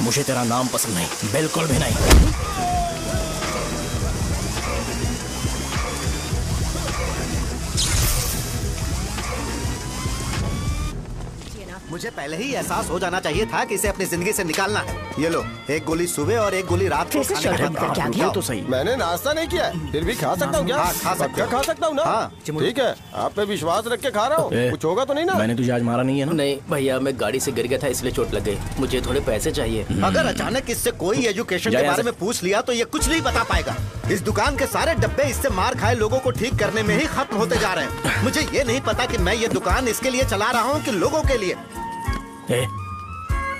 मुझे तेरा नाम पसंद नहीं, बिल्कुल भी नहीं। मुझे पहले ही एहसास हो जाना चाहिए था कि इसे अपनी जिंदगी से निकालना है। ये लो, एक गोली सुबह और एक गोली रात को खाने के बाद। क्या किया तो सही। मैंने नाश्ता नहीं किया है, फिर भी खा सकता हूँ क्या? हाँ, खा सकते हो। खा सकता हूँ ना? हाँ। ठीक है, आप पे विश्वास रख के खा रहा हूँ, कुछ होगा तो नहीं ना? मैंने तुझे आज मारा नहीं है ना? नहीं भैया, मैं गाड़ी से गिर गया था इसलिए चोट लग गई। मुझे थोड़े पैसे चाहिए। अगर अचानक इससे कोई एजुकेशन के बारे में पूछ लिया तो ये कुछ नहीं बता पाएगा। इस दुकान के सारे डब्बे इससे मार खाए लोगों को ठीक करने में ही खत्म होते जा रहे हैं। मुझे ये नहीं पता कि मैं ये दुकान इसके लिए चला रहा हूँ कि लोगों के लिए।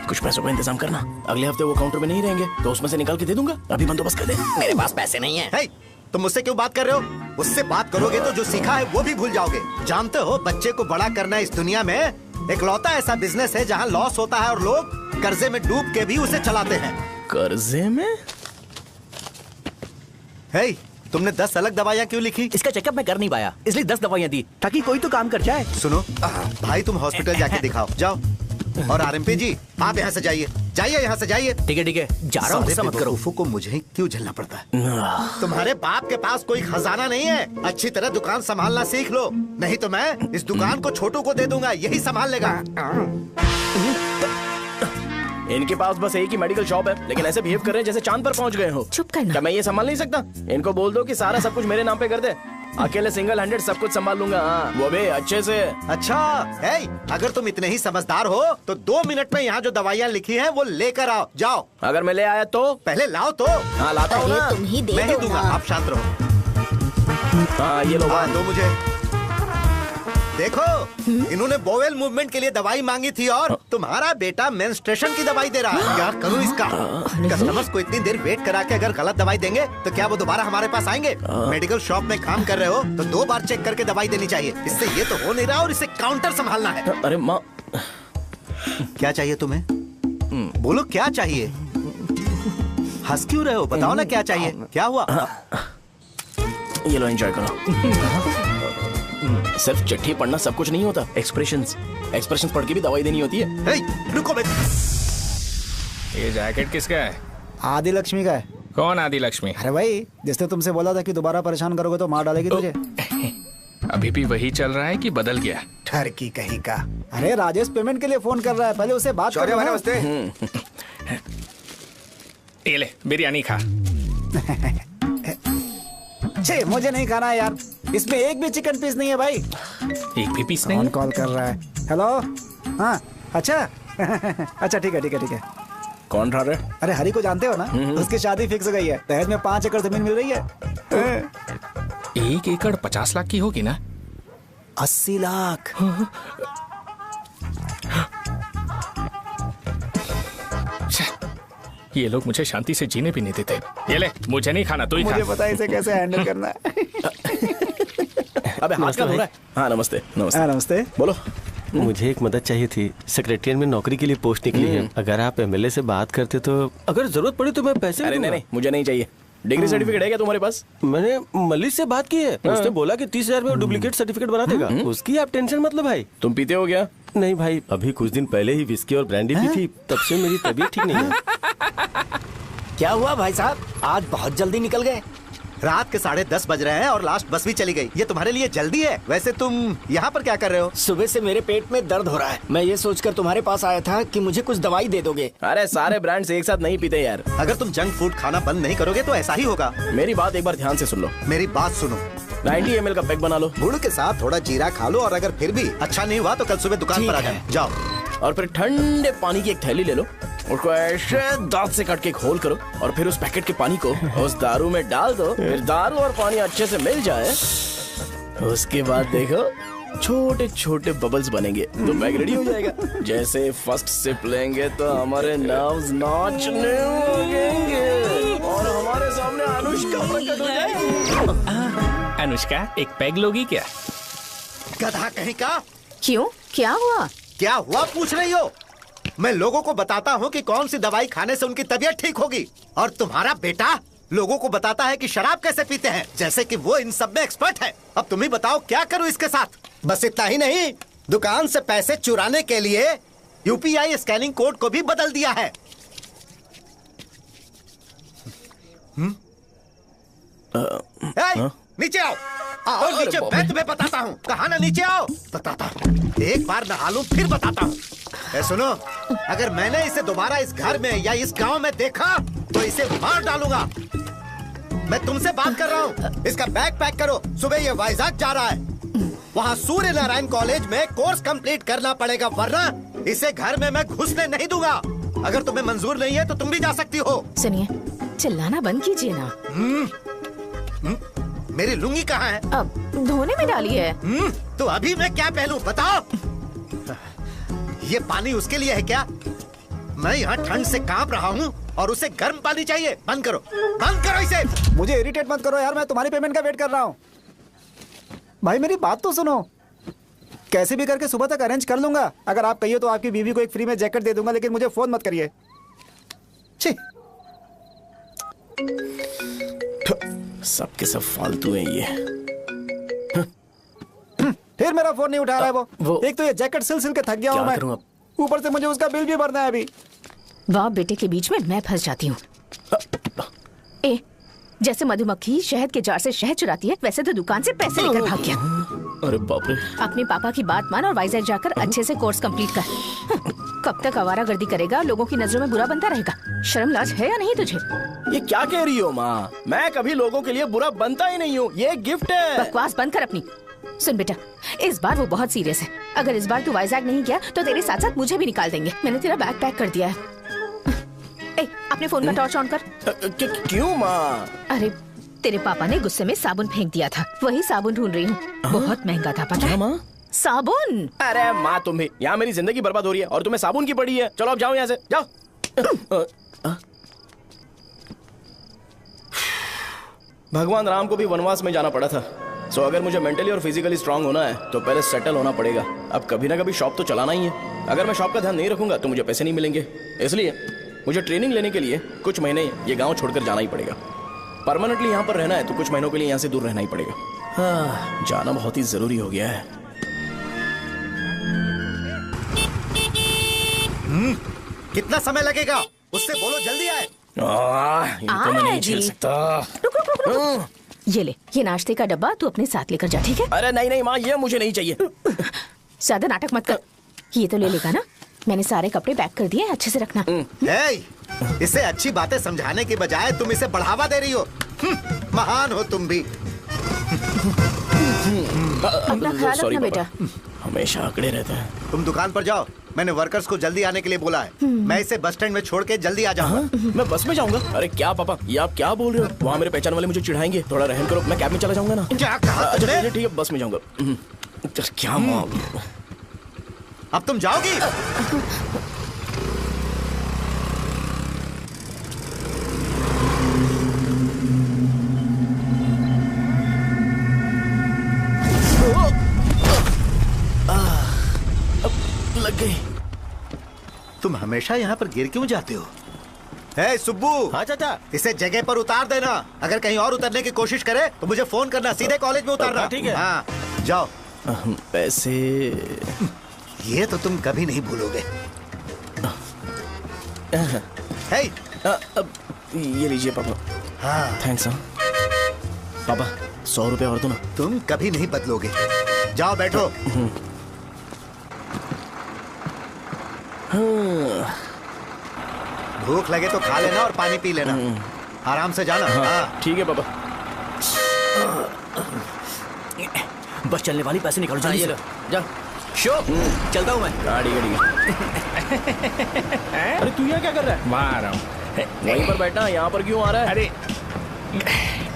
कुछ पैसों का इंतजाम करना, अगले हफ्ते वो काउंटर में नहीं रहेंगे तो उसमें से निकाल के दे दूंगा। अभी बंदोबस्त कर दे। मेरे पास पैसे नहीं है। hey, तुम मुझसे क्यों बात कर रहे हो? उससे बात करोगे तो जो सीखा है वो भी भूल जाओगे। जानते हो, बच्चे को बड़ा करना इस दुनिया में इकलौता ऐसा बिजनेस है जहाँ लॉस होता है और लोग कर्जे में डूब के भी उसे चलाते हैं। कर्जे में? hey, तुमने 10 अलग दवाइयाँ क्यों लिखी? इसका चेकअप मैं कर नहीं पाया, इसलिए 10 दवाइयाँ दी ताकि कोई तो काम कर जाए। सुनो भाई, तुम हॉस्पिटल जाके दिखाओ, जाओ। और आरएमपी जी, आप यहाँ से जाइए, जाइए यहाँ से जाइए। ठीक है, जा रहा हूँ, गुस्सा मत करो। को मुझे क्यों झेलना पड़ता है? तुम्हारे बाप के पास कोई खजाना नहीं है। अच्छी तरह दुकान संभालना सीख लो, नहीं तो मैं इस दुकान को छोटू को दे दूंगा, यही संभाल लेगा। इनके पास बस एक ही मेडिकल शॉप है, लेकिन ऐसे बिहेव कर रहे हैं जैसे चांद पर पहुंच गए हो। चुप करना। क्या मैं ये संभाल नहीं सकता? इनको बोल दो कि सारा सब कुछ मेरे नाम पे कर दे। अकेले सिंगल हैंडेड सब कुछ संभाल लूंगा। हाँ, वो भी अच्छे से। अच्छा, अगर तुम इतने ही समझदार हो तो 2 मिनट में यहाँ जो दवाइयाँ लिखी हैं वो लेकर आओ, जाओ। अगर मैं ले आया तो? पहले लाओ तो। हाँ, लाता हूँ ना। तुम ही दे मैं ही दो दूंगा, ना। आप शांत रहो। हाँ, ये लो। दो मुझे। देखो, इन्होंने बोवेल मूवमेंट के लिए दवाई मांगी थी और तुम्हारा बेटा मेंस्ट्रुएशन की दवाई दे रहा है। क्या करूं इसका? कस्टमर्स को इतनी देर वेट करा के अगर गलत दवाई देंगे तो क्या वो दोबारा हमारे पास आएंगे? मेडिकल शॉप में काम कर रहे हो तो 2 बार चेक करके दवाई देनी चाहिए। इससे ये तो हो नहीं रहा और इसे काउंटर संभालना है। अरे माँ, क्या चाहिए तुम्हें? बोलो क्या चाहिए? हंस क्यों रहे हो? बताओ ना क्या चाहिए? क्या हुआ? ये लो, एंजॉय करो। सिर्फ चिट्ठी पढ़ना सब कुछ नहीं होता। एक्सप्रेशंस पढ़ के भी दवाई देनी होती है। हे, रुको बे। ये जैकेट किसका है? आदि लक्ष्मी का है। कौन आदि लक्ष्मी? अरे भाई, जिसने तुमसे बोला था कि दोबारा परेशान करोगे तो मार डालेगी तुझे। अभी भी वही चल रहा है कि बदल गया? ठरकी कहीं का। अरे राजेश पेमेंट के लिए फोन कर रहा है, पहले उसे बात करो। नमस्ते। ये ले, बिरयानी खा। छे, मुझे नहीं खाना है यार, इसमें एक भी चिकन पीस नहीं है भाई। एक भी पीस नहीं? कौन कॉल कर रहा है? हेलो। हाँ, अच्छा। अच्छा, ठीक है। कौन रहा? अरे हरी को जानते हो ना? उसकी शादी फिक्स हो गई है, दहेज में 5 एकड़ जमीन मिल रही है। 1 एकड़ 50 लाख की होगी ना? 80 लाख। ये लोग मुझे शांति से जीने भी नहीं देते। ये ले, मुझे नहीं खाना, तू ही खा। मुझे पता है इसे कैसे हैंडल करना है। अबे हाथ का हो रहा है। हाँ, नमस्ते। नमस्ते। बोलो। मुझे एक मदद चाहिए थी। सेक्रेटरिएट में नौकरी के लिए पोस्ट निकली है, अगर आप एमएलए से बात करते तो अगर जरूरत पड़ी तो मैं पैसे अरे नहीं, मुझे नहीं चाहिए। डिग्री सर्टिफिकेट है क्या तुम्हारे पास? मैंने मलिक से बात की है, उसने बोला कि 30,000 में डुप्लीकेट सर्टिफिकेट बना देगा। उसकी आप टेंशन मत लो भाई। तुम पीते हो क्या? नहीं भाई, अभी कुछ दिन पहले ही विस्की और ब्रांडी पी थी, तब से मेरी तबीयत ठीक नहीं है। क्या हुआ भाई साहब, आज बहुत जल्दी निकल गए? रात के 10:30 बज रहे हैं और लास्ट बस भी चली गई। ये तुम्हारे लिए जल्दी है? वैसे तुम यहाँ पर क्या कर रहे हो? सुबह से मेरे पेट में दर्द हो रहा है, मैं ये सोचकर तुम्हारे पास आया था कि मुझे कुछ दवाई दे दोगे। अरे सारे ब्रांड्स एक साथ नहीं पीते यार। अगर तुम जंक फूड खाना बंद नहीं करोगे तो ऐसा ही होगा। मेरी बात एक बार ध्यान से सुन लो। मेरी बात सुनो। 90 ml का पैक बना लो, गुड़ के साथ थोड़ा जीरा खा लो और अगर फिर भी अच्छा नहीं हुआ तो कल सुबह दुकान पर आ जाना। जाओ। और फिर ठंडे पानी की एक थैली ले लो, उसको ऐसे दांत से काट के खोल करो और फिर उस पैकेट के पानी को उस दारू में डाल दो। फिर दारू और पानी अच्छे से मिल जाए, उसके बाद देखो छोटे छोटे बबल्स बनेंगे तो पैक रेडी हो जाएगा। जैसे फर्स्ट सिप लेंगे तो हमारे नर्व्स नाचने लगेंगे और हमारे सामने अनुष्का प्रकट हो जाएगी। अनुष्का, एक पैग लोगी क्या? गधा कहीं का। क्यों, क्या हुआ? क्या हुआ पूछ रही हो? मैं लोगों को बताता हूँ कि कौन सी दवाई खाने से उनकी तबीयत ठीक होगी, और तुम्हारा बेटा लोगों को बताता है कि शराब कैसे पीते हैं, जैसे कि वो इन सब में एक्सपर्ट है। अब तुम ही बताओ क्या करूँ इसके साथ? बस इतना ही नहीं, दुकान से पैसे चुराने के लिए यूपीआई स्कैनिंग कोड को भी बदल दिया है। नीचे आओ, आओ नीचे, मैं तुम्हें बताता हूँ। कहा ना नीचे आओ, बताता हूँ। एक बार नहा लूं फिर बताता हूँ। सुनो, अगर मैंने इसे दोबारा इस घर में या इस गांव में देखा तो इसे मार डालूंगा। मैं तुमसे बात कर रहा हूँ। इसका बैग पैक करो, सुबह ये वाइजाग जा रहा है। वहाँ सूर्य नारायण कॉलेज में कोर्स कंप्लीट करना पड़ेगा, वरना इसे घर में मैं घुसने नहीं दूंगा। अगर तुम्हें मंजूर नहीं है तो तुम भी जा सकती हो। सुनिए, चिल्लाना बंद कीजिए ना। मेरी लुंगी कहाँ है? अब धोने में डाली है। तो अभी मैं क्या पहनूं बताओ? ये पानी उसके लिए है क्या? मैं यहाँ ठंड से कांप रहा हूँ और उसे गर्म पानी चाहिए। बंद करो, बंद करो इसे। मुझे इरिटेट मत करो यार, मैं तुम्हारी पेमेंट का वेट कर रहा हूँ। भाई मेरी बात तो सुनो, कैसे भी करके सुबह तक अरेंज कर लूंगा। अगर आप कहिए तो आपकी बीवी को एक फ्री में जैकेट दे दूंगा, लेकिन मुझे फोन मत करिए। छी, सबके सब फालतू हैं ये। फिर मेरा फोन नहीं उठा रहा है वो। एक तो ये जैकेट सिल सिल के थक गया हूँ मैं, करूं अब? ऊपर से मुझे उसका बिल भी भरना है अभी। वाह, बेटे के बीच में मैं फंस जाती हूँ। ए, जैसे मधुमक्खी शहद के जार से शहद चुराती है, वैसे तो दुकान से पैसे लेकर भाग गया। अरे बाप रे। अपने पापा की बात मान और वाइजैक जाकर अच्छे से कोर्स कंप्लीट कर। कब तक आवारागर्दी करेगा, लोगों की नजरों में बुरा बनता रहेगा। शर्म लाज है या नहीं तुझे? ये क्या कह रही हो माँ? मैं कभी लोगों के लिए बुरा बनता ही नहीं हूँ, ये गिफ्ट है। बकवास बंद कर अपनी। सुन बेटा, इस बार वो बहुत सीरियस है। अगर इस बार तू वाइजैक नहीं गया तो तेरे साथ साथ मुझे भी निकाल देंगे। मैंने तेरा बैग पैक कर दिया है। ए, अपने फोन का टॉर्च ऑन कर। क्यों माँ? अरे तेरे पापा ने गुस्से में साबुन फेंक दिया था, वही साबुन ढूंढ रही हूँ। बहुत महंगा था, पता है? माँ, साबुन। अरे माँ तुम भी, यहाँ मेरी जिंदगी बर्बाद हो रही है और तुम्हें साबुन की पड़ी है। चलो अब जाओ यहाँ से, जाओ। भगवान राम को भी वनवास में जाना पड़ा था। सो अगर मुझे मेंटली और फिजिकली स्ट्रांग होना है तो पहले सेटल होना पड़ेगा। अब कभी ना कभी शॉप तो चलाना ही है। अगर मैं शॉप का ध्यान नहीं रखूंगा तो मुझे पैसे नहीं मिलेंगे। इसलिए मुझे ट्रेनिंग लेने के लिए कुछ महीने ये गांव छोड़कर जाना ही पड़ेगा। परमानेंटली यहाँ पर रहना है तो कुछ महीनों के लिए यहाँ से दूर रहना ही पड़ेगा। हाँ, जाना बहुत ही जरूरी हो गया है। कितना समय लगेगा? उससे बोलो जल्दी आए। ये तो मैं नहीं झेल सकता। रुक। ये ले, ये नाश्ते का डब्बा तू अपने साथ लेकर जा, ठीक है? अरे नहीं नहीं माँ, ये मुझे नहीं चाहिए। ज्यादा नाटक मत कर। ये तो ले लेगा ना? मैंने सारे कपड़े पैक कर दिए, अच्छे से रखना। इसे अच्छी बातें समझाने के बजाय तुम इसे बढ़ावा दे रही हो। महान हो तुम भी। अपना ख्याल रखना बेटा। हमेशा अकड़े रहते हैं। तुम दुकान पर जाओ, मैंने वर्कर्स को जल्दी आने के लिए बोला है। मैं इसे बस स्टैंड में छोड़ के जल्दी आ जाऊंगा। मैं बस में जाऊंगा? अरे क्या पापा, ये आप क्या बोल रहे हो? वहाँ मेरे पहचान वाले मुझे चिढ़ाएंगे। थोड़ा रहम करो, मैं कैब में चला जाऊंगा ना। क्या कहा? अच्छा ठीक है, बस में जाऊंगा। क्या माँ, अब तुम जाओगी? लग गई। तुम हमेशा यहाँ पर गिर क्यों जाते हो? हे सुब्बू। हाँ चाचा। इसे जगह पर उतार देना। अगर कहीं और उतरने की कोशिश करे तो मुझे फोन करना, सीधे कॉलेज में उतारना। ठीक है। हाँ, जाओ। पैसे ये तो तुम कभी नहीं भूलोगे। हे, अब ये लीजिए पापा। हाँ, थैंक्स। पापा 100 रुपए और दो ना। तुम कभी नहीं बदलोगे। जाओ बैठो। भूख लगे तो खा लेना और पानी पी लेना। आराम से जाना। हाँ। ठीक है पापा। बस चलने वाली, पैसे निकालो जल्दी से। जा शो, चलता हूँ मैं। गाड़ी गाड़ी। अरे तू यहाँ क्या कर रहा है? वहाँ आ रहा हूँ। वहीं पर बैठा, यहाँ पर क्यों आ रहा है? अरे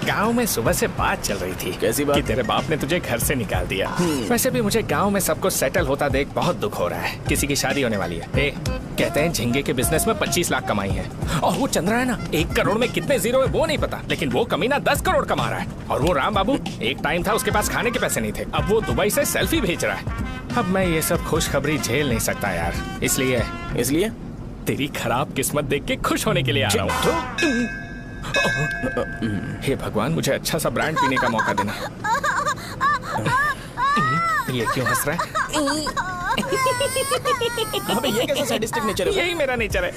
गांव में सुबह से बात चल रही थी। कैसी बात? कि तेरे बाप ने तुझे घर से निकाल दिया। वैसे भी मुझे गांव में सबको सेटल होता देख बहुत दुख हो रहा है। किसी की शादी होने वाली है। कहते हैं झींगे के बिजनेस में 25 लाख कमाई है। और वो चंद्रा है ना, 1 करोड़ में कितने जीरो है वो नहीं पता, लेकिन वो कमीना 10 करोड़ कमा रहा है। और वो राम बाबू, एक टाइम था उसके पास खाने के पैसे नहीं थे, अब वो दुबई से सेल्फी भेज रहा है। अब मैं ये सब खुशखबरी झेल नहीं सकता यार। इसलिए तेरी खराब किस्मत देख के खुश होने के लिए आ रहा हूँ। हे भगवान, मुझे अच्छा सा ब्रांड पीने का मौका देना। ये क्यों हंस रहा है? अबे ये कैसा सैडिस्टिक नेचर है? यही मेरा नेचर है।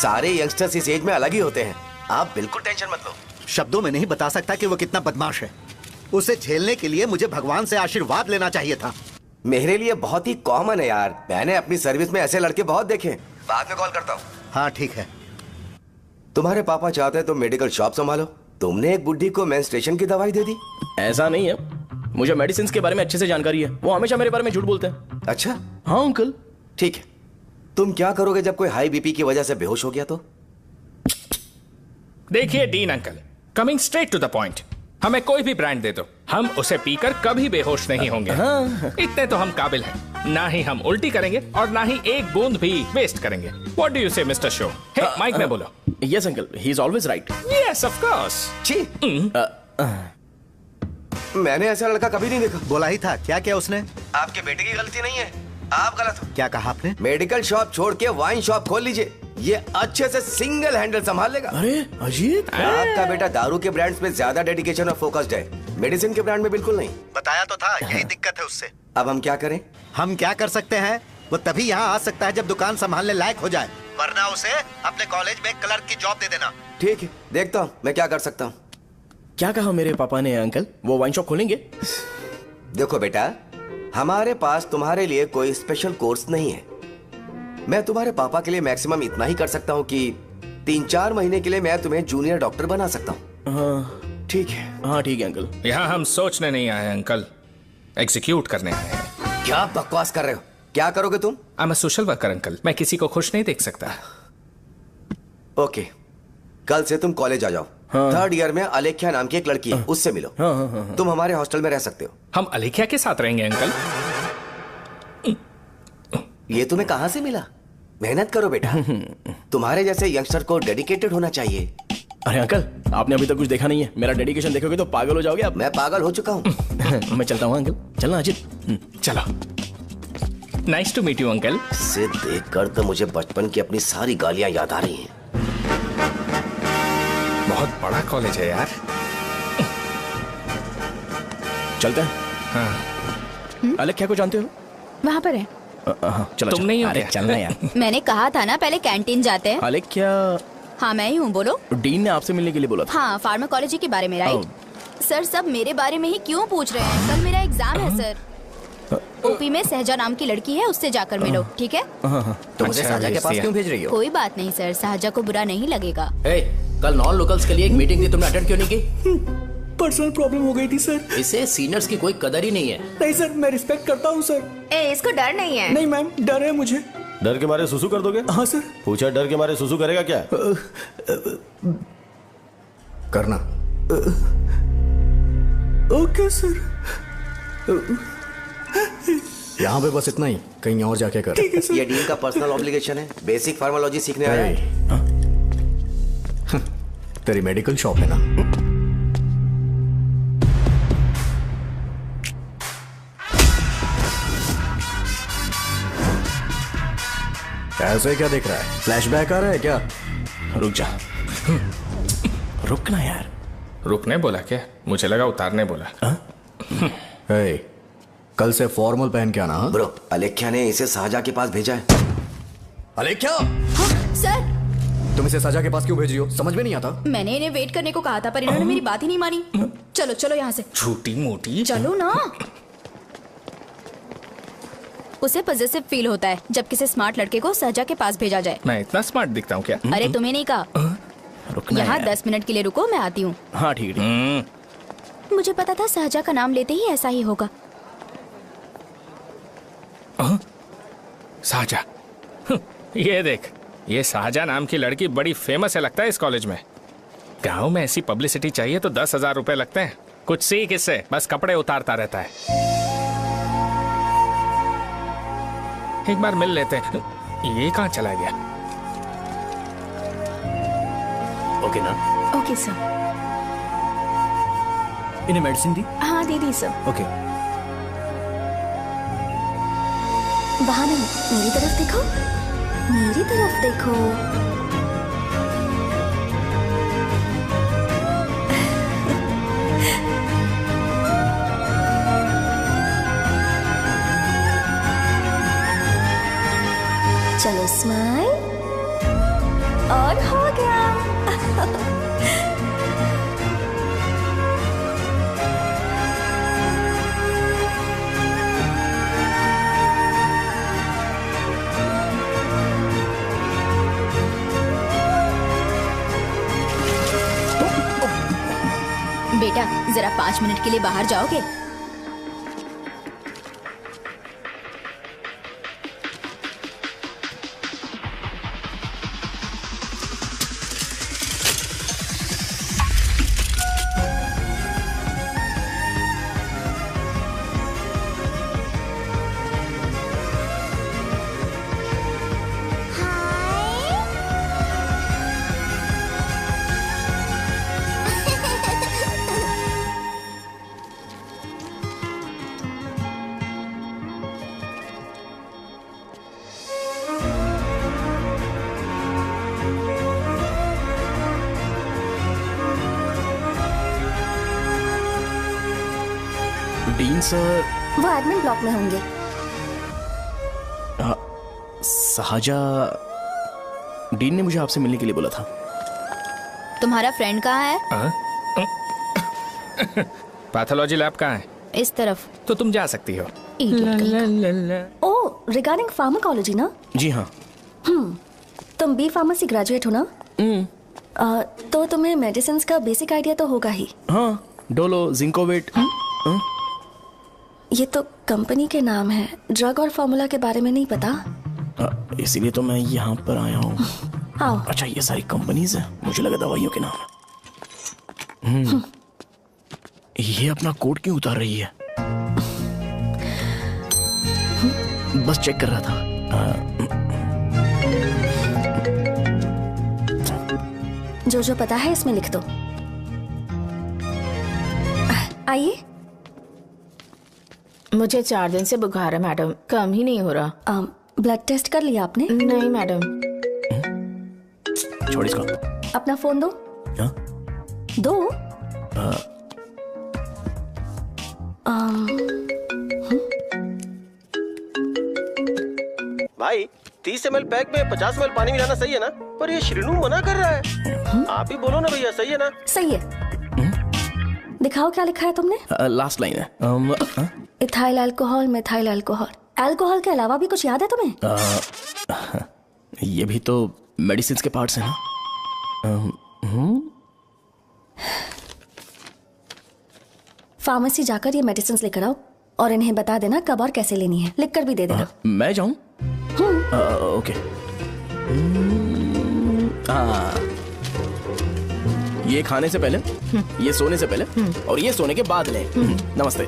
सारे यंगस्टर्स इस एज में अलग ही होते हैं। आप बिल्कुल टेंशन मत लो। शब्दों में नहीं बता सकता कि वो कितना बदमाश है। उसे झेलने के लिए मुझे भगवान से आशीर्वाद लेना चाहिए था। मेरे लिए बहुत ही कॉमन है यार, मैंने अपनी सर्विस में ऐसे लड़के बहुत देखे। बाद में कॉल करता हूँ। हाँ ठीक है। तुम्हारे पापा चाहते हैं तुम मेडिकल शॉप संभालो। तुमने एक बुढ़ी को मेंस्ट्रुएशन की दवाई दे दी। ऐसा नहीं है, मुझे मेडिसिन के बारे में अच्छे से जानकारी है। वो हमेशा मेरे बारे में झूठ बोलते हैं। अच्छा हाँ अंकल। ठीक है, तुम क्या करोगे जब कोई हाई बीपी की वजह से बेहोश हो गया तो? देखिए Deen uncle, coming straight to the point, हमें कोई भी ब्रांड दे दो, हम उसे पीकर कभी बेहोश नहीं होंगे। इतने तो हम काबिल हैं। ना ही हम उल्टी करेंगे और ना ही एक बूंद भी वेस्ट करेंगे। व्हाट डू यू से मिस्टर शो? हे माइक में बोलो। Yes uncle, he is always right. Yes of course. छी, मैंने ऐसा लड़का कभी नहीं देखा। बोला ही था। क्या किया उसने? आपके बेटे की गलती नहीं है, आप गलत हो। क्या कहा आपने? मेडिकल शॉप छोड़ के वाइन शॉप खोल लीजिए, ये अच्छे से सिंगल हैंडल संभाल लेगा। अरे अजीत, आपका बेटा दारू के ब्रांड्स में ज्यादा डेडिकेशन और फोकस्ड है, मेडिसिन के ब्रांड में बिल्कुल नहीं। बताया तो था, यही दिक्कत है उससे। अब हम क्या करें? हम क्या कर सकते हैं? वो तभी यहाँ आ सकता है जब दुकान संभालने लायक हो जाए, वरना उसे अपने कॉलेज में क्लर्क की जॉब दे देना। ठीक है, देखता हूँ मैं क्या कर सकता हूँ। क्या कहा मेरे पापा ने अंकल? वो वाइन शॉप खोलेंगे? देखो बेटा, हमारे पास तुम्हारे लिए कोई स्पेशल कोर्स नहीं है। मैं तुम्हारे पापा के लिए मैक्सिमम इतना ही कर सकता हूँ कि 3-4 महीने के लिए मैं तुम्हें जूनियर डॉक्टर बना सकता हूँ। हाँ ठीक है। हाँ ठीक है अंकल। यहाँ हम सोचने नहीं आए अंकल, एग्जीक्यूट करने आए हैं। क्या बकवास कर रहे हो? क्या करोगे तुम? I am a social worker uncle, मैं किसी को खुश नहीं देख सकता। ओके, कल से तुम कॉलेज आ जाओ। हाँ। 3rd ईयर में अलेख्या नाम की एक लड़की है, उससे मिलो। हाँ। तुम हमारे हॉस्टल में रह सकते हो। हम अलेख्या के साथ रहेंगे अंकल। ये तुम्हें कहां से मिला? मेहनत करो बेटा, तुम्हारे जैसे यंगस्टर को डेडिकेटेड होना चाहिए। अरे अंकल, आपने अभी तक कुछ देखा नहीं है। मेरा डेडिकेशन देखोगे तो पागल हो जाओगे आप। मैं पागल हो चुका हूँ। मैं चलता हूँ अंकल। चलना अजित। चलो, nice to meet you uncle. इसे देखकर तो मुझे बचपन की अपनी सारी गालियां याद आ रही हैं। बहुत बड़ा कॉलेज है यार। चलते हैं। हाँ। अलेख्या को जानते हो? वहाँ पर है। चलो तुम नहीं हो अरे क्या? चलना यार। मैंने कहा था ना पहले कैंटीन जाते हैं। अलेख्या, हाँ मैं ही हूँ, बोलो। डीन ने आपसे मिलने के लिए बोला था। हाँ, फार्माकोलॉजी के बारे में, राइट? सर सब मेरे बारे में ही क्यों पूछ रहे हैं? कल मेरा एग्जाम है सर। ओपी में सहजा नाम की लड़की है, उससे जाकर मिलो, ठीक है? तो मुझे साजा के पास क्यों भेज रही हो? कोई बात नहीं सर, सहजा को बुरा नहीं लगेगा। कल नॉन लोकल्स के लिए एक मीटिंग थी, तुमने अटेंड क्यों नहीं की? पर्सनल प्रॉब्लम हो गई थी सर। इसे सीनियर्स की कोई कदर ही नहीं है। नहीं सर, मैं रिस्पेक्ट करता हूँ सर। इसको डर नहीं है। नहीं मैम, डर है मुझे। डर के मारे सुसु कर दोगे? हाँ सर। पूछा डर के मारे सुसु करेगा क्या? करना। Okay sir. यहाँ पे बस इतना ही, कहीं और जाके कर। ये डीन का पर्सनल ऑब्लिगेशन है, बेसिक फार्माकोलॉजी सीखने आया है। तेरी मेडिकल शॉप है ना? ऐसे क्या देख रहा है? फ्लैशबैक आ रहा है क्या? रुक जा। रुकना यार। रुकने बोला क्या? मुझे लगा उतारने बोला। hey, कल से फॉर्मल पहन के आना। ब्रो, अलेख्या ने इसे साजा के पास भेजा है। अलेख्या! हाँ, सर तुम इसे साजा के पास क्यों भेज रही हो? समझ में नहीं आता। मैंने इन्हें वेट करने को कहा था, पर इन्होंने मेरी बात ही नहीं मानी। चलो चलो यहाँ से। छोटी मोटी। चलो ना। उसे पॉजिटिव फील होता है जब किसी स्मार्ट लड़के को सहजा के पास भेजा जाए। मैं इतना स्मार्ट दिखता हूँ क्या? अरे तुम्हें नहीं कहा। रुकना यहाँ यार। 10 मिनट के लिए रुको, मैं आती हूँ। हाँ ठीक है। मुझे पता था सहजा का नाम लेते ही ऐसा ही होगा। साजा। ये देख, ये साजा नाम की लड़की बड़ी फेमस है लगता है इस कॉलेज में। गांव में ऐसी पब्लिसिटी चाहिए तो 10,000 रुपए लगते हैं। कुछ सीख इससे, बस कपड़े उतारता रहता है। एक बार मिल लेते हैं। ये कहाँ चला गया? ओके ना? Okay sir. इन्हें मेडिसिन दी? हाँ दे दी सर। ओके। वहाँ नहीं, मेरी तरफ देखो, मेरी तरफ देखो। चलो स्माइल। और हो गया। बेटा जरा 5 मिनट के लिए बाहर जाओगे? डीन सर वो एडमिन ब्लॉक में होंगे। साजा, डीन ने मुझे आपसे मिलने के लिए बोला था। तुम्हारा फ्रेंड कहाँ है? पैथोलॉजी लैब कहाँ है? इस तरफ। तो तुम जा सकती हो। ओ, रिगार्डिंग फार्माकोलॉजी ना? जी हाँ। तुम बी फार्मेसी ग्रेजुएट हो ना? तो तुम्हें मेडिसिन का बेसिक आइडिया तो होगा ही। हाँ, डोलो, जिंकोवेट। ये तो कंपनी के नाम है, ड्रग और फॉर्मूला के बारे में नहीं पता। इसीलिए तो मैं यहाँ पर आया हूँ। आओ। अच्छा, ये सारी कंपनीज है, मुझे लगा दवाइयों के नाम है। ये अपना कोट क्यों उतार रही है? बस चेक कर रहा था। जो जो पता है इसमें लिख दो। आइए। मुझे 4 दिन से बुखार है मैडम, कम ही नहीं हो रहा। ब्लड टेस्ट कर लिया आपने? नहीं मैडम। छोड़ इसको। अपना फोन दो। हाँ? दो। भाई 30 ml पैक में 50 ml पानी मिलाना सही है ना? पर ये श्रीनू मना कर रहा है। आप ही बोलो ना भैया, सही है ना? सही है। दिखाओ क्या लिखा है तुमने? लास्ट लाइन है। Ethyl alcohol, methyl alcohol. Alcohol के अलावा भी कुछ याद है तुम्हें? ये भी तो मेडिसिन के पार्ट्स हैं ना। फार्मेसी जाकर ये मेडिसिन लेकर आओ और इन्हें बता देना कब और कैसे लेनी है। लिख कर भी दे देना। मैं जाऊं? ओके। ये खाने से पहले, ये सोने से पहले और ये सोने के बाद ले। नमस्ते।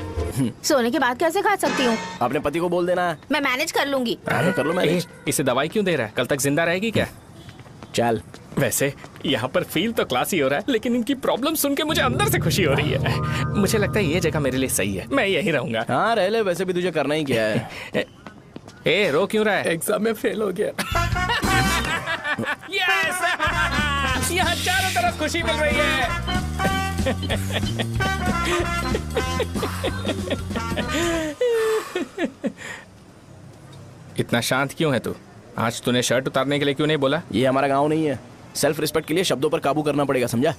सोने के बाद कैसे खा सकती हूँ? अपने पति को बोल देना। मैं मैनेज कर लूंगी। कर लो मैनेज। इसे दवाई क्यों दे रहा है? कल तक जिंदा रहेगी क्या? चल। वैसे यहाँ पर फील तो क्लासी हो रहा है, लेकिन इनकी प्रॉब्लम सुन के मुझे अंदर से खुशी हो रही है। मुझे लगता है ये जगह मेरे लिए सही है, मैं यहीं रहूंगा। हाँ रह ले, वैसे भी तुझे करना ही क्या है। ए, रो क्यों रहा है? एग्जाम में फेल हो गया। यस! यहाँ चारों तरफ खुशी मिल रही है। इतना शांत क्यों है तू? आज तूने शर्ट उतारने के लिए क्यों नहीं बोला? ये हमारा गांव नहीं है। सेल्फ रिस्पेक्ट के लिए शब्दों पर काबू करना पड़ेगा, समझा?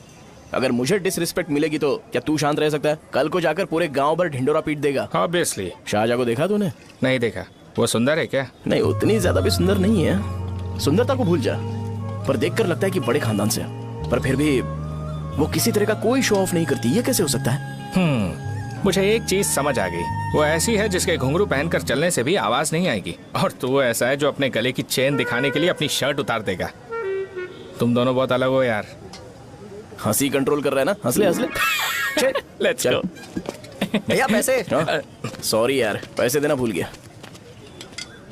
अगर मुझे डिसरिस्पेक्ट मिलेगी तो क्या तू शांत रह सकता है? कल को जाकर पूरे गांव भर ढिंडोरा पीट देगा। ऑब्वियसली। शाहजहां को देखा तूने? नहीं देखा। वो सुंदर है क्या? नहीं, उतनी ज्यादा भी सुंदर नहीं है। सुंदरता को भूल जा, पर देखकर लगता है कि बड़े खानदान से, पर फिर भी वो किसी तरह का कोई शो ऑफ नहीं करती। ये कैसे हो सकता है? मुझे एक चीज समझ आ गई। वो ऐसी है जिसके घुंघरू पहनकर चलने से भी आवाज नहीं आएगी, और तू ऐसा है जो अपने गले की चेन दिखाने के लिए अपनी शर्ट उतार देगा। तुम दोनों बहुत अलग हो यार। हंसी कंट्रोल कर रहा है ना? हंस ले हंस ले। Let's go. भैया पैसे। सॉरी यार, पैसे देना भूल गया।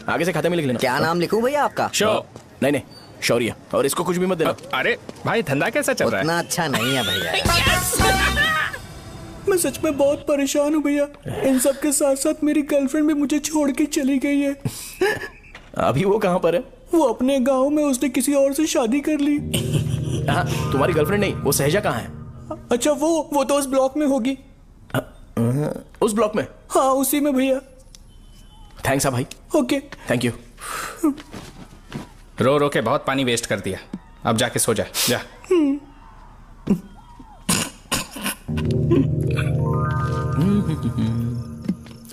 आगे से खाते में लिख लेना। क्या नाम लिखूं भैया आपका? शो। नहीं, शौर्य। और इसको कुछ भी मत देना। अरे भाई, धंधा कैसा चल रहा है? उतना अच्छा नहीं है भैया। मैं सच में बहुत परेशान हूँ भैया। इन सब के साथ साथ मेरी गर्लफ्रेंड भी मुझे छोड़ के चली गई है। अभी वो कहाँ पर है? वो अपने गांव में, उसने किसी और से शादी कर ली। तुम्हारी गर्लफ्रेंड नहीं, वो सहजा कहाँ है? अच्छा, वो तो उस ब्लॉक में होगी। उस ब्लॉक में? हाँ, उसी में भैया। थैंक्स भाई। Okay, thank you. रो रो के बहुत पानी वेस्ट कर दिया। अब जाके सो जा जा।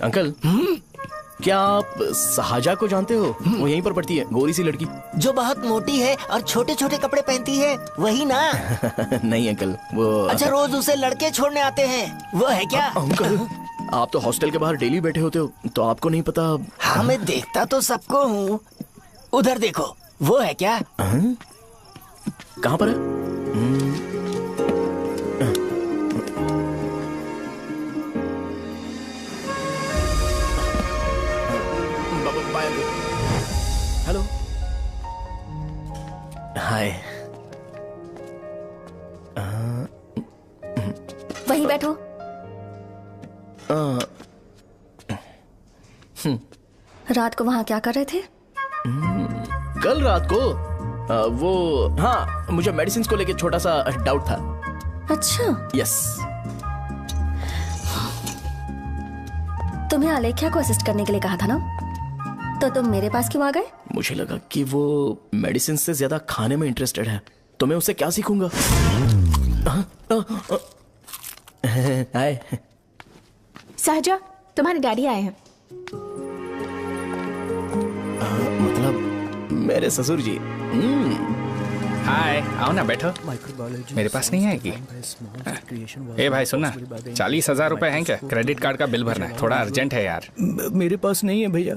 अंकल, क्या आप साहजा को जानते हो? वो यहीं पर पढ़ती है, गोरी सी लड़की। जो बहुत मोटी है और छोटे छोटे कपड़े पहनती है, वही ना? नहीं अंकल, वो अच्छा, रोज उसे लड़के छोड़ने आते हैं, वो है क्या? अंकल, आप तो हॉस्टल के बाहर डेली बैठे होते हो, तो आपको नहीं पता? हाँ, मैं देखता तो सबको हूँ। उधर देखो, वो है क्या? कहाँ पर है? हेलो, हाय। वहीं बैठो। रात को वहाँ क्या कर रहे थे? कल रात को वो, हाँ, मुझे मेडिसिन को लेके छोटा सा डाउट था। अच्छा। यस। तुम्हें आलेख्या को असिस्ट करने के लिए कहा था ना, तो तुम मेरे पास क्यों आ गए? मुझे लगा कि वो मेडिसिन से ज्यादा खाने में इंटरेस्टेड है, तो मैं उससे क्या सीखूंगा। हाय। सहजा, तुम्हारे डैडी आए हैं। मतलब मेरे ससुर जी। हाय, आओ ना, बैठो। मेरे पास नहीं आएगी। ए भाई सुनना, 40,000 रुपए हैं क्या? क्रेडिट कार्ड का बिल भरना है, थोड़ा अर्जेंट है यार। मेरे पास नहीं है भैया।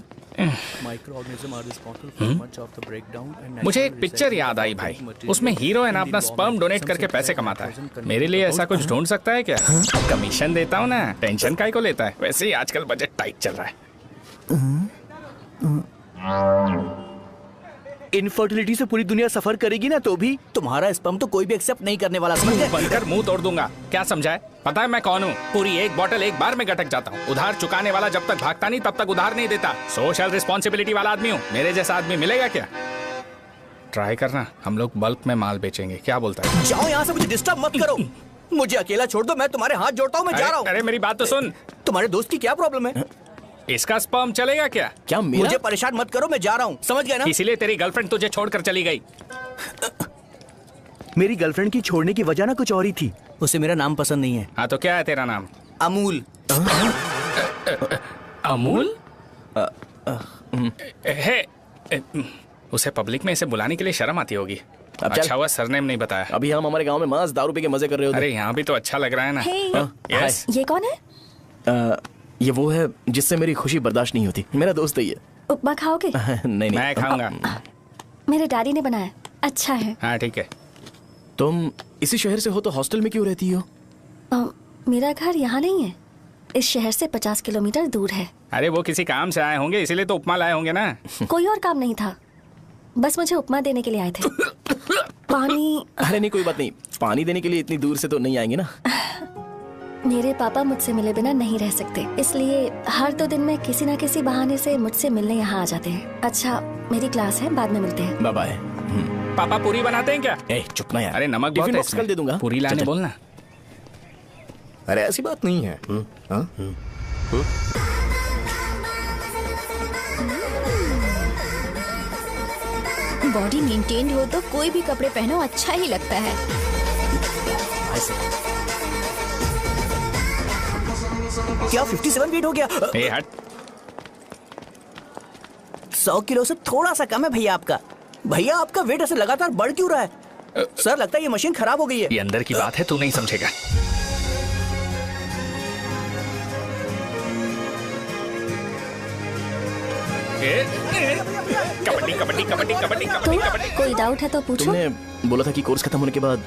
मुझे एक पिक्चर याद आई भाई, उसमें हीरो है ना अपना स्पर्म डोनेट करके पैसे कमाता है। मेरे लिए ऐसा कुछ ढूंढ सकता है क्या? कमीशन देता हूँ ना, टेंशन काहे को लेता है? वैसे ही आजकल बजट टाइट चल रहा है। इनफर्टिलिटी से पूरी दुनिया सफर करेगी ना, तो भी तुम्हारा स्पर्म तो कोई भी एक्सेप्ट नहीं करने वाला, समझ गए? बनकर मुंह तोड़ दूंगा। क्या समझा है? पता है मैं कौन हूँ? पूरी एक बोतल एक बार में गटक जाता हूँ। उधार चुकाने वाला जब तक भागता नहीं तब तक उधार नहीं देता। सोशल रिस्पॉन्सिबिलिटी वाला आदमी हूँ। मेरे जैसा आदमी मिलेगा क्या? ट्राई करना, हम लोग बल्क में माल बेचेंगे। क्या बोलता है? जाओ यहाँ से, मुझे डिस्टर्ब मत करो। मुझे अकेला छोड़ दो, मैं तुम्हारे हाथ जोड़ता हूँ, मैं जा रहा हूँ। अरे मेरी बात तो सुन। तुम्हारे दोस्त की क्या प्रॉब्लम है? इसका स्पर्म चलेगा क्या? क्या मेरा? मुझे परेशान मत करो, मैं जा रहा हूँ, समझ गए ना? इसीलिए तेरी गर्लफ्रेंड तुझे छोड़कर चली गई। मेरी गर्लफ्रेंड की छोड़ने की वजह ना कुछ और ही थी। उसे मेरा नाम पसंद नहीं है। हाँ तो क्या है तेरा नाम? अमूल। अमूल? उसे पब्लिक में इसे बुलाने के लिए शर्म आती होगी। अच्छा हुआ सरनेम नहीं बताया। अभी हम हमारे गांव में मांस दारू पी के मजे कर रहे होते। अरे यहाँ भी तो अच्छा लग रहा है ना। यस। ये कौन है? ये वो है जिससे मेरी खुशी बर्दाश्त नहीं होती। मेरा दोस्त ही है। उपमा खाओगे? नहीं। मैं खाऊंगा। मेरे डैडी ने बनाया, अच्छा है। हाँ ठीक है। तुम इसी शहर से हो तो हॉस्टल में क्यों रहती हो? मेरा घर यहाँ नहीं है, इस शहर से 50 किलोमीटर दूर है। अरे वो किसी काम से आए होंगे, इसीलिए तो उपमा लाए होंगे ना। कोई और काम नहीं था, बस मुझे उपमा देने के लिए आए थे। पानी? अरे नहीं, कोई बात नहीं। पानी देने के लिए इतनी दूर से तो नहीं आएंगे ना। मेरे पापा मुझसे मिले बिना नहीं रह सकते, इसलिए हर 2 दिन में किसी न किसी बहाने से मुझसे मिलने यहाँ आ जाते हैं। अच्छा, मेरी क्लास है, बाद में मिलते हैं। Bye bye. पापा पूरी बनाते हैं क्या? चुप ना यार। अरे नमक बहुत है इसमें। कल दे दूंगा। पूरी लाने बोलना। अरे ऐसी बात नहीं है। बॉडी मेंटेन्ड हो तो कोई भी कपड़े पहनो अच्छा ही लगता है। क्या 57 फीट हो गया? ए हट। 100 किलो से थोड़ा सा कम है भैया आपका। भैया आपका वेट ऐसे लगातार बढ़ क्यों रहा है? सर लगता है ये मशीन खराब हो गई है। ये अंदर की बात है, तू नहीं समझेगा। कबड्डी कबड्डी कबड्डी कबड्डी कबड्डी कबड्डी। कोई डाउट है तो पूछो। तुमने बोला था कि कोर्स खत्म होने के बाद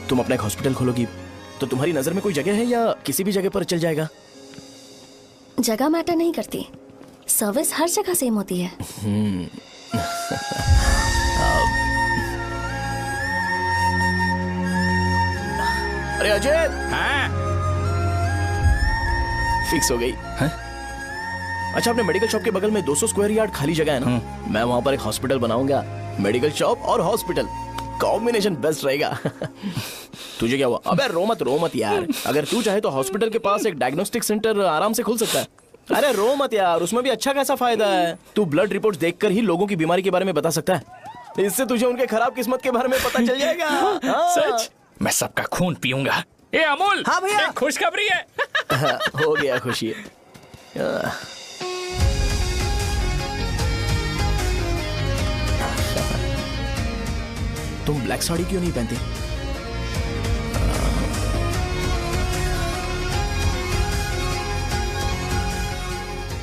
तुम अपना एक हॉस्पिटल खोलोगी, तो तुम्हारी नजर में कोई जगह है या किसी भी जगह पर चल जाएगा? जगह मैटर नहीं करती, सर्विस हर जगह सेम होती है। अरे अजय। हाँ? फिक्स हो गई। अच्छा, अपने मेडिकल शॉप के बगल में 200 स्क्वायर यार्ड खाली जगह है ना, मैं वहाँ पर एक हॉस्पिटल बनाऊंगा। मेडिकल शॉप और हॉस्पिटल, कॉम्बिनेशन बेस्ट रहेगा। तुझे क्या हुआ? अबे रो मत यार। अगर तू चाहे तो हॉस्पिटल के पास एक डायग्नोस्टिक सेंटर आराम से खुल सकता है। अरे रो मत यार, उसमें भी अच्छा खासा फायदा है। तू ब्लड रिपोर्ट्स देखकर ही लोगों की बीमारी के बारे में बता सकता है। इससे तुझे उनके खराब किस्मत के बारे में पता चल जाएगा। हाँ। सच? मैं सबका खून पीऊंगा। ए अमूल, हाँ भैया, एक खुशखबरी है। हो गया खुशी। तुम ब्लैक साड़ी क्यों नहीं पहनती?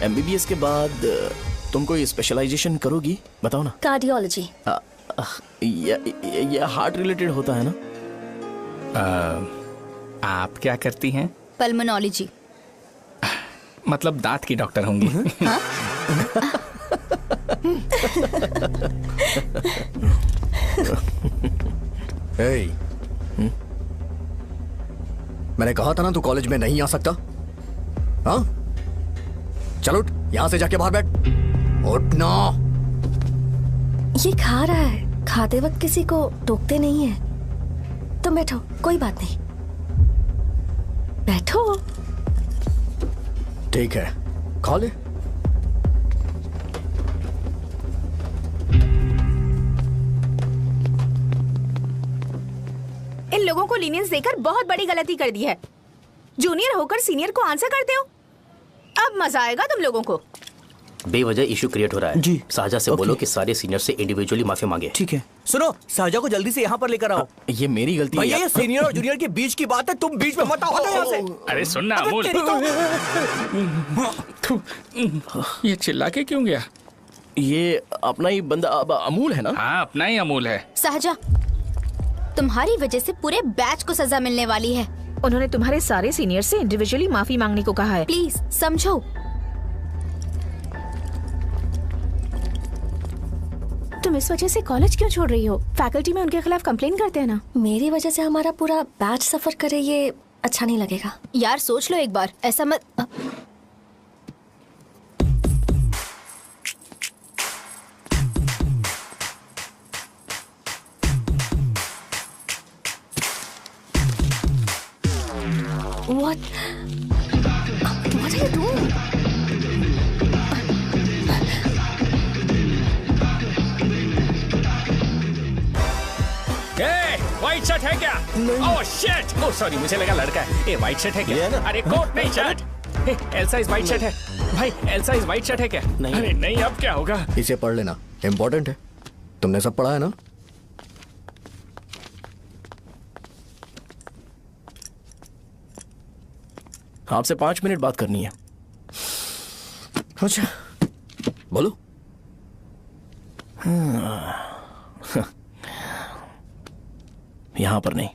एमबीबीएस के बाद तुम कोई स्पेशलाइजेशन करोगी? बताओ ना। कार्डियोलॉजी। ये हार्ट रिलेटेड होता है ना? आप क्या करती हैं? पल्मोनोलॉजी। मतलब दांत की डॉक्टर होंगी। हाँ? hey. मैंने कहा था ना तू कॉलेज में नहीं आ सकता। हाँ, चल उठ, यहां से जाके बाहर बैठ। उठ ना। ये खा रहा है, खाते वक्त किसी को टोकते नहीं है। तुम बैठो, कोई बात नहीं, बैठो। ठीक है, खा ले। इन लोगों को लीनियंस देकर बहुत बड़ी गलती कर दी है। जूनियर होकर सीनियर को आंसर करते हो। अब मजा आएगा तुम लोगों को। बेवजह इशू क्रिएट हो रहा है जी। साजा से बोलो कि सारे सीनियर से इंडिविजुअली माफी मांगे। ठीक है। सुनो, साजा को जल्दी से यहाँ पर लेकर आओ। ये मेरी गलती है। भैया, ये सीनियर और जूनियर के बीच की बात है, तुम बीच में मत आओ यहाँ से। अरे सुनना अमूल, ये चिल्ला के क्यों गया? ये अपना ही बंदा अमूल है ना? हाँ, अपना ही अमूल है। साजा, तुम्हारी वजह से पूरे बैच को सजा मिलने वाली है। उन्होंने तुम्हारे सारे सीनियर से इंडिविजुअली माफी मांगने को कहा है। प्लीज समझो। तुम इस वजह से कॉलेज क्यों छोड़ रही हो? फैकल्टी में उनके खिलाफ कंप्लेन करते हैं ना। मेरी वजह से हमारा पूरा बैच सफर करे, ये अच्छा नहीं लगेगा। यार सोच लो एक बार, ऐसा मत। What are you doing? White shirt है क्या? Oh shit! ओह सॉरी, मुझे लगा लड़का है। ए व्हाइट शर्ट है क्या? अरे कोट नहीं, shirt. Elsa is white shirt है। भाई, एल्सा इज व्हाइट शर्ट है क्या? नहीं। अरे नहीं, अब क्या होगा? इसे पढ़ लेना, इम्पोर्टेंट है। तुमने सब पढ़ा है ना? आपसे 5 मिनट बात करनी है। अच्छा, बोलो। यहां पर नहीं।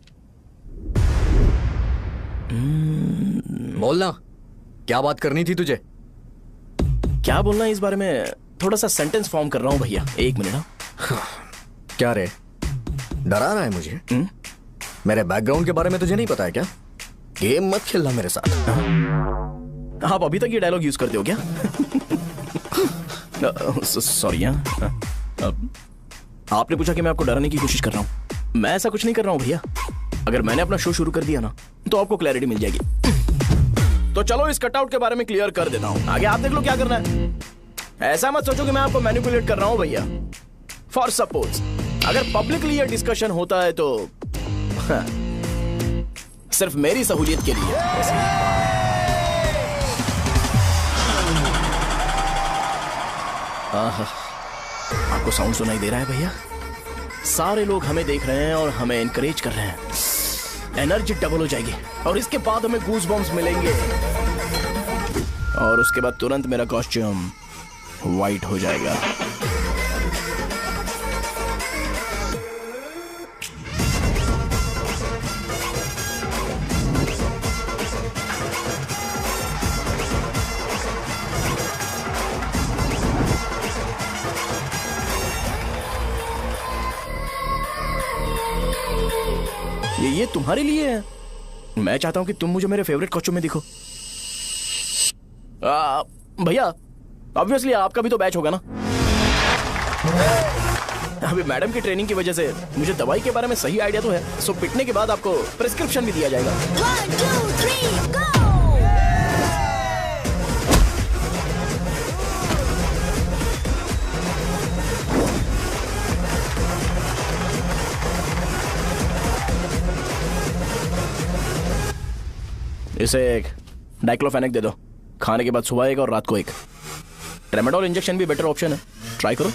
बोलना, क्या बात करनी थी तुझे? क्या बोलना है इस बारे में? थोड़ा सा सेंटेंस फॉर्म कर रहा हूं भैया, 1 मिनट। क्या रे, डरा रहा है मुझे? मेरे बैकग्राउंड के बारे में तुझे नहीं पता है क्या? गेम मत खेलना मेरे साथ। आप अभी तक ये डायलॉग यूज करते हो क्या? सॉरी। आपने पूछा कि मैं आपको डराने की कोशिश कर रहा हूं। मैं ऐसा कुछ नहीं कर रहा हूं भैया। अगर मैंने अपना शो शुरू कर दिया ना, तो आपको क्लैरिटी मिल जाएगी। तो चलो इस कटआउट के बारे में क्लियर कर देता हूं। आगे आप देख लो क्या करना है। ऐसा मत सोचो कि मैं आपको मैनिपुलेट कर रहा हूं भैया। फॉर सपोज अगर पब्लिकली ये डिस्कशन होता है तो सिर्फ मेरी सहूलियत के लिए। आपको साउंड सुनाई दे रहा है भैया? सारे लोग हमें देख रहे हैं और हमें एनकरेज कर रहे हैं। एनर्जी डबल हो जाएगी और इसके बाद हमें गूज बम्स मिलेंगे और उसके बाद तुरंत मेरा कॉस्ट्यूम वाइट हो जाएगा। ये तुम्हारे लिए है। मैं चाहता हूं कि तुम मुझे मेरे फेवरेट कॉस्ट्यूम में दिखो। भैया, ऑब्वियसली आपका भी तो बैच होगा ना। अभी मैडम की ट्रेनिंग की वजह से मुझे दवाई के बारे में सही आइडिया तो है। सो पिटने के बाद आपको प्रिस्क्रिप्शन भी दिया जाएगा। 1 2 3 गो। इसे एक डाइक्लोफेनेक दे दो। खाने के बाद सुबह एक और रात को एक। ट्रेमाडोल इंजेक्शन भी बेटर ऑप्शन है, ट्राई करो।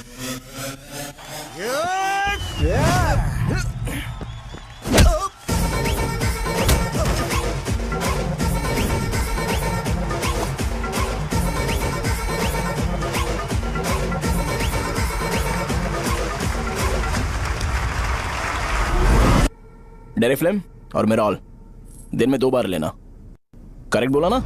डेरिफ्लेम और मेरॉल दिन में 2 बार लेना। करेक्ट बोला ना?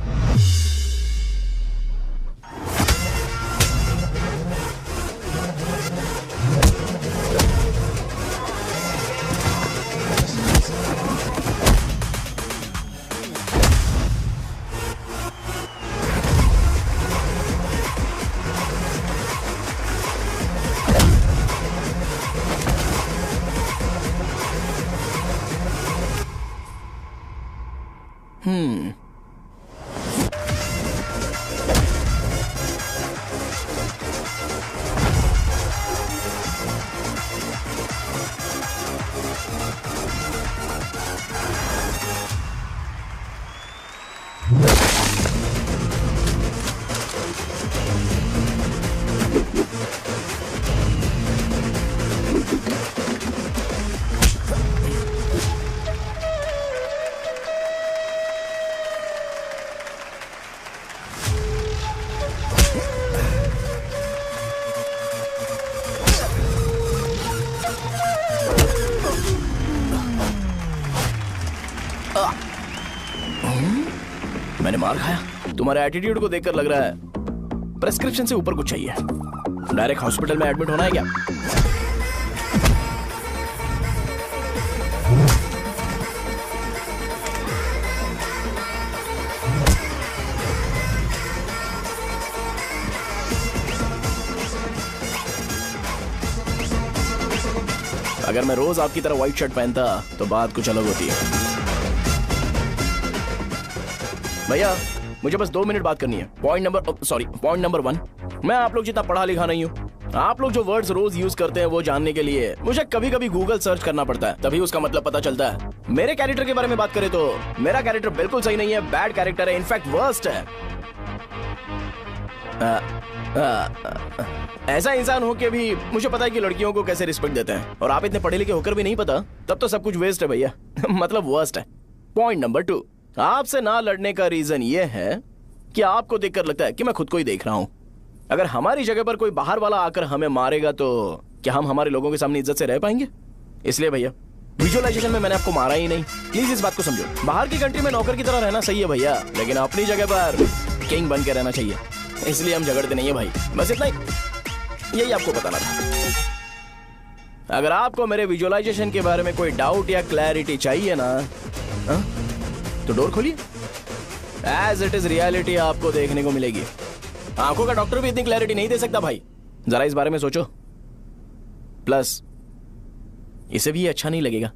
मैंने मार खाया? तुम्हारे एटीट्यूड को देखकर लग रहा है प्रेस्क्रिप्शन से ऊपर कुछ चाहिए। डायरेक्ट हॉस्पिटल में एडमिट होना है क्या? अगर मैं रोज आपकी तरह व्हाइट शर्ट पहनता तो बात कुछ अलग होती है। भैया मुझे बस 2 मिनट बात करनी है। पॉइंट नंबर 1, मैं आप लोग जितना पढ़ा लिखा नहीं हूँ। आप लोग जो वर्ड्स रोज यूज करते हैं वो जानने के लिए मुझे कभी कभी गूगल सर्च करना पड़ता है, तभी उसका मतलब पता चलता है। मेरे कैरेक्टर के बारे में बात करें तो मेरा कैरेक्टर बिल्कुल सही नहीं है, बैड कैरेक्टर है, इनफैक्ट वर्स्ट है। ऐसा इंसान हो के भी मुझे पता है कि लड़कियों को कैसे रिस्पेक्ट देते हैं, और आप इतने पढ़े लिखे होकर भी नहीं पता, तब तो सब कुछ वेस्ट है भैया। मतलब वर्स्ट है। पॉइंट नंबर 2, आपसे ना लड़ने का रीजन ये है कि आपको देखकर लगता है कि मैं खुद को ही देख रहा हूं। अगर हमारी जगह पर कोई बाहर वाला आकर हमें मारेगा तो क्या हम हमारे लोगों के सामने इज्जत से रह पाएंगे? इसलिए भैया विजुअलाइजेशन में मैंने आपको मारा ही नहीं, प्लीज इस बात को समझो। बाहर की कंट्री में नौकर की तरह रहना सही है भैया, लेकिन अपनी जगह पर किंग बन के रहना चाहिए। इसलिए हम झगड़ते नहीं है भाई, बस इतना ही, यही आपको बताना था। अगर आपको मेरे विजुअलाइजेशन के बारे में कोई डाउट या क्लैरिटी चाहिए ना, तो डोर खोलिए। एज इट इज रियलिटी आपको देखने को मिलेगी। आंखों का डॉक्टर भी इतनी क्लैरिटी नहीं दे सकता भाई, जरा इस बारे में सोचो। प्लस इसे भी अच्छा नहीं लगेगा।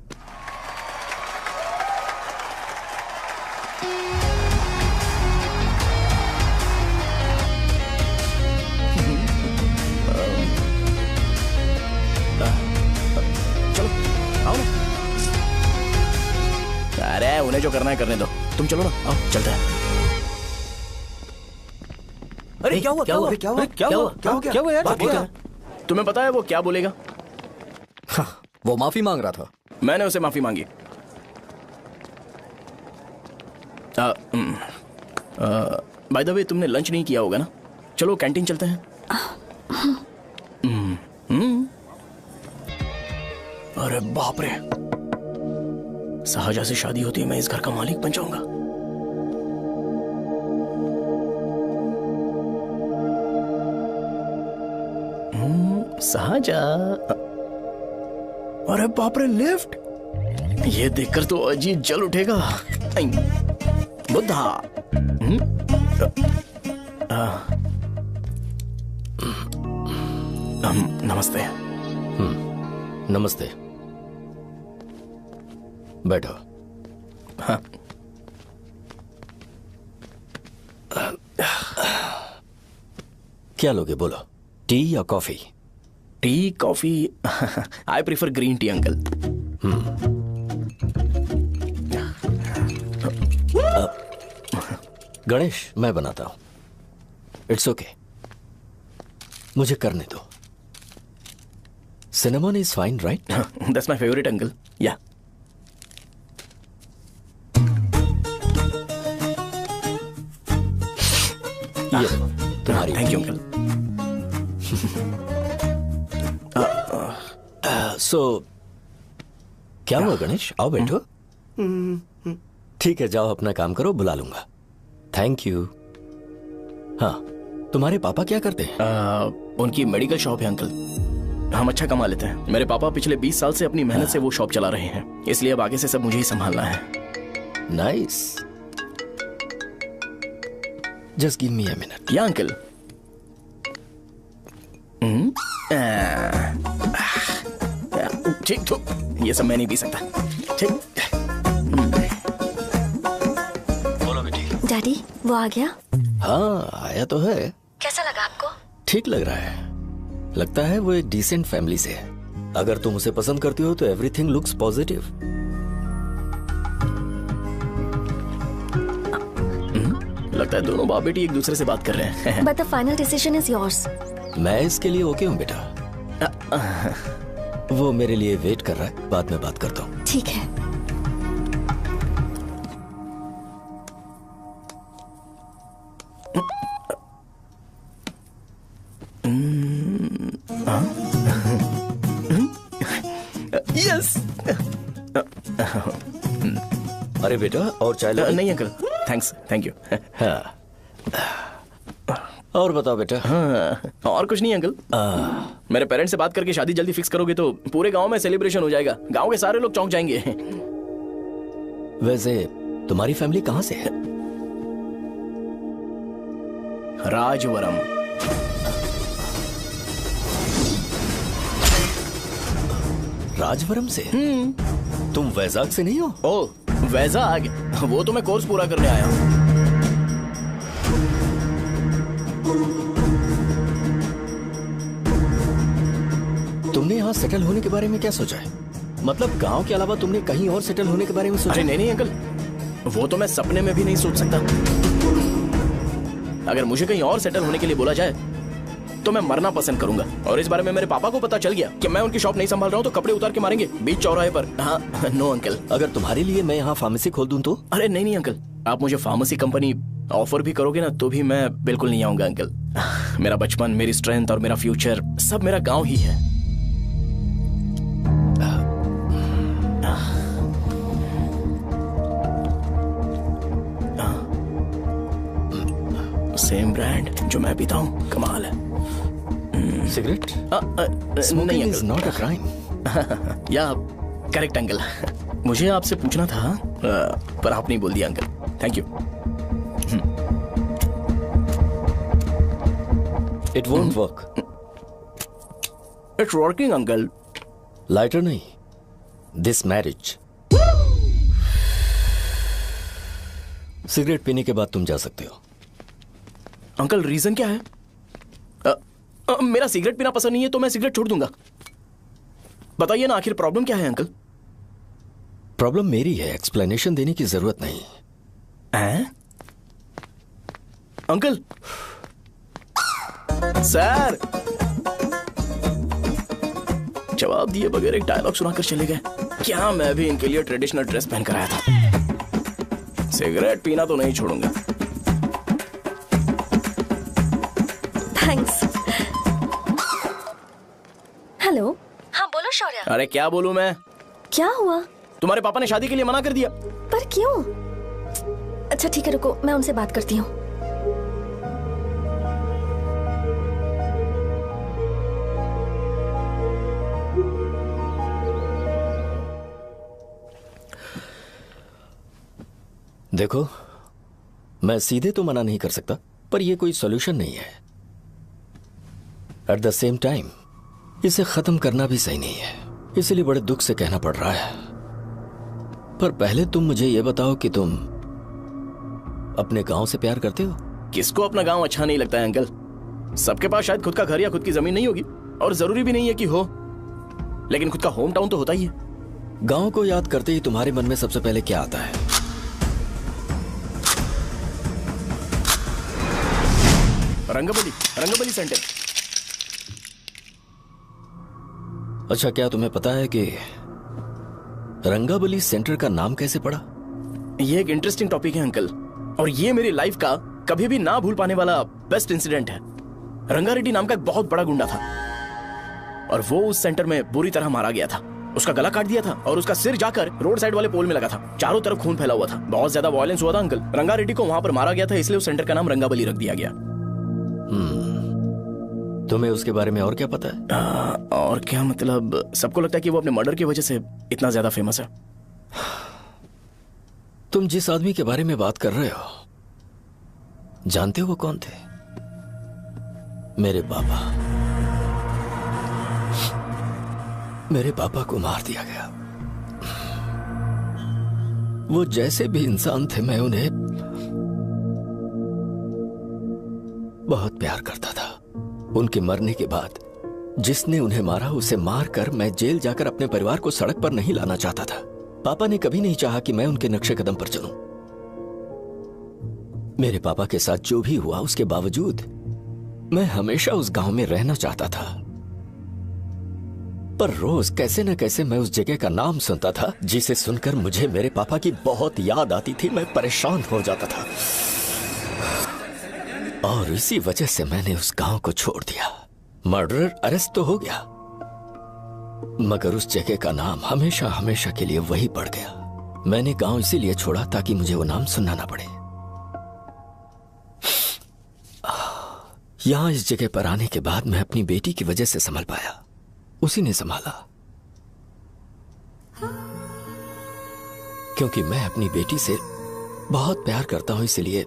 चलो आओ ना। अरे उन्हें जो करना है करने दो, तुम चलो ना, आओ चलते हैं। अरे क्या हुआ? यार? तुम्हें पता है वो क्या बोलेगा? वो माफी मांग रहा था। मैंने उसे माफी मांगी। बाय द वे तुमने लंच नहीं किया होगा ना? चलो कैंटीन चलते हैं। अरे बाप रे, सहजा से शादी होती है मैं इस घर का मालिक बन जाऊंगा। सहजा, अरे बाप रे लिफ्ट, ये देखकर तो अजीब जल उठेगा। बुद्धा। नमस्ते। नमस्ते, बैठो। हाँ। क्या लोगे बोलो, टी या coffee? Tea coffee? I prefer green tea uncle. Ganesh, मैं बनाता हूं। इट्स ओके, मुझे करने दो। Cinnamon is fine, right? That's my favourite uncle. या ये तुम्हारी। Thank you uncle. सो क्या हुआ गणेश? आओ बैठो। ठीक है, जाओ अपना काम करो, बुला लूंगा। Thank you. हाँ, तुम्हारे पापा क्या करते हैं? उनकी मेडिकल शॉप है अंकल। हम अच्छा कमा लेते हैं। मेरे पापा पिछले 20 साल से अपनी मेहनत से वो शॉप चला रहे हैं, इसलिए अब आगे से सब मुझे ही संभालना है। Nice. Just give me a minute. या अंकल। ठीक तो ये सब मैं नहीं पी सकता। ठीक। बोलो बेटी। डैडी, वो आ गया? हाँ, आया तो है। कैसा लगा आपको? ठीक लग रहा है। लगता है वो एक डिसेंट फैमिली से है। अगर तुम उसे पसंद करती हो तो एवरीथिंग लुक्स पॉजिटिव। लगता है दोनों बाप बेटी एक दूसरे से बात कर रहे हैं। But the final decision is yours. मैं इसके लिए ओके हूँ बेटा। वो मेरे लिए वेट कर रहा है, बाद में बात करता हूँ। ठीक है। यस। अरे बेटा, और चाय लो? नहीं अंकल, थैंक्स, थैंक यू। हाँ। और बताओ बेटा। हाँ, और कुछ नहीं अंकल। मेरे पेरेंट्स से बात करके शादी जल्दी फिक्स करोगे तो पूरे गांव में सेलिब्रेशन हो जाएगा। गांव के सारे लोग चौंक जाएंगे। वैसे तुम्हारी फैमिली कहाँ से है? राजवरम। राजवरम से? तुम वैजाग से नहीं हो? ओ, वैजाग? वो तो मैं कोर्स पूरा करने आया हूँ। तुमने यहाँ सेटल होने के बारे में क्या सोचा है? मतलब गांव के अलावा तुमने कहीं और सेटल होने के बारे में सोचा? अरे नहीं अंकल, वो तो मैं सपने में भी नहीं सोच सकता। अगर मुझे कहीं और सेटल होने के लिए बोला जाए तो मैं मरना पसंद करूंगा। और इस बारे में मेरे पापा को पता चल गया कि मैं उनकी शॉप नहीं संभाल रहा हूँ तो कपड़े उतार के मारेंगे बीच चौराहे पर। हाँ, नो अंकल। अगर तुम्हारे लिए मैं यहाँ फार्मेसी खोल दूं तो? अरे नहीं अंकल, आप मुझे फार्मेसी कंपनी ऑफर भी करोगे ना तो भी मैं बिल्कुल नहीं आऊंगा अंकल। मेरा बचपन, मेरी स्ट्रेंथ और मेरा फ्यूचर सब मेरा गांव ही है। सेम ब्रांड जो मैं पीता हूँ, कमाल है। सिगरेट? नहीं इज नॉट अ क्राइम। या करेक्ट अंकल। मुझे आपसे पूछना था पर आप नहीं बोल दिया uncle. Thank you. It won't work. It's working uncle. Lighter नहीं, दिस मैरिज। सिगरेट पीने के बाद तुम जा सकते हो। अंकल रीजन क्या है? मेरा सिगरेट पीना पसंद नहीं है तो मैं सिगरेट छोड़ दूंगा। बताइए ना, आखिर प्रॉब्लम क्या है अंकल? प्रॉब्लम मेरी है, एक्सप्लेनेशन देने की जरूरत नहीं है। अंकल सर जवाब दिए बगैर एक डायलॉग सुनाकर चले गए। क्या मैं भी इनके लिए ट्रेडिशनल ड्रेस पहन कर आया था। सिगरेट पीना तो नहीं छोड़ूंगा। थैंक्स। हेलो। हाँ बोलो शौर्य। अरे क्या बोलूं मैं? क्या हुआ? तुम्हारे पापा ने शादी के लिए मना कर दिया। पर क्यों? अच्छा ठीक है, रुको मैं उनसे बात करती हूँ। देखो, मैं सीधे तो मना नहीं कर सकता, पर यह कोई सॉल्यूशन नहीं है। एट द सेम टाइम इसे खत्म करना भी सही नहीं है, इसलिए बड़े दुख से कहना पड़ रहा है। पर पहले तुम मुझे यह बताओ कि तुम अपने गांव से प्यार करते हो? किसको अपना गांव अच्छा नहीं लगता है अंकल? सबके पास शायद खुद का घर या खुद की जमीन नहीं होगी, और जरूरी भी नहीं है कि हो, लेकिन खुद का होम टाउन तो होता ही है। गांव को याद करते ही तुम्हारे मन में सबसे पहले क्या आता है? रंगबली सेंटर। अच्छा, क्या तुम्हें पता है कि रंगाबली सेंटर का नाम कैसे पड़ा? ये एक इंटरेस्टिंग टॉपिक है अंकल, और ये मेरी लाइफ का कभी भी ना भूल पाने वाला बेस्ट इंसिडेंट है। रंगारेड्डी नाम का एक बहुत बड़ा गुंडा था और वो उस सेंटर में बुरी तरह मारा गया था। उसका गला काट दिया था और उसका सिर जाकर रोड साइड वाले पोल में लगा था। चारों तरफ खून फैला हुआ था, बहुत ज्यादा वायलेंस हुआ था अंकल। रंगारेड्डी को वहां पर मारा गया था, इसलिए उस सेंटर का नाम रंगाबली रख दिया गया। तुम्हें उसके बारे में और क्या पता है? और क्या मतलब, सबको लगता है कि वो अपने मर्डर की वजह से इतना ज्यादा फेमस है। तुम जिस आदमी के बारे में बात कर रहे हो, जानते हो वो कौन थे? मेरे पापा। मेरे पापा को मार दिया गया। वो जैसे भी इंसान थे, मैं उन्हें बहुत प्यार करता था। उनके मरने के बाद जिसने उन्हें मारा उसे मारकर मैं जेल जाकर अपने परिवार को सड़क पर नहीं लाना चाहता था। पापा ने कभी नहीं चाहा कि मैं उनके नक्शे कदम पर चलूं। मेरे पापा के साथ जो भी हुआ, उसके बावजूद मैं हमेशा उस गांव में रहना चाहता था। पर रोज कैसे न कैसे मैं उस जगह का नाम सुनता था, जिसे सुनकर मुझे मेरे पापा की बहुत याद आती थी। मैं परेशान हो जाता था और इसी वजह से मैंने उस गांव को छोड़ दिया। मर्डरर अरेस्ट तो हो गया, मगर उस जगह का नाम हमेशा हमेशा के लिए वही पड़ गया। मैंने गांव इसीलिए छोड़ा ताकि मुझे वो नाम सुनना ना पड़े। यहां इस जगह पर आने के बाद मैं अपनी बेटी की वजह से संभल पाया, उसी ने संभाला। क्योंकि मैं अपनी बेटी से बहुत प्यार करता हूं, इसलिए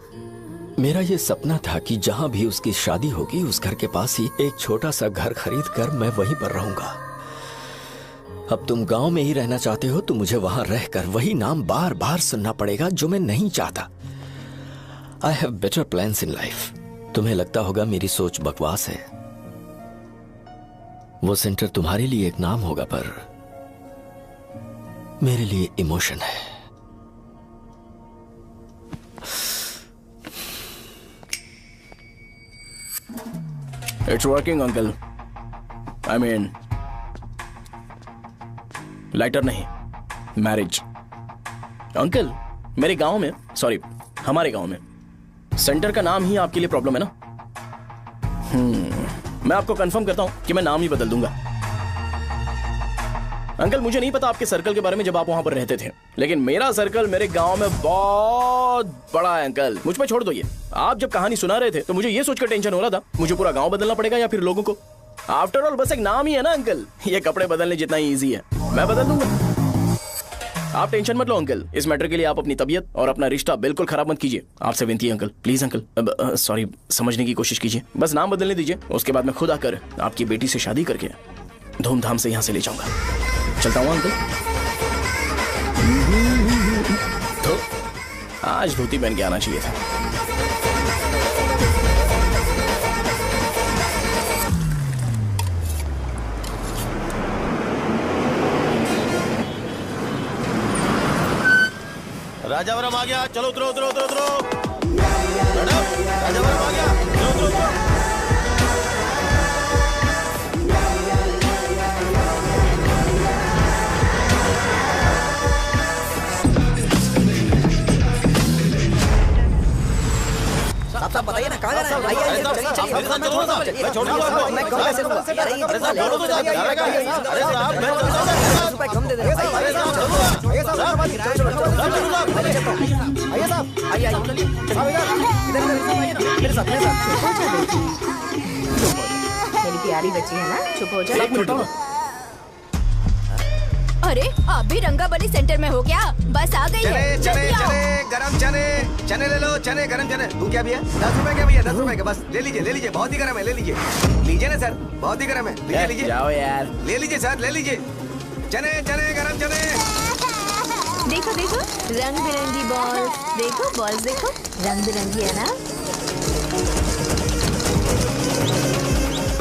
मेरा यह सपना था कि जहां भी उसकी शादी होगी, उस घर के पास ही एक छोटा सा घर खरीद कर मैं वहीं पर रहूंगा। अब तुम गांव में ही रहना चाहते हो तो मुझे वहां रहकर वही नाम बार बार सुनना पड़ेगा, जो मैं नहीं चाहता। I have better plans in life. तुम्हें लगता होगा मेरी सोच बकवास है। वो सेंटर तुम्हारे लिए एक नाम होगा, पर मेरे लिए इमोशन है। It's working uncle. I mean, lighter नहीं, मैरिज। अंकल, मेरे गांव में, सॉरी हमारे गांव में सेंटर का नाम ही आपके लिए प्रॉब्लम है ना? मैं आपको कंफर्म करता हूं कि मैं नाम ही बदल दूंगा। अंकल, मुझे नहीं पता आपके सर्कल के बारे में जब आप वहां पर रहते थे, लेकिन मेरा सर्कल मेरे गांव में बहुत बड़ा है अंकल। मुझ पे छोड़ दो ये। आप जब कहानी सुना रहे थे तो मुझे ये सोचकर टेंशन हो रहा था, मुझे पूरा गांव बदलना पड़ेगा या फिर लोगों को। आफ्टर ऑल बस एक नाम ही है ना अंकल, ये कपड़े बदलने जितना ही ईजी है, मैं बदल दूंगा। आप टेंशन मत लो अंकल, इस मैटर के लिए आप अपनी तबीयत और अपना रिश्ता बिल्कुल खराब मत कीजिए। आपसे विनती है अंकल, प्लीज अंकल। सॉरी, समझने की कोशिश कीजिए, बस नाम बदलने दीजिए। उसके बाद मैं खुद आकर आपकी बेटी से शादी करके धूमधाम से यहाँ से ले जाऊंगा। चलता हूँ अंकल। तो आज धोती पहन के आना चाहिए था। राजावरम आ गया, चलो उतरो उतरो उतरो उतरो। मैडम, राजावरम आ गया, चलो उतरो उतरो। साहब बताइए ना, कहाँ जाना है? आइए आइए, चलिए चलिए। मैं छोड़ दूंगा आपको। मैं कम कैसे दूंगा? अरे साहब, छोड़ो तो जाइए। अरे साहब, मैं ₹50 कम दे दे। अरे साहब, छोड़ो। आइए साहब, आइए साहब, आइए आइए, इधर मेरे साथ मेरी प्यारी बच्ची है ना, चुप हो जा। एक मिनट। अरे आप भी रंगाबली सेंटर में हो क्या? बस आ गई है। चने जल्दी आओ। चने गरम चने ले लो। चने गरम चने। तू क्या भैया? 10 रुपए का भैया, 10 रुपए का। बस ले लीजिए, बहुत ही गरम है, ले लीजिए ना सर, बहुत ही गरम है, लीजिए जाओ यार, ले लीजिए सर, ले लीजिए। चने गरम चने। देखो देखो, रंग बिरंगी बॉल, देखो बॉल्स, देखो रंग बिरंगी है ना।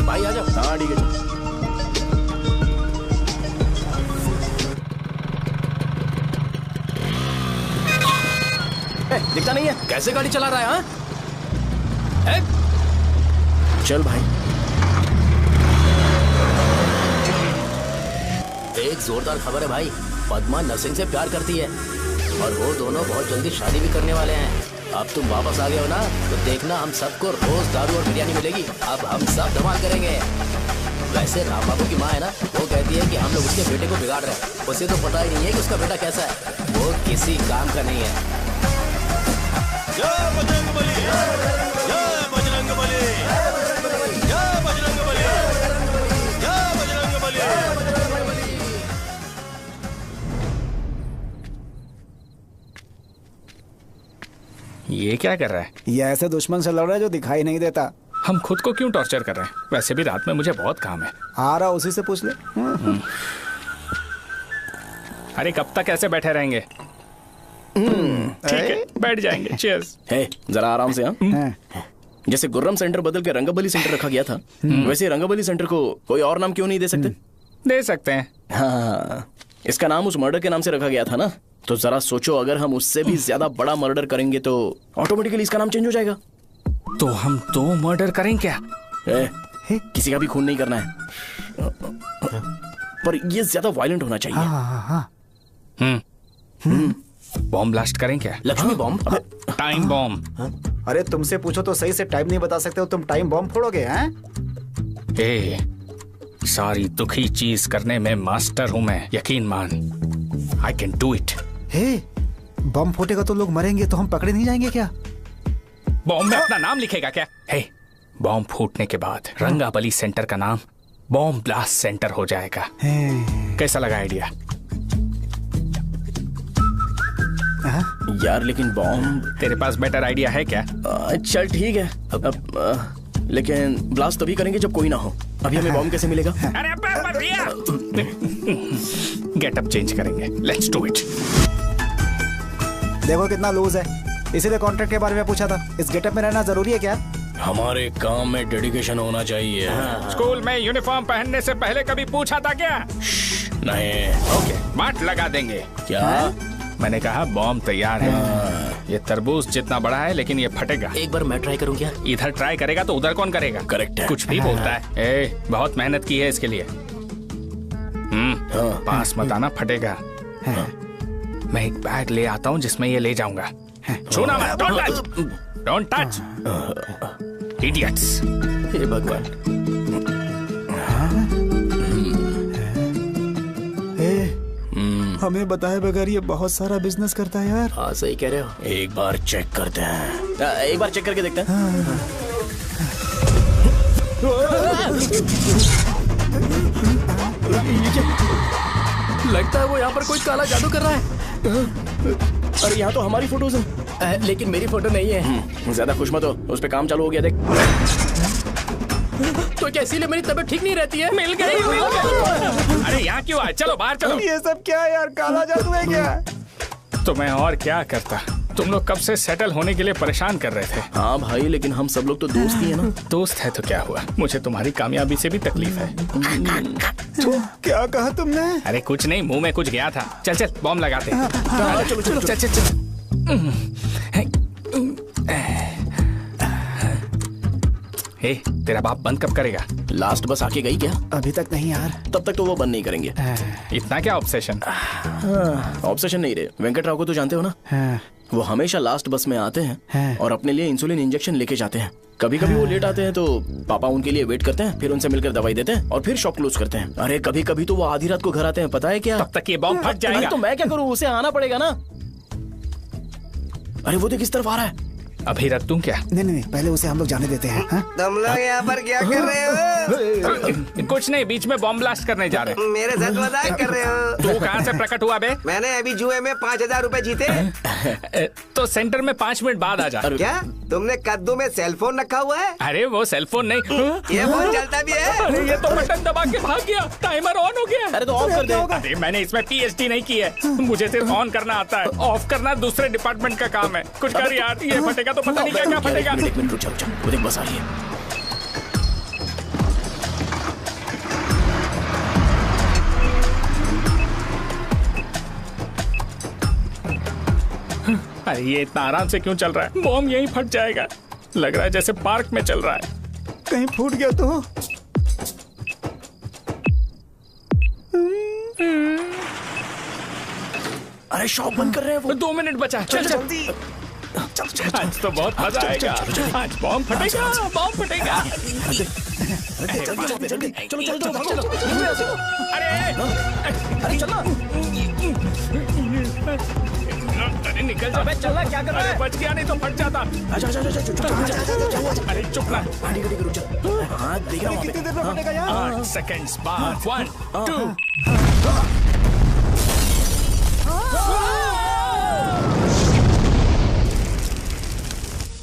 भाई आ जाओ। हाँ ठीक है। दिखता नहीं है, कैसे गाड़ी चला रहा है? चल भाई। एक जोरदार खबर है भाई, पद्मा नरसिंह से प्यार करती है और वो दोनों बहुत जल्दी शादी भी करने वाले हैं। अब तुम वापस आ गए हो ना, तो देखना हम सबको रोज दारू और बिरयानी मिलेगी। अब हम सब धमाल करेंगे। वैसे राम बाबू की माँ है ना, वो कहती है कि हम लोग उसके बेटे को बिगाड़ रहे हैं। उसे तो पता ही नहीं है कि उसका बेटा कैसा है, वो किसी काम का नहीं है। जय बजरंग बली, जय बजरंग बली, जय बजरंग बली, जय बजरंग बली। ये क्या कर रहा है? ये ऐसे दुश्मन से लड़ रहा है जो दिखाई नहीं देता। हम खुद को क्यों टॉर्चर कर रहे हैं? वैसे भी रात में मुझे बहुत काम है। आ रहा उसी से पूछ ले। अरे कब तक ऐसे बैठे रहेंगे? ठीक है, बैठ जाएंगे। चीयर्स। हे, जरा आराम से। हाँ, जैसे गुर्रम सेंटर बदल के रंगबली सेंटर रखा गया था, वैसे रंगबली सेंटर को कोई और नाम क्यों नहीं दे सकते? दे सकते हैं। हाँ, इसका नाम उस मर्डर के नाम से रखा गया था ना, तो जरा सोचो, अगर हम उससे भी ज्यादा बड़ा मर्डर करेंगे तो ऑटोमेटिकली इसका नाम चेंज हो जाएगा। तो हम 2 मर्डर करें क्या? किसी का भी खून नहीं करना है, पर ये ज्यादा वायलेंट होना चाहिए। बॉम्ब ब्लास्ट करें क्या? लक्ष्मी बॉम्ब? Time bomb. अरे तुमसे पूछो तो सही से टाइम नहीं बता सकते हो, तुम टाइम बॉम्ब फोड़ोगे? हैं? ए, सारी दुखी चीज करने में मास्टर हूं मैं, यकीन मान। I can do it. हे, बम फूटेगा तो लोग मरेंगे, तो हम पकड़े नहीं जाएंगे क्या? बॉम्ब में अपना नाम लिखेगा क्या? हे, बॉम्ब फूटने के बाद रंगाबली सेंटर का नाम बॉम्ब ब्लास्ट सेंटर हो जाएगा। कैसा लगा आइडिया? यार लेकिन बॉम्ब, तेरे पास बेटर आइडिया है क्या? चल ठीक है, लेकिन ब्लास्ट तभी करेंगे जब कोई ना हो। अभी हमें बॉम्ब कैसे मिलेगा? अरे भैया, गेटअप चेंज करेंगे। Let's do it. देखो कितना लूज है, इसीलिए कॉन्ट्रैक्ट के बारे में पूछा था। इस गेटअप में रहना जरूरी है क्या? हमारे काम में डेडिकेशन होना चाहिए। स्कूल में यूनिफॉर्म पहनने से पहले कभी पूछा था क्या? नहीं। ओके, बांट लगा देंगे। क्या? मैंने कहा बॉम्ब तैयार है। ये तरबूज जितना बड़ा है, लेकिन ये फटेगा। एक बार मैं ट्राई करूं क्या? इधर ट्राई करेगा तो उधर कौन करेगा? करेक्ट है। कुछ भी बोलता है। ए, बहुत मेहनत की है इसके लिए। पास मत आना, फटेगा। मैं एक बैग ले आता हूँ जिसमें ये ले जाऊंगा। छूना मत, don't touch, don't touch, idiots. हे भगवान। हमें बताए बगैर ये बहुत सारा बिजनेस करता है यार। हाँ सही कह रहे हो। एक बार चेक करते हैं। एक बार चेक करके देखते हैं। लगता है वो यहाँ पर कोई काला जादू कर रहा है। अरे यहाँ तो हमारी फोटोज हैं, लेकिन मेरी फोटो नहीं है। ज्यादा खुश मत हो, उस पे काम चालू हो गया। देख तो क्या इसीलिए मेरी तबीयत ठीक नहीं रहती है? मिल गई, मिल गई। अरे यहाँ क्यों आए? चलो बाहर चलो। ये सब क्या है यार? काला जादू है क्या? तो मैं और क्या करता? तुम लोग कब से सेटल होने के लिए परेशान कर रहे थे। हाँ भाई, लेकिन हम सब लोग तो दोस्त ही है ना। दोस्त है तो क्या हुआ? मुझे तुम्हारी कामयाबी से भी तकलीफ है। तो क्या कहा तुमने? अरे कुछ नहीं, मुंह में कुछ गया था। चल चल बॉम्ब लगाते हैं। चलो चलो चल चल चल। हे, तेरा बाप बंद कब करेगा? लास्ट बस आके गई क्या? अभी तक नहीं यार। तब तक तो वो बंद नहीं करेंगे। इतना क्या ऑब्सेशन? ऑब्सेशन नहीं रे, वेंकट राव को तो जानते हो ना। वो हमेशा लास्ट बस में आते हैं और अपने लिए इंसुलिन इंजेक्शन लेके जाते हैं। कभी कभी वो लेट आते हैं तो पापा उनके लिए वेट करते हैं, फिर उनसे मिलकर दवाई देते हैं और फिर शॉप क्लोज करते हैं। अरे कभी कभी तो वो आधी रात को घर आते हैं, पता है क्या? तब तक ये बॉम्ब फट जाएगा। तो मैं क्या करूँ, उसे आना पड़ेगा ना। अरे वो देख किस तरफ आ रहा है। अभी रख दूं क्या? नहीं, पहले उसे हम लोग जाने देते हैं। तुम लोग यहाँ पर क्या कर रहे हो? कुछ नहीं, बीच में बॉम्ब ब्लास्ट करने जा रहे हैं। मेरे साथ मजाक कर रहे हो? तू कहाँ से प्रकट हुआ बे? मैंने अभी जुए में 5,000 रुपए जीते। तो सेंटर में 5 मिनट बाद आ जा। क्या तुमने कद्दू में सेलफोन रखा हुआ है? अरे वो सेलफोन नहीं, ये फोन चलता भी है। अरे ये तो बटन दबा के भाग गया, टाइमर ऑन हो गया। अरे तो ऑफ कर दे। अरे मैंने इसमें PhD नहीं की है, मुझे सिर्फ ऑन करना आता है। ऑफ करना दूसरे डिपार्टमेंट का काम है। कुछ कर यार, ये फटेगा तो पता नहीं क्या क्या फटेगा। एक मिनट रुक जा, वो देख बस आ रही है। अरे ये इतना आराम से क्यों चल रहा है? बॉम्ब यहीं फट जाएगा। लग रहा है जैसे पार्क में चल रहा है। कहीं फूट गया तो। अरे शॉप बंद कर रहे हैं वो। 2 मिनट बचा, चल जल्दी। आज तो बहुत मजा आएगा। आज बॉम्ब फटेगा, बॉम्ब फटेगा। चलो। अरे चलो। अरे निकल जा। चल क्या कर रहा है? बच गया, नहीं तो फट जाता। अरे चुप ना। हाँ देख रहा हूँ। कितनी देर में फटेगा यार? 8 सेकंड्स बाद 1 2।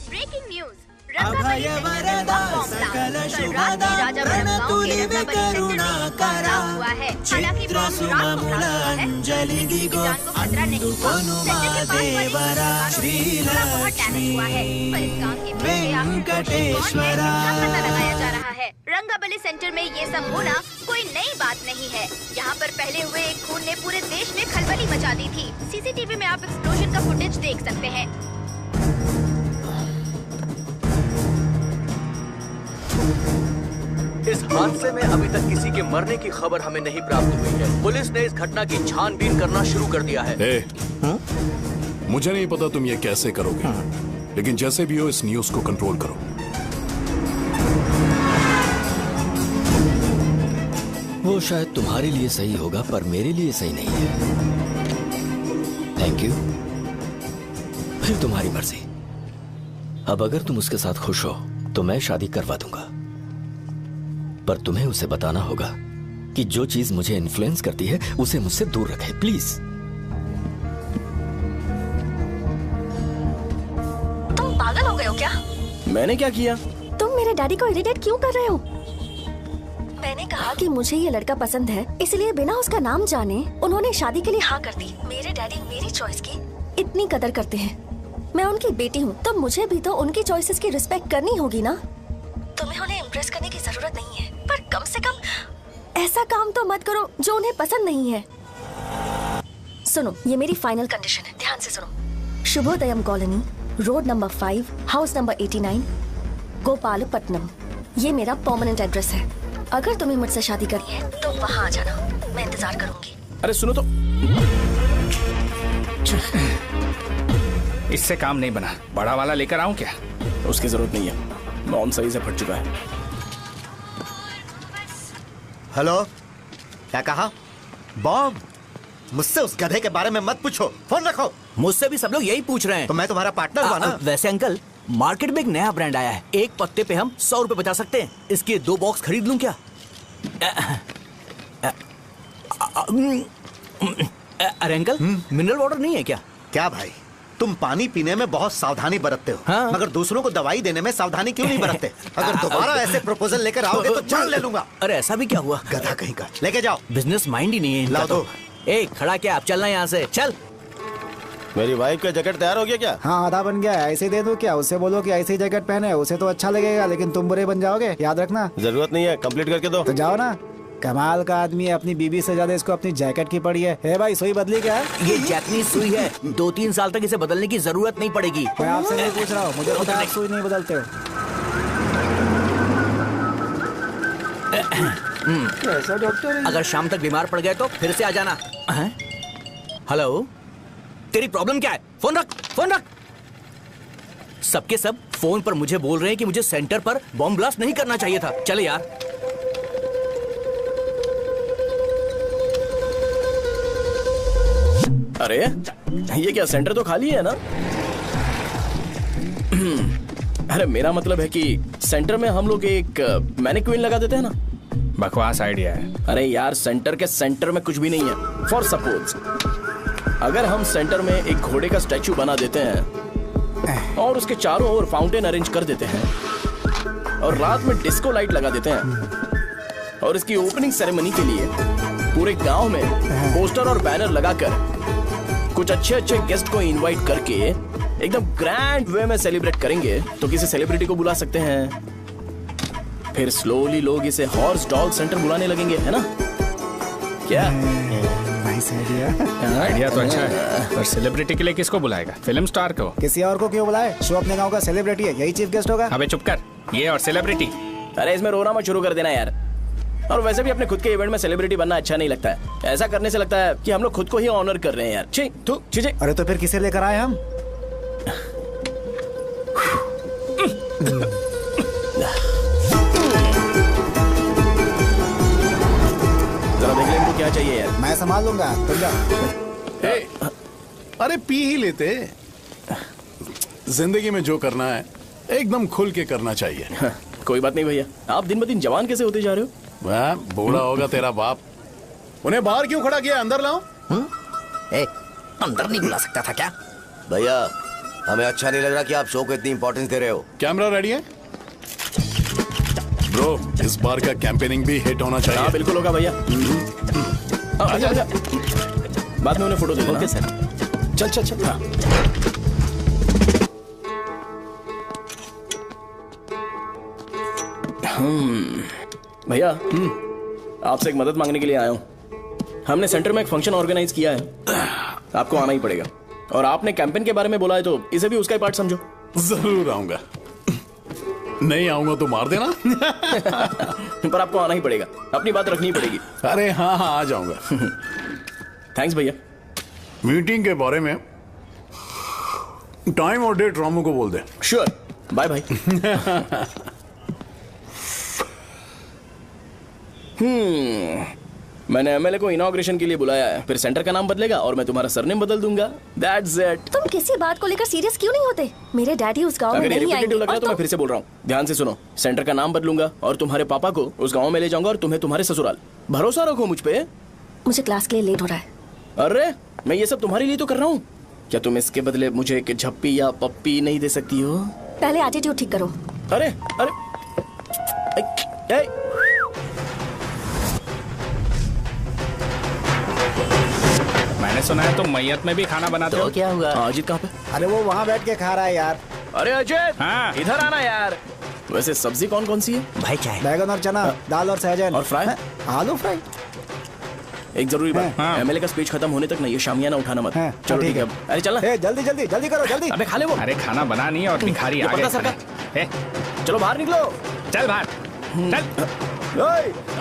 Breaking news. अभय वरदा सकल शुभदा प्रणतुलिवे करुणाकरा चित्र सुममूलांजलि दिगो अनुपनुमादेवरा श्रीलक्ष्मी वेंकटेश्वरा। लगाया जा रहा है। रंगाबली सेंटर में ये सब होना कोई नई बात नहीं है। यहाँ पर पहले हुए एक खून ने पूरे देश में खलबली मचा दी थी। सीसीटीवी में आप एक्सप्लोजन का फुटेज देख सकते हैं। इस हादसे में अभी तक किसी के मरने की खबर हमें नहीं प्राप्त हुई है। पुलिस ने इस घटना की छानबीन करना शुरू कर दिया है। मुझे नहीं पता तुम ये कैसे करोगे, लेकिन जैसे भी हो इस न्यूज को कंट्रोल करो। वो शायद तुम्हारे लिए सही होगा पर मेरे लिए सही नहीं है। Thank you. फिर तुम्हारी मर्जी। अब अगर तुम उसके साथ खुश हो तो मैं शादी करवा दूंगा, पर तुम्हें उसे बताना होगा कि जो चीज मुझे इन्फ्लुएंस करती है उसे मुझसे दूर रखे, प्लीज। तुम पागल हो गए हो क्या? मैंने क्या किया? तुम मेरे डैडी को इरिटेट क्यों कर रहे हो? मैंने कहा कि मुझे ये लड़का पसंद है, इसलिए बिना उसका नाम जाने उन्होंने शादी के लिए हाँ कर दी। मेरे डैडी मेरी चॉइस की इतनी कदर करते हैं। मैं उनकी बेटी हूँ, तो मुझे भी तो उनकी चॉइसेस की रिस्पेक्ट करनी होगी ना। तुम्हें उन्हें इम्प्रेस करने की जरूरत नहीं है, पर कम से कम ऐसा काम तो मत करो जो उन्हें पसंद नहीं है। सुनो, ये मेरी फाइनल कंडीशन है, ध्यान से सुनो। Shubhodayam colony, road number 5, house number 89, Gopalapatnam. ये मेरा परमानेंट एड्रेस है। अगर तुम्हें मुझसे शादी करनी है तो वहाँ आ जाना, मैं इंतजार करूंगी। अरे सुनो तो। इससे काम नहीं बना। बड़ा वाला लेकर आऊं क्या? उसकी जरूरत नहीं है, मौन सही से फट चुका है। हेलो, क्या कहा? बॉम्ब? मुझसे उस गधे के बारे में मत पूछो, फोन रखो। मुझसे भी सब लोग यही पूछ रहे हैं। तो मैं तुम्हारा पार्टनर हुआ ना। वैसे अंकल, मार्केट में एक नया ब्रांड आया है, एक पत्ते पे हम 100 रुपए बचा सकते हैं। इसके 2 बॉक्स खरीद लूं क्या? अरे अंकल, मिनरल वाटर नहीं है क्या? क्या भाई, तुम पानी पीने में बहुत सावधानी बरतते हो, हाँ? मगर दूसरों को दवाई देने में सावधानी क्यों नहीं बरतते? अगर दोबारा ऐसे प्रपोजल लेकर आओगे तो जान ले लूंगा। अरे ऐसा भी क्या हुआ? गधा कहीं का, लेके जाओ। बिजनेस माइंड ही नहीं है। लाओ दो। ए, खड़ा क्या? आप चलना यहाँ से, चल। मेरी वाइफ का जैकेट तैयार हो गया क्या? हाँ, आधा बन गया है। ऐसे दे दो क्या? उससे बोलो कि ऐसे ही जैकेट पहने, उसे तो अच्छा लगेगा, लेकिन तुम बुरे बन जाओगे, याद रखना। जरूरत नहीं है, कंप्लीट करके दो। तो जाओ ना। कमाल का आदमी है, अपनी बीबी से ज्यादा इसको अपनी जैकेट की पड़ी है। हे भाई, सुई बदली क्या है? ये जैपनीज सुई है, 2-3 साल तक इसे बदलने की जरूरत नहीं पड़ेगी। मैं आपसे नहीं पूछ रहा हूँ, मुझे पता है आप सुई नहीं बदलते हो। कैसा डॉक्टर? अगर शाम तक बीमार पड़ गए तो फिर से आ जाना। हेलो, तेरी प्रॉब्लम क्या है? फोन रख, फोन रख। सबके सब फोन पर मुझे बोल रहे हैं कि मुझे सेंटर पर बॉम्ब ब्लास्ट नहीं करना चाहिए था। चले यार। अरे ये क्या, सेंटर तो खाली है ना? अरे मेरा मतलब है कि सेंटर में हम लोग एक मैनिक्विन लगा देते हैं ना। बकवास आइडिया है। अरे यार, सेंटर के सेंटर में कुछ भी नहीं है। फॉर सपोज अगर हम सेंटर में एक घोड़े का स्टैचू बना देते हैं और उसके चारों ओर फाउंटेन अरेंज कर देते हैं और रात में डिस्को लाइट लगा देते हैं और इसकी ओपनिंग सेरेमनी के लिए पूरे गांव में पोस्टर और बैनर लगाकर कुछ अच्छे अच्छे गेस्ट को इनवाइट करके एकदम ग्रैंड वे में सेलिब्रेट करेंगे, तो किसी सेलिब्रिटी को बुला सकते हैं। फिर स्लोली लोग इसे हॉर्स डॉग सेंटर बुलाने लगेंगे, है ना? क्या? Nice idea. आइडिया तो अच्छा है, पर सेलिब्रिटी के लिए किसको बुलाएगा? फिल्म स्टार को। किसी और को क्यों बुलाए? शो अपने गांव का सेलिब्रिटी है, यही चीफ गेस्ट होगा। अबे चुप कर। ये और सेलिब्रिटी अरे इसमें रोना मत शुरू कर देना यार। और वैसे भी अपने खुद के इवेंट में सेलिब्रिटी बनना अच्छा नहीं लगता है। ऐसा करने से लगता है कि हम लोग खुद को ही ऑनर कर रहे हैं यार। छी तू छी। अरे तो फिर किसे लेकर आए हम? जरा देख ले इनको क्या चाहिए यार। मैं संभाल लूंगा, तुम जाओ। अरे पी ही लेते। जिंदगी में जो करना है एकदम खुल के करना चाहिए। कोई बात नहीं भैया, आप दिन ब दिन जवान कैसे होते जा रहे हो? वह बूढ़ा होगा तेरा बाप। उन्हें बाहर क्यों खड़ा किया? अंदर लाओ। अंदर नहीं बुला सकता था क्या? भैया हमें अच्छा नहीं लग रहा कि आप शो को इतनी इंपॉर्टेंस दे रहे हो। कैमरा रेडी है ब्रो? इस बार का कैंपेनिंग भी हिट होना चाहिए। हाँ बिल्कुल होगा भैया। आजा। बाद में उन्हें फोटो दे देना। Okay sir. चल चल चल। हाँ। भैया आपसे एक मदद मांगने के लिए आया हूँ। हमने सेंटर में एक फंक्शन ऑर्गेनाइज किया है, आपको आना ही पड़ेगा। और आपने कैंपेन के बारे में बोला है तो इसे भी उसका ही पार्ट समझो। जरूर आऊंगा। नहीं आऊंगा तो मार देना। पर आपको आना ही पड़ेगा, अपनी बात रखनी पड़ेगी। अरे हाँ हाँ आ जाऊंगा। थैंक्स भैया। मीटिंग के बारे में टाइम और डेट रामू को बोल दे। श्योर। Bye bye. मैंने एमएलए को इनॉग्रेशन के लिए बुलाया है, फिर सेंटर का नाम बदलेगा और मैं तुम्हारा सरनेम बदल दूंगा। That's it। तुम किसी बात को लेकर सीरियस क्यों नहीं होते? मेरे डैडी उस गांव में नहीं आएंगे। लग रहा है तो मैं फिर से बोल रहा हूँ, ध्यान से सुनो। सेंटर का नाम बदलूंगा और तुम्हारे पापा को उस गांव में ले जाऊंगा और तुम्हें तुम्हारे ससुराल। भरोसा रखो मुझ पे। मुझे क्लास के लिए लेट हो रहा है। अरे मैं ये सब तुम्हारे लिए तो कर रहा हूँ। क्या तुम इसके बदले मुझे एक झप्पी या पप्पी नहीं दे सकती हो? पहले एटीट्यूड ठीक करो। अरे अरे मैंने सुना है तुम मैयत में भी खाना बनाते हो। क्या हुआ? अजीत कहाँ पे? अरे वो वहाँ बैठ के खा रहा है यार। अरे अजय हाँ। इधर आना यार। वैसे सब्जी कौन कौन सी है? भाई क्या है? बैगन और चना, दाल और सहजन और फ्राई, आलू फ्राई। एक जरूरी बात, एमएलए का स्पीच खत्म होने तक ना ये शामियाना उठाना मत। चलो ठीक है। अरे चल ना। जल्दी जल्दी जल्दी करो जल्दी। अबे खा ले वो। अरे खाना बना नहीं और भिखारी आ गए। चलो बाहर निकलो। चल बाहर चल।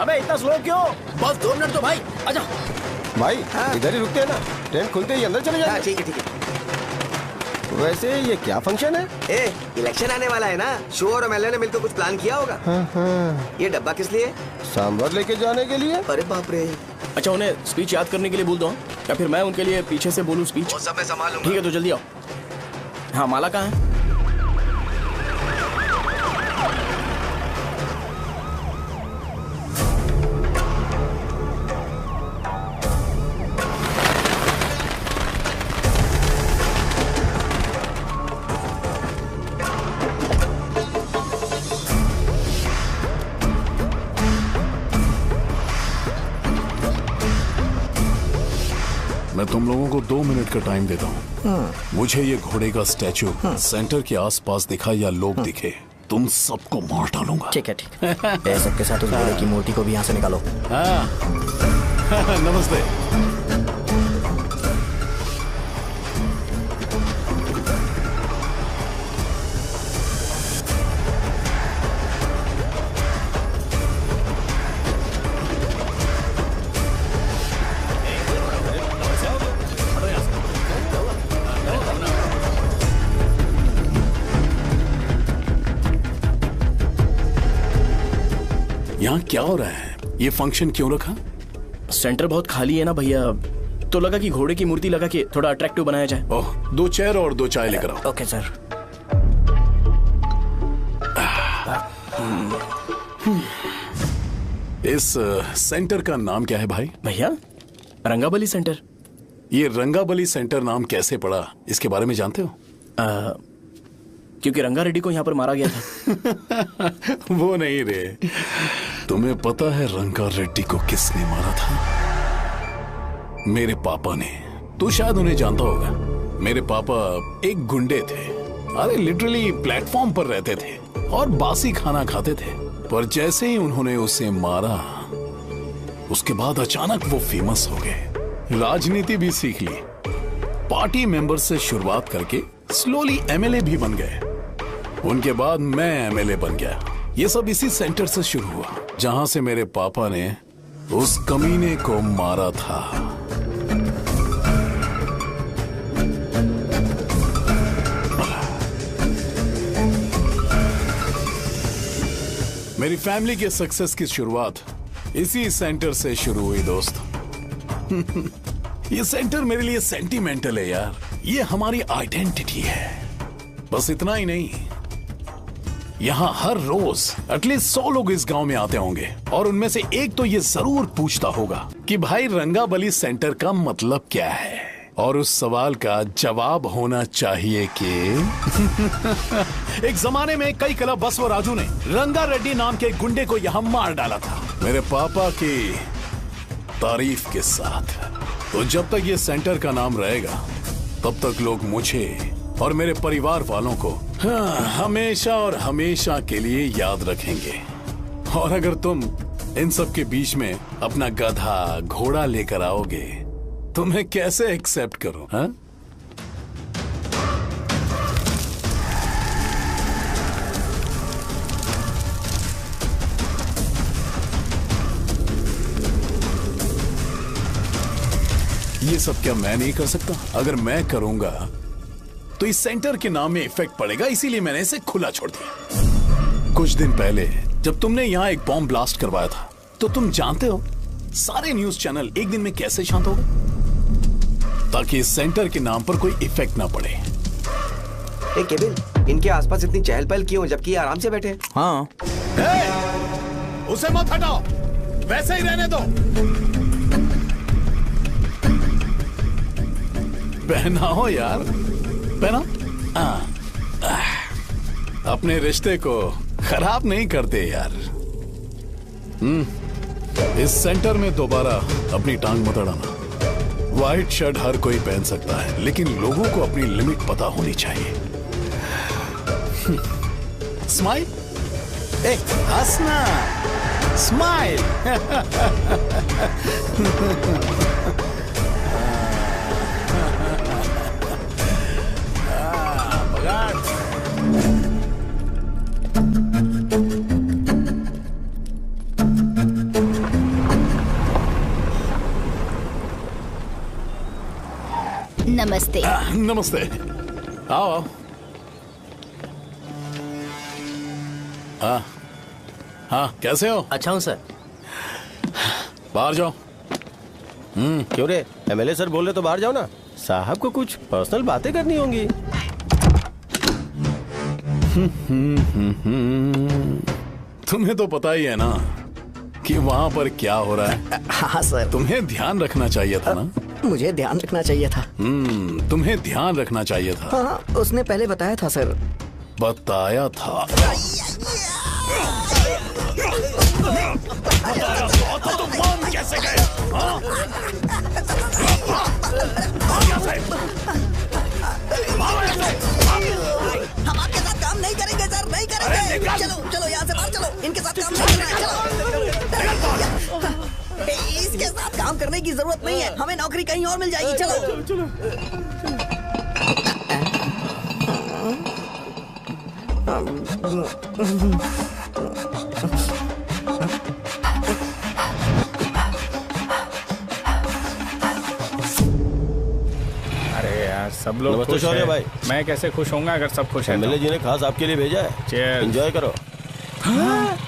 अबे इतना स्लो क्यों? बस 2 मिनट तो भाई। आजा भाई इधर ही रुकते हैं ना, ट्रेन खुलते ही अंदर चले जाएंगे। ठीक है ठीक है। वैसे ये क्या फंक्शन है? इलेक्शन आने वाला है ना, शो और एमएलए ने मिलकर कुछ प्लान किया होगा। ये डब्बा किस लिए? सांभर लेके जाने के लिए। अरे बाप रे। अच्छा उन्हें स्पीच याद करने के लिए बोल दो या फिर मैं उनके लिए पीछे से बोलूं स्पीच? सब मैं संभाल लूंगा। ठीक है तो जल्दी आओ। हाँ माला कहाँ है? मैं तुम लोगों को 2 मिनट का टाइम देता हूँ। मुझे ये घोड़े का स्टैचू सेंटर के आसपास दिखा या लोग दिखे, तुम सबको मार डालूंगा। ठीक है ठीक है। सबके साथ उस घोड़े की मूर्ति को भी यहाँ से निकालो। हाँ। नमस्ते। यहाँ क्या हो रहा है? ये फंक्शन क्यों रखा? सेंटर बहुत खाली है ना भैया, तो लगा कि घोड़े की मूर्ति लगा के थोड़ा अट्रैक्टिव बनाया जाए। ओह, 2 चेयर और 2 चाय लेकर आओ। Okay sir. इस सेंटर का नाम क्या है भाई? भैया रंगाबली सेंटर। ये रंगाबली सेंटर नाम कैसे पड़ा, इसके बारे में जानते हो? क्योंकि रंगा रेड्डी को यहाँ पर मारा गया था। वो नहीं रे, तुम्हें पता है रंगा रेड्डी को किसने मारा था? मेरे पापा ने। तू शायद उन्हें जानता होगा। मेरे पापा एक गुंडे थे। अरे लिटरली प्लेटफॉर्म पर रहते थे और बासी खाना खाते थे। पर जैसे ही उन्होंने उसे मारा, उसके बाद अचानक वो फेमस हो गए। राजनीति भी सीख ली, पार्टी मेंबर से शुरुआत करके स्लोली एमएलए भी बन गए। उनके बाद मैं एमएलए बन गया ये सब इसी सेंटर से शुरू हुआ जहां से मेरे पापा ने उस कमीने को मारा था। मेरी फैमिली के सक्सेस की शुरुआत इसी सेंटर से शुरू हुई दोस्त। ये सेंटर मेरे लिए सेंटिमेंटल है यार, ये हमारी आइडेंटिटी है। बस इतना ही नहीं, यहाँ हर रोज एटलीस्ट 100 लोग इस गांव में आते होंगे और उनमें से एक तो ये जरूर पूछता होगा कि भाई रंगाबली सेंटर का मतलब क्या है, और उस सवाल का जवाब होना चाहिए कि एक जमाने में कई कला बसव राजू ने रंगा रेड्डी नाम के गुंडे को यहाँ मार डाला था मेरे पापा की तारीफ के साथ। तो जब तक ये सेंटर का नाम रहेगा तब तक लोग मुझे और मेरे परिवार वालों को हमेशा और हमेशा के लिए याद रखेंगे। और अगर तुम इन सब के बीच में अपना गधा घोड़ा लेकर आओगे तो मैं कैसे एक्सेप्ट करूं? हाँ? ये सब क्या मैं नहीं कर सकता? अगर मैं करूंगा तो इस सेंटर के नाम में इफेक्ट पड़ेगा, इसीलिए मैंने इसे खुला छोड़ दिया। कुछ दिन पहले जब तुमने यहाँ एक बॉम्ब ब्लास्ट करवाया था तो तुम जानते हो सारे न्यूज चैनल एक दिन में कैसे शांत हो गए, ताकि इस सेंटर के नाम पर कोई इफेक्ट ना पड़े। केविन, इनके आसपास इतनी चहल पहल क्यों जबकि आराम से बैठे? हाँ। उसे मत हटाओ, वैसे ही रहने दो। पहनाओ यार, पहना। अपने रिश्ते को खराब नहीं करते यार। इस सेंटर में दोबारा अपनी टांग मत अड़ाना। व्हाइट शर्ट हर कोई पहन सकता है, लेकिन लोगों को अपनी लिमिट पता होनी चाहिए। स्माइल, हंसना, स्माइल। नमस्ते। नमस्ते, आओ। हाँ हाँ, कैसे हो? अच्छा हूँ सर। बाहर जाओ। क्यों रे, एमएलए सर बोल रहे तो बाहर जाओ ना। साहब को कुछ पर्सनल बातें करनी होंगी। तुम्हें तो पता ही है ना कि वहाँ पर क्या हो रहा है। हाँ सर। तुम्हें ध्यान रखना चाहिए था ना। मुझे ध्यान रखना चाहिए था। तुम्हें ध्यान रखना चाहिए था। हाँ, उसने पहले बताया था सर। बताया था? तो मान कैसे गए? हम आपके साथ काम नहीं करेंगे सर, नहीं करेंगे। चलो चलो यहाँ से बाहर चलो, इनके साथ काम नहीं करना है। चलो, इसके साथ काम करने की जरूरत नहीं है, हमें नौकरी कहीं और मिल जाएगी। चलो चलो। अरे यार, सब लोग नमस्ते खुश शौर्य हैं। भाई। मैं कैसे खुश होऊंगा अगर सब खुश हैं? एमएलए जी ने खास आपके लिए भेजा है। Cheers। एंजॉय करो।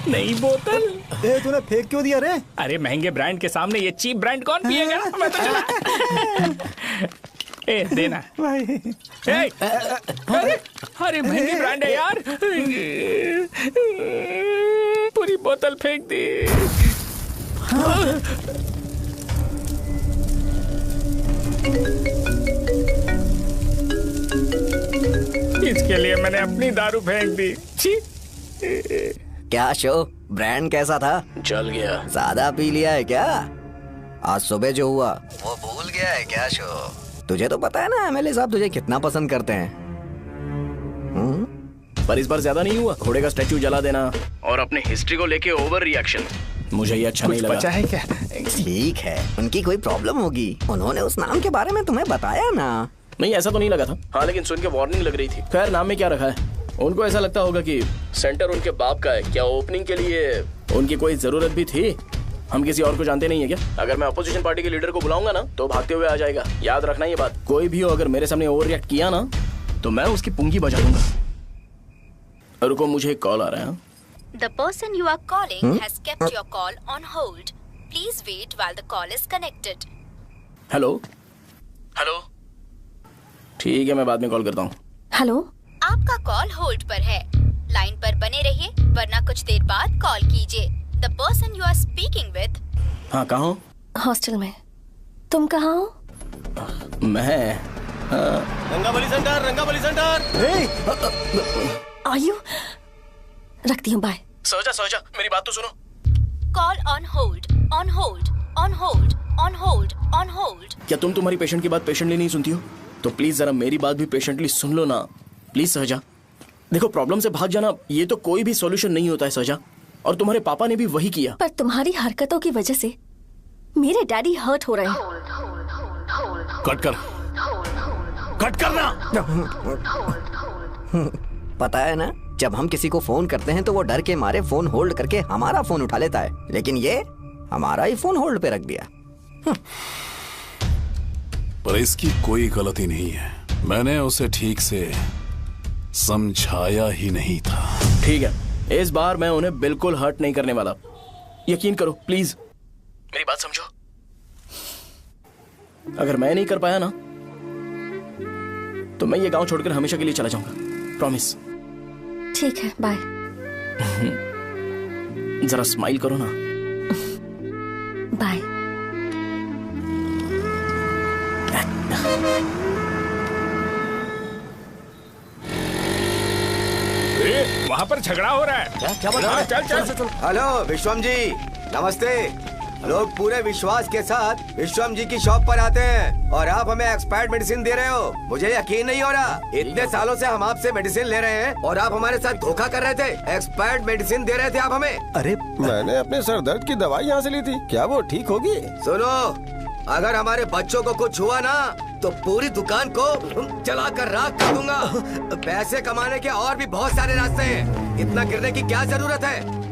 नई बोतल। तूने फेंक क्यों दिया रे? अरे महंगे ब्रांड के सामने ये चीप ब्रांड कौन पिएगा? मैं तो चला। ए देना भाई। अरे महंगी ब्रांड है यार, पूरी बोतल फेंक दी। इसके लिए मैंने अपनी दारू फेंक दी। छी। क्या शो, ब्रांड कैसा था? चल गया। ज्यादा पी लिया है क्या? आज सुबह जो हुआ वो भूल गया है क्या शो? तुझे तो पता है ना एमएलए साहब तुझे कितना पसंद करते हैं। पर इस बार ज्यादा नहीं हुआ। घोड़े का स्टैचू जला देना और अपने हिस्ट्री को लेके ओवर रिएक्शन, मुझे ये अच्छा नहीं लगा। बचा है क्या? ठीक है, उनकी कोई प्रॉब्लम होगी, उन्होंने उस नाम के बारे में तुम्हें बताया ना। नहीं, ऐसा तो नहीं लगा था। हाँ, लेकिन सुन के वार्निंग लग रही थी। खैर, नाम में क्या रखा है? उनको ऐसा लगता होगा कि सेंटर उनके बाप का है। क्या ओपनिंग के लिए उनकी कोई जरूरत भी थी? हम किसी और को जानते नहीं है क्या? अगर मैं अपोजिशन पार्टी के लीडर को बुलाऊंगा ना तो भागते हुए आ जाएगा। याद रखना ये बात। कोई भी हो अगर मेरे सामने ओवर रिएक्ट किया ना तो मैं उसकी पुंगी बजा दूंगा। रुको, मुझे एक कॉल आ रहा है। The person you are calling has kept your call on hold. Please wait while the call is connected. Hello hello, ठीक है मैं बाद में कॉल करता हूँ। हेलो, आपका कॉल होल्ड पर है। लाइन पर बने रहिए वरना कुछ देर बाद कॉल कीजिए। The person you are speaking with. हाँ, कहाँ हो? हॉस्टल में। तुम कहाँ हो? मैं रंगाबली सेंटर, रंगाबली सेंटर। आयु, रखती हूँ, बाय। सोचा मेरी बात तो सुनो। Call on hold, on hold, on hold, on hold, on hold. क्या तुम तुम्हारी पेशेंट की बात पेशेंटली नहीं सुनती हो? तो प्लीज जरा मेरी बात भी पेशेंटली सुन लो ना प्लीज। सहजा देखो, प्रॉब्लम से भाग जाना ये तो कोई भी सॉल्यूशन नहीं होता है सहजा, और तुम्हारे पापा ने भी वही किया। पर तुम्हारी हरकतों की वजह से मेरे डैडी हर्ट हो रहे हैं। कट करना। पता है ना, जब हम किसी को फोन करते हैं तो वो डर के मारे फोन होल्ड करके हमारा फोन उठा लेता है, लेकिन ये हमारा ही फोन होल्ड पे रख दिया। पर इसकी कोई गलती नहीं है, मैंने उसे ठीक से समझाया ही नहीं था। ठीक है, इस बार मैं उन्हें बिल्कुल हर्ट नहीं करने वाला, यकीन करो प्लीज। मेरी बात समझो। अगर मैं नहीं कर पाया ना तो मैं ये गांव छोड़कर हमेशा के लिए चला जाऊंगा, प्रॉमिस। ठीक है, बाय। जरा स्माइल करो ना। बाय। वहाँ पर झगड़ा हो रहा है। क्या बात है? चल। हेलो विश्वम जी, नमस्ते। लोग पूरे विश्वास के साथ विश्वम जी की शॉप पर आते हैं और आप हमें एक्सपायर्ड मेडिसिन दे रहे हो। मुझे यकीन नहीं हो रहा, इतने सालों से हम आपसे मेडिसिन ले रहे हैं और आप हमारे साथ धोखा कर रहे थे। एक्सपायर्ड मेडिसिन दे रहे थे आप हमें। अरे मैंने अपने सर दर्द की दवाई यहाँ से ली थी, क्या वो ठीक होगी? सुनो, अगर हमारे बच्चों को कुछ हुआ ना तो पूरी दुकान को जला कर राख कर दूंगा। पैसे कमाने के और भी बहुत सारे रास्ते हैं, इतना गिरने की क्या जरूरत है?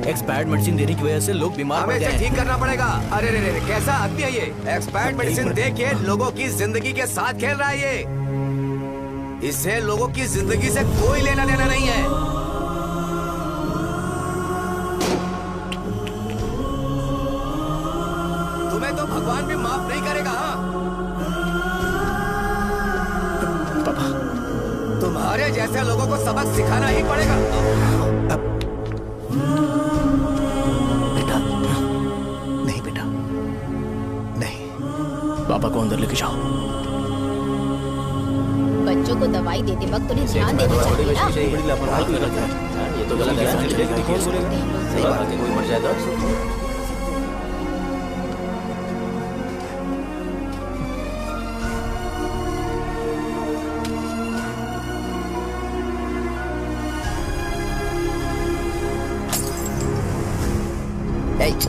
एक्सपायर्ड मेडिसिन देने की वजह से लोग बीमार पड़ गए हैं। ठीक करना पड़ेगा। अरे रे रे, कैसा आदमी है ये? एक्सपायर्ड मेडिसिन दे के लोगों की जिंदगी के साथ खेल रहा है ये। इससे लोगों की जिंदगी से कोई लेना देना नहीं है। तुम्हें तो भगवान भी माफ नहीं करेगा। पापा, तुम्हारे जैसे लोगों को सबक सिखाना ही पड़ेगा। पापा को अंदर लेके जाओ। बच्चों को दवाई देते वक्त उन्हें ध्यान देना चाहिए ना। ये तो गलत है। कोई मर जाएगा।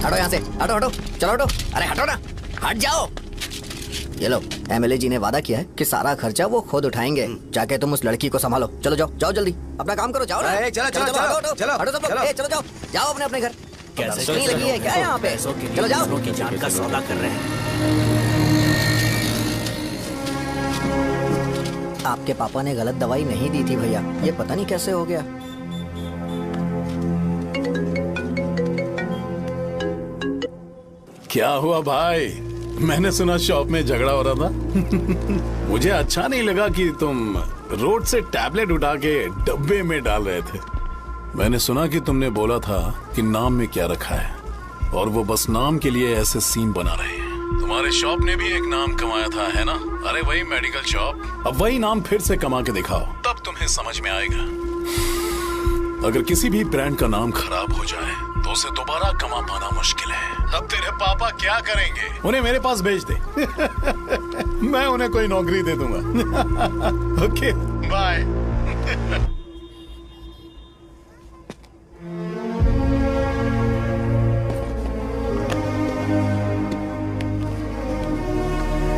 हटो यहाँ से, हटो, चलो हटो। अरे हटो ना, हट जाओ। ये लो, एमएलए जी ने वादा किया है कि सारा खर्चा वो खुद उठाएंगे। जाके तुम उस लड़की को संभालो। चलो जाओ जल्दी, अपना काम करो। जाओ ना। चलो हटो सब लोग, जाओ अपने घर। कैसे नहीं लगी है क्या यहाँ पे? चलो जाओ। की जान का सौदा कर रहे हैं। आपके पापा ने गलत दवाई नहीं दी थी भैया, ये पता नहीं कैसे हो गया। क्या हुआ भाई? मैंने सुना शॉप में झगड़ा हो रहा था। मुझे अच्छा नहीं लगा कि तुम रोड से टैबलेट उठा के डब्बे में डाल रहे थे। मैंने सुना कि तुमने बोला था कि नाम में क्या रखा है, और वो बस नाम के लिए ऐसे सीन बना रहे हैं। तुम्हारे शॉप ने भी एक नाम कमाया था, है ना? अरे वही मेडिकल शॉप। अब वही नाम फिर से कमा के दिखाओ, तब तुम्हें समझ में आएगा। अगर किसी भी ब्रांड का नाम खराब हो जाए तो उसे दोबारा कमा पाना मुश्किल है। अब तेरे पापा क्या करेंगे? उन्हें मेरे पास भेज दे। मैं उन्हें कोई नौकरी दे दूंगा। Okay, bye.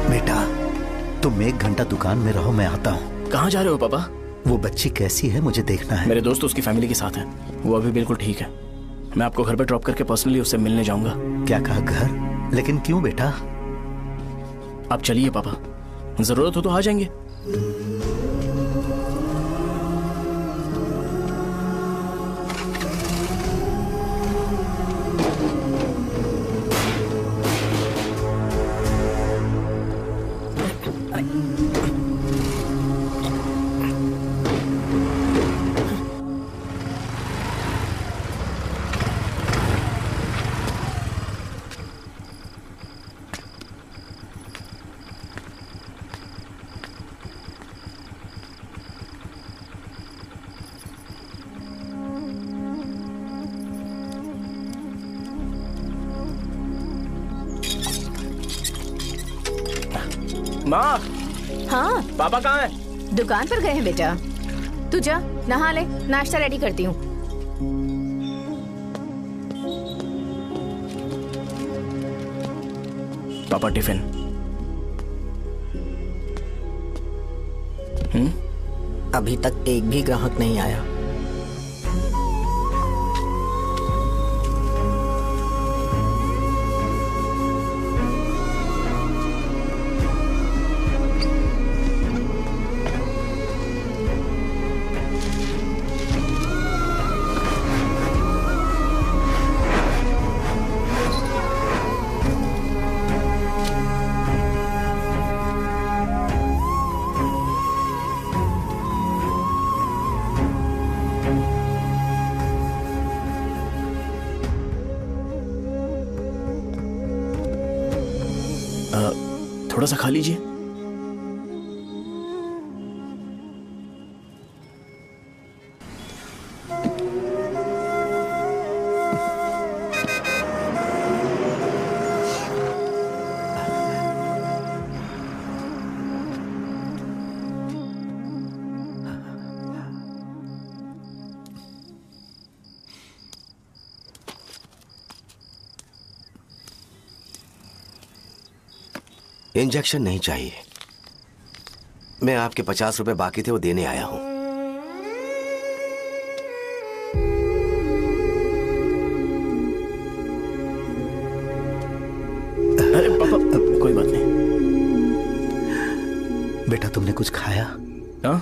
बेटा, तुम 1 घंटा दुकान में रहो, मैं आता हूँ। कहाँ जा रहे हो पापा? वो बच्ची कैसी है मुझे देखना है। मेरे दोस्त उसकी फैमिली के साथ है, वो अभी बिल्कुल ठीक है। मैं आपको घर पे ड्रॉप करके पर्सनली उससे मिलने जाऊंगा। क्या कहा घर? लेकिन क्यों बेटा? आप चलिए पापा, जरूरत हो तो आ जाएंगे। माँ। हाँ पापा कहाँ हैं? दुकान पर गए हैं बेटा। तू जा नहा ले, नाश्ता रेडी करती हूँ। पापा टिफिन। अभी तक एक भी ग्राहक नहीं आया। थोड़ा सा खा लीजिए। इंजेक्शन नहीं चाहिए। मैं आपके 50 रुपए बाकी थे, वो देने आया हूं। अरे पापा कोई बात नहीं। बेटा तुमने कुछ खाया? हाँ?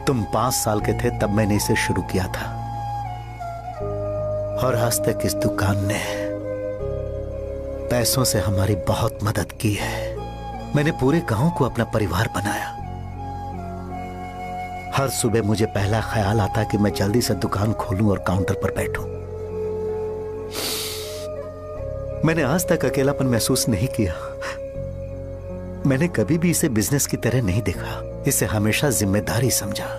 तुम 5 साल के थे तब मैंने इसे शुरू किया था, और आज तक इस दुकान ने पैसों से हमारी बहुत मदद की है। मैंने पूरे गांव को अपना परिवार बनाया। हर सुबह मुझे पहला ख्याल आता कि मैं जल्दी से दुकान खोलूं और काउंटर पर बैठूं। मैंने आज तक अकेलापन महसूस नहीं किया। मैंने कभी भी इसे बिजनेस की तरह नहीं देखा, इसे हमेशा जिम्मेदारी समझा।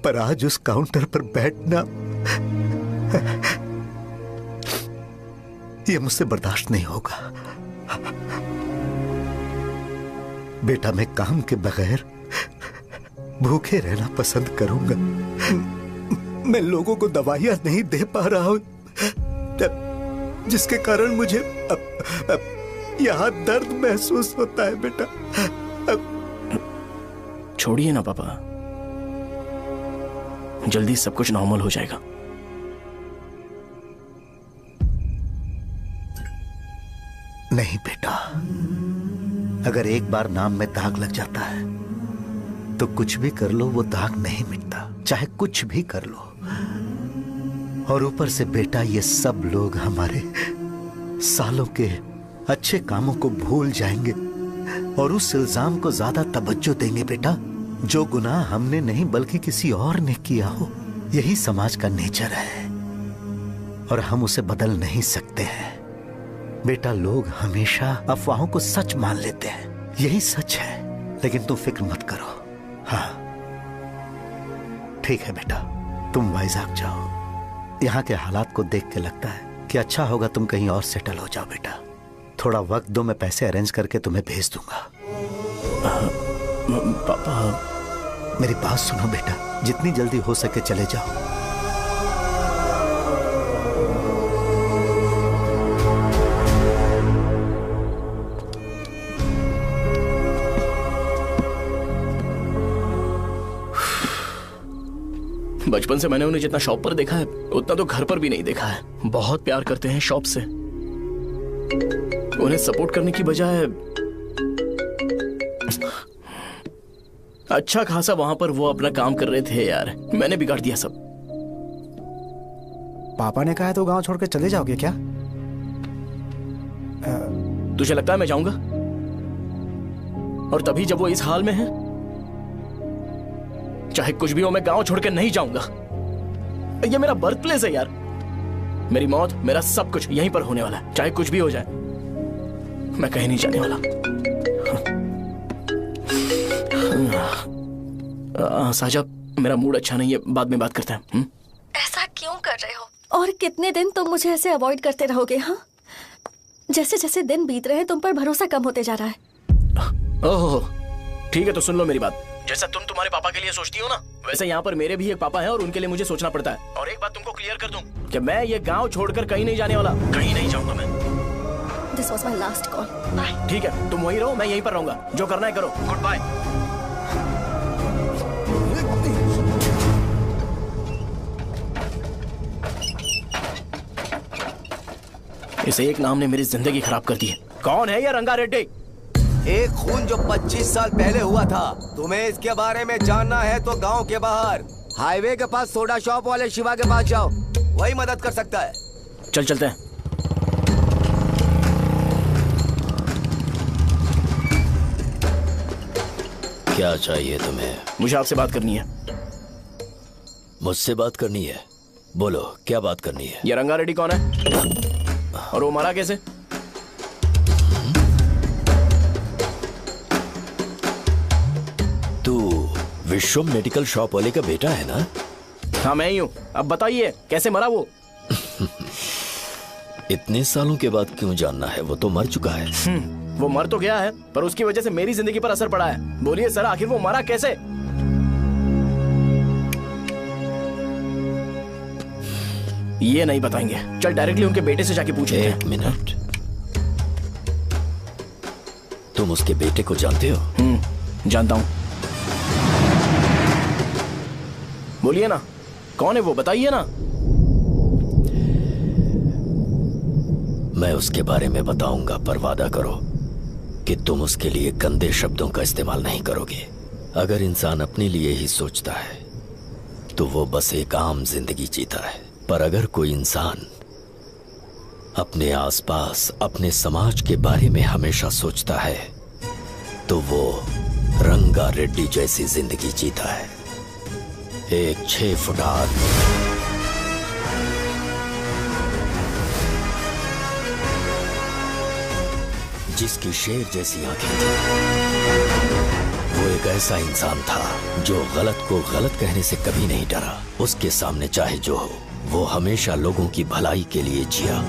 पर आज उस काउंटर पर बैठना यह मुझसे बर्दाश्त नहीं होगा। बेटा मैं काम के बगैर भूखे रहना पसंद करूंगा। मैं लोगों को दवाइयां नहीं दे पा रहा हूं, जिसके कारण मुझे यहां दर्द महसूस होता है। बेटा छोड़िए ना पापा, जल्दी सब कुछ नॉर्मल हो जाएगा। नहीं बेटा, अगर एक बार नाम में दाग लग जाता है तो कुछ भी कर लो वो दाग नहीं मिटता, चाहे कुछ भी कर लो। और ऊपर से बेटा ये सब लोग हमारे सालों के अच्छे कामों को भूल जाएंगे और उस इल्जाम को ज्यादा तवज्जो देंगे बेटा जो गुनाह हमने नहीं बल्कि किसी और ने किया हो। यही समाज का नेचर है और हम उसे बदल नहीं सकते हैं। बेटा लोग हमेशा अफवाहों को सच मान लेते हैं, यही सच है। लेकिन तुम फिक्र मत करो। हाँ ठीक है बेटा, तुम वाइजाग जाओ। यहाँ के हालात को देख के लगता है कि अच्छा होगा तुम कहीं और सेटल हो जाओ। बेटा थोड़ा वक्त दो, मैं पैसे अरेंज करके तुम्हें भेज दूंगा। पापा मेरी बात सुनो बेटा, जितनी जल्दी हो सके चले जाओ। बचपन से मैंने उन्हें जितना शॉप पर देखा है उतना तो घर पर भी नहीं देखा है। बहुत प्यार करते हैं शॉप से। उन्हें सपोर्ट करने की बजाय अच्छा खासा वहां पर वो अपना काम कर रहे थे यार। मैंने बिगाड़ दिया सब। पापा ने कहा है तो गांव छोड़ के चले जाओगे क्या? तुझे लगता है मैं जाऊंगा? और तभी जब वो इस हाल में है, चाहे कुछ भी हो मैं गांव छोड़ के नहीं जाऊंगा। ये मेरा बर्थ प्लेस है यार। मेरी मौत, मेरा सब कुछ यहीं पर होने वाला है। चाहे कुछ भी हो जाए मैं कहीं नहीं जाने वाला। साहब मेरा मूड अच्छा नहीं है, बाद में बात करते हैं। ऐसा क्यों कर रहे हो? और कितने दिन तुम मुझे ऐसे अवॉइड करते रहोगे? हाँ, जैसे जैसे दिन बीत रहे हैं तुम पर भरोसा कम होते जा रहा है। ओह ठीक है, तो सुन लो मेरी बात। जैसा तुम तुम्हारे पापा के लिए सोचती हो ना, वैसे यहाँ पर मेरे भी एक पापा हैं और उनके लिए मुझे सोचना पड़ता है। और एक बात तुमको क्लियर कर दूं कि मैं ये गांव छोड़कर कहीं नहीं जाने वाला। कहीं नहीं जाऊंगा मैं। This was my last call. Bye. ठीक है, तुम वहीं रहो, मैं यहीं पर रहूंगा। जो करना है करो। Goodbye. इस एक नाम ने मेरी जिंदगी खराब कर दी है। कौन है ये रंगा रेड्डी? एक खून जो 25 साल पहले हुआ था। तुम्हें इसके बारे में जानना है तो गांव के बाहर हाईवे के पास सोडा शॉप वाले शिवा के पास जाओ, वही मदद कर सकता है। चल चलते हैं। क्या चाहिए तुम्हें? मुझे आपसे बात करनी है। मुझसे बात करनी है? बोलो क्या बात करनी है? ये रंगा रेड्डी कौन है और वो मरा कैसे? तू विश्वम मेडिकल शॉप वाले का बेटा है ना? हाँ मैं ही हूँ। अब बताइए कैसे मरा वो? इतने सालों के बाद क्यों जानना है? वो तो मर चुका है। वो मर तो गया है पर उसकी वजह से मेरी जिंदगी पर असर पड़ा है। बोलिए सर, आखिर वो मरा कैसे? ये नहीं बताएंगे। चल डायरेक्टली उनके बेटे से जाके पूछेंगे। एक मिनट, तुम उसके बेटे को जानते हो? जानता हूं। बोलिए ना, कौन है वो? बताइए ना। मैं उसके बारे में बताऊंगा, पर वादा करो कि तुम उसके लिए गंदे शब्दों का इस्तेमाल नहीं करोगे। अगर इंसान अपने लिए ही सोचता है तो वो बस एक आम जिंदगी जीता है, पर अगर कोई इंसान अपने आसपास, अपने समाज के बारे में हमेशा सोचता है तो वो रंगा रेड्डी जैसी जिंदगी जीता है। एक 6 फुट आदमी, जिसकी शेर जैसी आंखें थी। वो एक ऐसा इंसान था जो गलत को गलत कहने से कभी नहीं डरा। उसके सामने चाहे जो हो, वो हमेशा लोगों की भलाई के लिए जिया।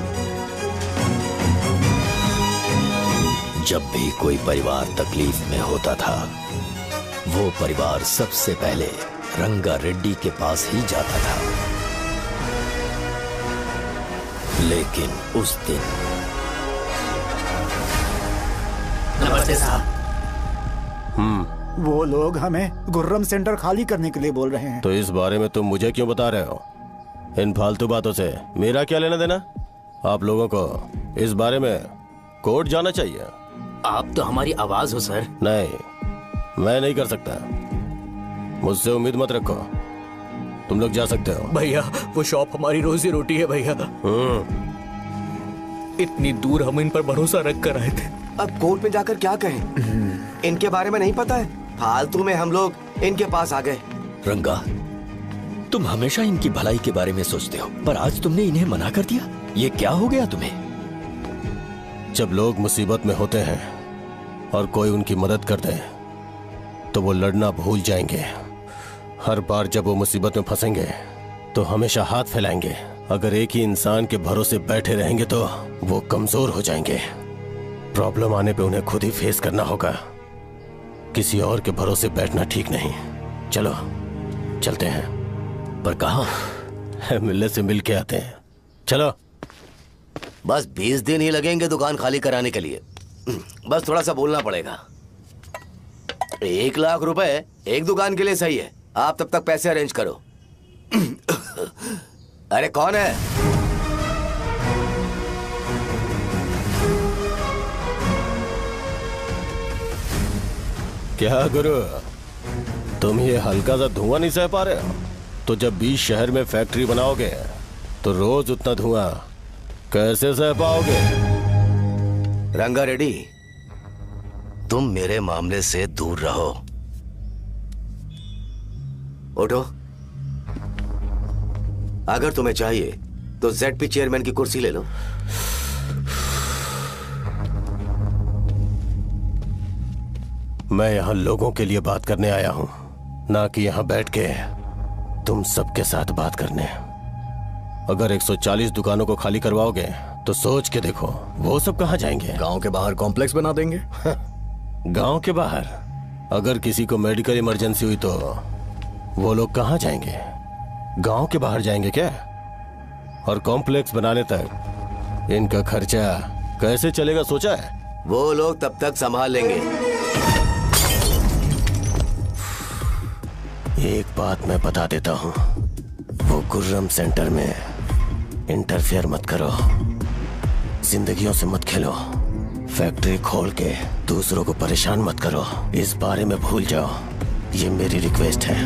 जब भी कोई परिवार तकलीफ में होता था, वो परिवार सबसे पहले रंगा रेड्डी के पास ही जाता था। लेकिन उस दिन नमस्ते साहब। वो लोग हमें गुर्रम सेंटर खाली करने के लिए बोल रहे हैं। तो इस बारे में तुम मुझे क्यों बता रहे हो? इन फालतू बातों से मेरा क्या लेना देना? आप लोगों को इस बारे में कोर्ट जाना चाहिए। आप तो हमारी आवाज हो सर। नहीं, मैं नहीं कर सकता। मुझसे उम्मीद मत रखो। तुम लोग जा सकते हो। भैया वो शॉप हमारी रोजी रोटी है भैया। इतनी दूर हम इन पर भरोसा रख कर आए थे। अब कोर्ट में जाकर क्या कहें? इनके बारे में नहीं पता है। फालतू में हम लोग इनके पास आ गए। रंगा, तुम हमेशा इनकी भलाई के बारे में सोचते हो, पर आज तुमने इन्हें मना कर दिया। ये क्या हो गया तुम्हें? जब लोग मुसीबत में होते हैं और कोई उनकी मदद कर दे तो वो लड़ना भूल जाएंगे। हर बार जब वो मुसीबत में फंसेंगे तो हमेशा हाथ फैलाएंगे। अगर एक ही इंसान के भरोसे बैठे रहेंगे तो वो कमजोर हो जाएंगे। प्रॉब्लम आने पे उन्हें खुद ही फेस करना होगा। किसी और के भरोसे बैठना ठीक नहीं। चलो चलते हैं। पर कहाँ? मिलने से मिल के आते हैं। चलो। बस 20 दिन ही लगेंगे दुकान खाली कराने के लिए। बस थोड़ा सा बोलना पड़ेगा। 1 लाख रुपए एक दुकान के लिए सही है। आप तब तक पैसे अरेंज करो। अरे कौन है? क्या गुरु, तुम ये हल्का सा धुआं नहीं सह पा रहे हो? तो जब बीच शहर में फैक्ट्री बनाओगे तो रोज उतना धुआं कैसे सह पाओगे? रंगा रेड्डी, तुम मेरे मामले से दूर रहो। उठो। अगर तुम्हें चाहिए तो जेडपी चेयरमैन की कुर्सी ले लो। मैं यहां लोगों के लिए बात करने आया हूं, ना कि यहां बैठ के तुम सबके साथ बात करने। अगर 140 दुकानों को खाली करवाओगे तो सोच के देखो वो सब कहां जाएंगे? गांव के बाहर कॉम्प्लेक्स बना देंगे। गांव के बाहर? अगर किसी को मेडिकल इमरजेंसी हुई तो वो लोग कहां जाएंगे? गांव के बाहर जाएंगे क्या? और कॉम्प्लेक्स बनाने तक इनका खर्चा कैसे चलेगा सोचा है? वो लोग तब तक संभाल लेंगे। एक बात मैं बता देता हूं, वो गुर्रम सेंटर में इंटरफेयर मत करो, जिंदगियों से मत खेलो, फैक्ट्री खोल के दूसरों को परेशान मत करो। इस बारे में भूल जाओ, ये मेरी रिक्वेस्ट है।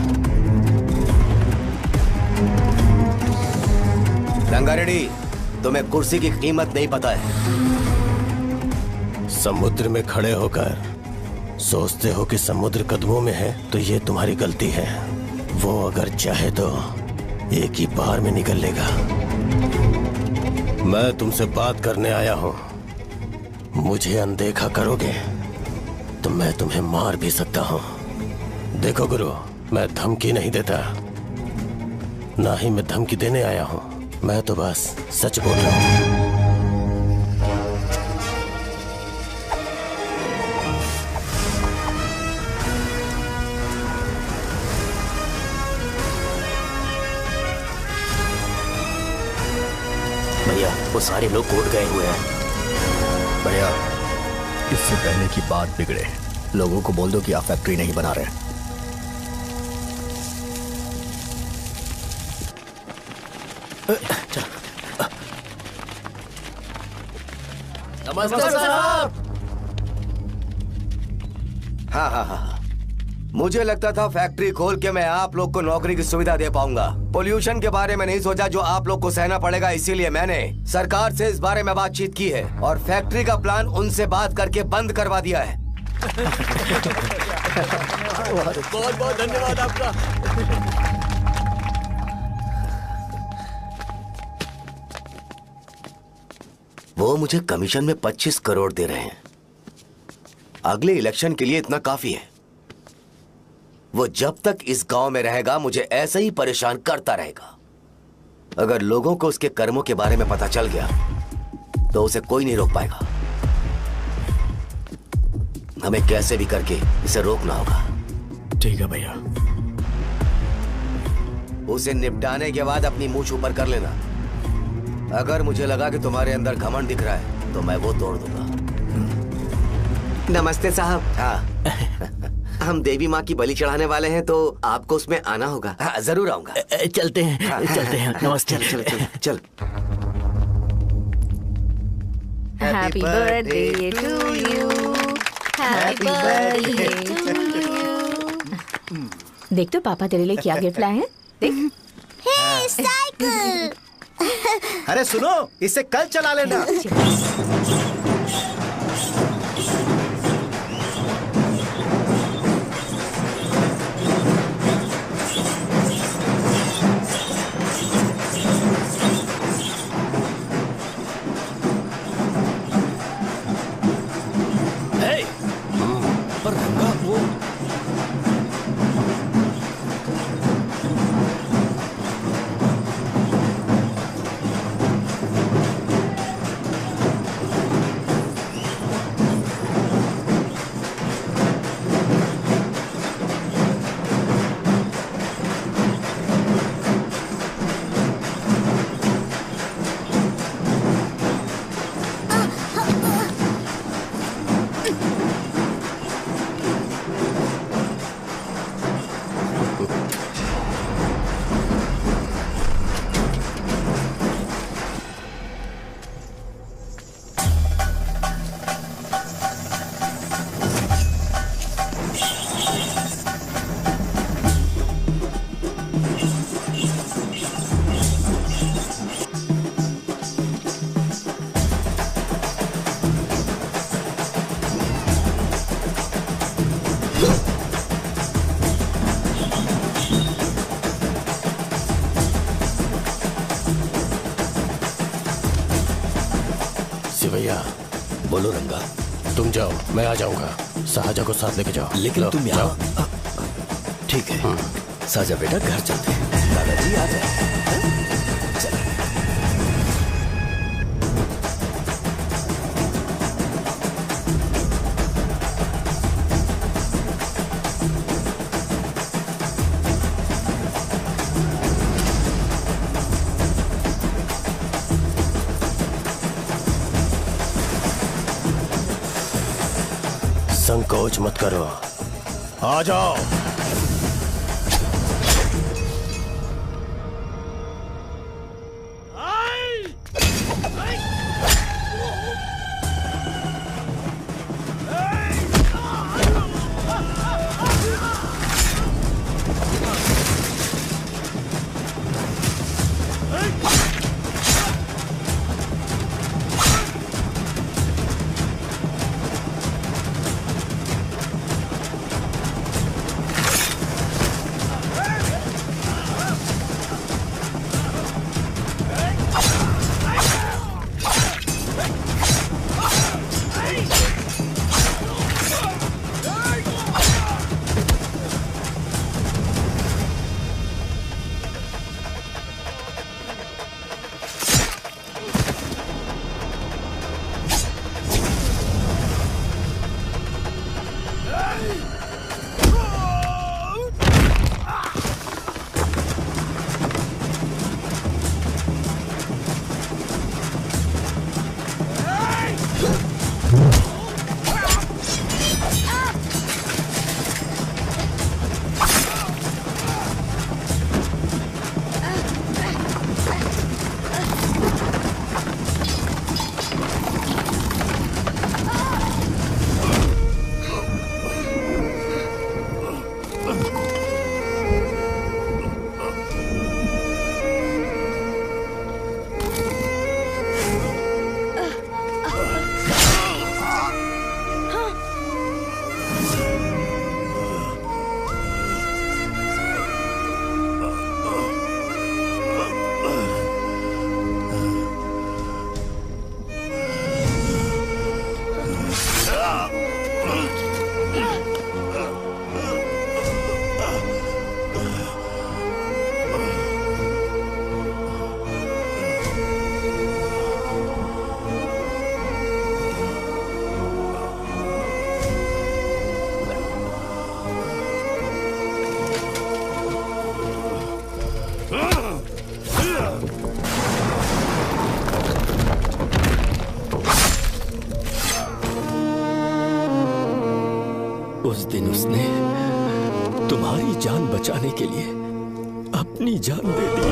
रंगा रेड्डी, तुम्हें कुर्सी की कीमत नहीं पता है। समुद्र में खड़े होकर सोचते हो कि समुद्र कदमों में है तो ये तुम्हारी गलती है। वो अगर चाहे तो एक ही बार में निकल लेगा। मैं तुमसे बात करने आया हूं, मुझे अनदेखा करोगे तो मैं तुम्हें मार भी सकता हूं। देखो गुरु, मैं धमकी नहीं देता, ना ही मैं धमकी देने आया हूं, मैं तो बस सच बोल रहा हूं। भैया वो सारे लोग कोर्ट गए हुए हैं। भैया इससे पहले की बात बिगड़े, लोगों को बोल दो कि आप फैक्ट्री नहीं बना रहे। नमस्ते साहब। हाँ हाँ हाँ, मुझे लगता था फैक्ट्री खोल के मैं आप लोग को नौकरी की सुविधा दे पाऊंगा। पोल्यूशन के बारे में नहीं सोचा जो आप लोग को सहना पड़ेगा, इसीलिए मैंने सरकार से इस बारे में बातचीत की है और फैक्ट्री का प्लान उनसे बात करके बंद करवा दिया है। बहुत बहुत धन्यवाद आपका। वो मुझे कमीशन में 25 करोड़ दे रहे हैं। अगले इलेक्शन के लिए इतना काफी है। वो जब तक इस गांव में रहेगा मुझे ऐसे ही परेशान करता रहेगा। अगर लोगों को उसके कर्मों के बारे में पता चल गया तो उसे कोई नहीं रोक पाएगा। हमें कैसे भी करके इसे रोकना होगा। ठीक है भैया। उसे निपटाने के बाद अपनी मूंछ ऊपर कर लेना। अगर मुझे लगा कि तुम्हारे अंदर घमंड दिख रहा है तो मैं वो तोड़ दूंगा। नमस्ते साहब। हाँ हम देवी माँ की बलि चढ़ाने वाले हैं तो आपको उसमें आना होगा। हाँ, जरूर आऊंगा। चलते हैं। हाँ, चलते हैं। नमस्ते। चल चल चल चल। Happy birthday to you. Happy birthday to you. देख तो पापा तेरे लिए क्या गिफ्ट लाए हैं। देख। हे साइकिल। अरे सुनो, इसे कल चला लेना। पर रंगा वो सिवैया, बोलो रंगा। तुम जाओ, मैं आ जाऊंगा। साजा को साथ लेके जाओ। लेकिन लो, तुम जाओ। यहाँ। ठीक है साजा बेटा, घर चलते हैं। दादाजी आ जाए। संकोच मत करो, आ जाओ। उस दिन उसने तुम्हारी जान बचाने के लिए अपनी जान दे दी।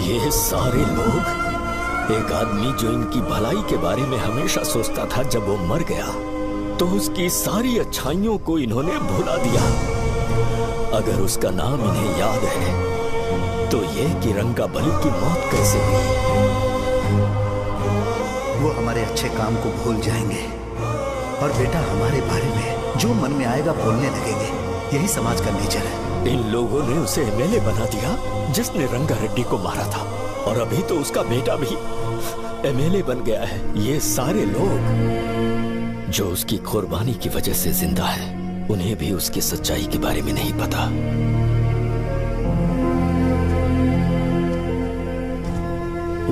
ये सारे लोग, एक आदमी जो इनकी भलाई के बारे में हमेशा सोचता था, जब वो मर गया तो उसकी सारी अच्छाइयों को इन्होंने भुला दिया। अगर उसका नाम इन्हें याद है तो ये कि रंगाबली की मौत कैसे हुई। वो हमारे अच्छे काम को भूल जाएंगे और बेटा हमारे बारे में जो मन में आएगा बोलने लगेंगे। यही समाज का नेचर है। इन लोगों ने उसे एमएलए बना दिया जिसने रंगा रेड्डी को मारा था, और अभी तो उसका बेटा भी एमएलए बन गया है। ये सारे लोग जो उसकी कुर्बानी की वजह से जिंदा है, उन्हें भी उसकी सच्चाई के बारे में नहीं पता।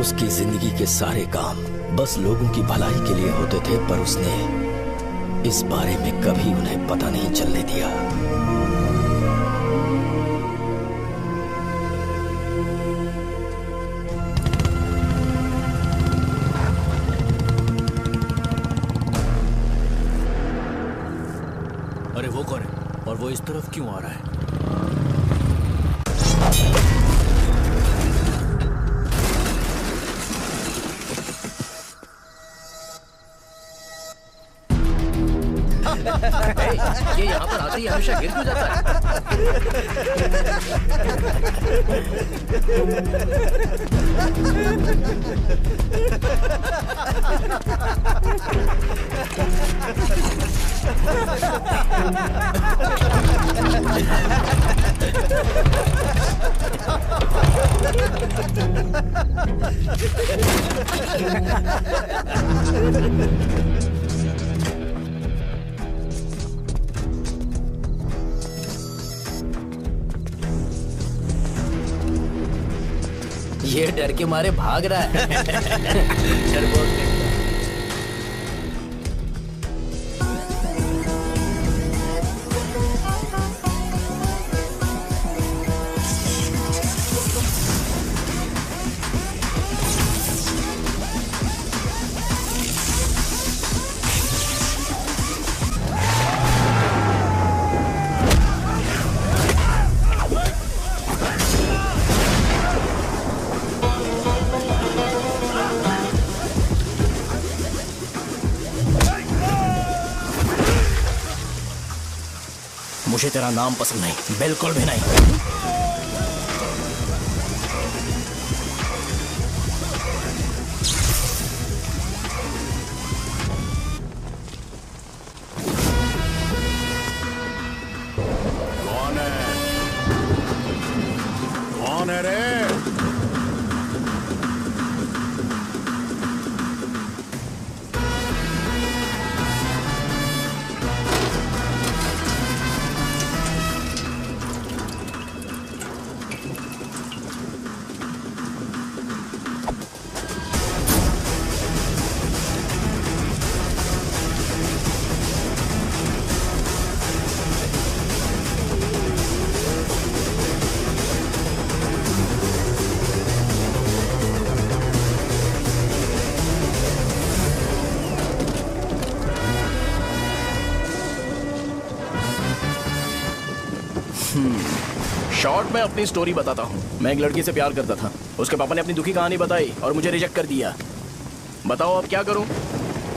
उसकी जिंदगी के सारे काम बस लोगों की भलाई के लिए होते थे, पर उसने इस बारे में कभी उन्हें पता नहीं चलने दिया। अरे वो कौन है और वो इस तरफ क्यों आ रहा है? ये यहाँ पर आते ही हमेशा गिर क्यों जाता ये डर के मारे भाग रहा है। डरपोक नहीं। मुझे तेरा नाम पसंद नहीं, बिल्कुल भी नहीं। कौन है? कौन है रे? शॉर्ट में अपनी स्टोरी बताता हूँ। मैं एक लड़की से प्यार करता था। उसके पापा ने अपनी दुखी कहानी बताई और मुझे रिजेक्ट कर दिया। बताओ अब क्या करूँ?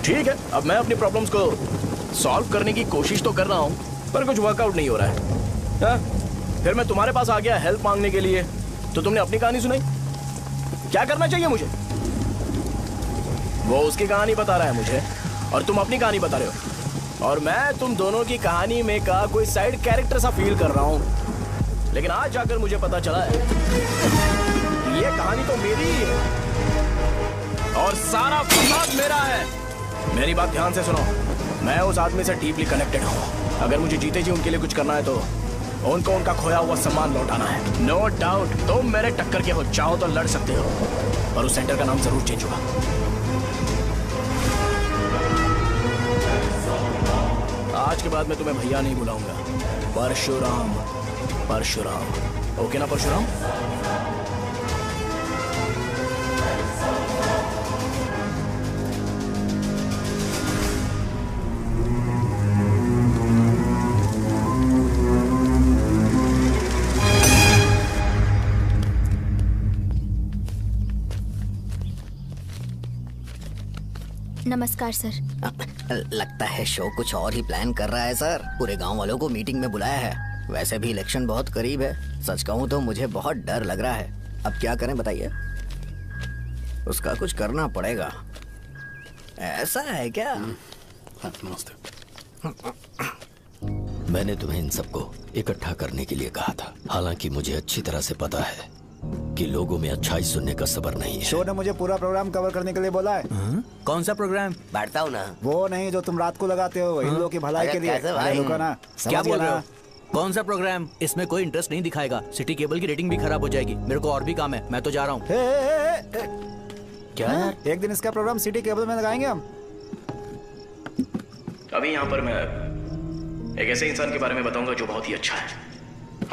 ठीक है, अब मैं अपनी प्रॉब्लम्स को सॉल्व करने की कोशिश तो कर रहा हूँ, पर कुछ वर्कआउट नहीं हो रहा है। फिर मैं तुम्हारे पास आ गया हेल्प मांगने के लिए, तो तुमने अपनी कहानी सुनाई। क्या करना चाहिए मुझे? वो उसकी कहानी बता रहा है मुझे और तुम अपनी कहानी बता रहे हो, और मैं तुम दोनों की कहानी में का कोई साइड कैरेक्टर सा फील कर रहा हूँ। लेकिन आज जाकर मुझे पता चला है ये कहानी तो मेरी ही है और सारा फसाद मेरा है। मेरी बात ध्यान से सुनो, मैं उस आदमी से डीपली कनेक्टेड हूँ। अगर मुझे जीते जी उनके लिए कुछ करना है तो उनको उनका खोया हुआ सम्मान लौटाना है। नो डाउट तुम मेरे टक्कर के हो, चाहो तो लड़ सकते हो, और उस सेंटर का नाम जरूर चेंज होगा। आज के बाद मैं तुम्हें भैया नहीं बुलाऊंगा, परशुराम। परशुराम, ओके ना परशुराम? नमस्कार सर। लगता है शो कुछ और ही प्लान कर रहा है सर। पूरे गांव वालों को मीटिंग में बुलाया है। वैसे भी इलेक्शन बहुत करीब है। सच कहूँ तो मुझे बहुत डर लग रहा है। अब क्या करें बताइए? उसका कुछ करना पड़ेगा। ऐसा है क्या? मैंने तुम्हें इन सबको इकट्ठा करने के लिए कहा था। हालांकि मुझे अच्छी तरह से पता है कि लोगों में अच्छाई सुनने का सब्र नहीं है। शो ने मुझे पूरा प्रोग्राम कवर करने के लिए बोला है। कौन सा प्रोग्राम? बैठता हूँ ना। वो नहीं जो तुम रात को लगाते हो इन लोगों की भलाई के लिए। रुको ना, क्या बोल रहे हो? कौन सा प्रोग्राम? इसमें कोई इंटरेस्ट नहीं दिखाएगा। सिटी केबल की रेटिंग भी खराब हो जाएगी। मेरे को और भी काम है, मैं तो जा रहा हूँ। क्या यार? एक दिन इसका प्रोग्राम सिटी केबल में लगाएंगे हम। अभी यहाँ पर मैं एक ऐसे इंसान के बारे में बताऊंगा जो बहुत ही अच्छा है।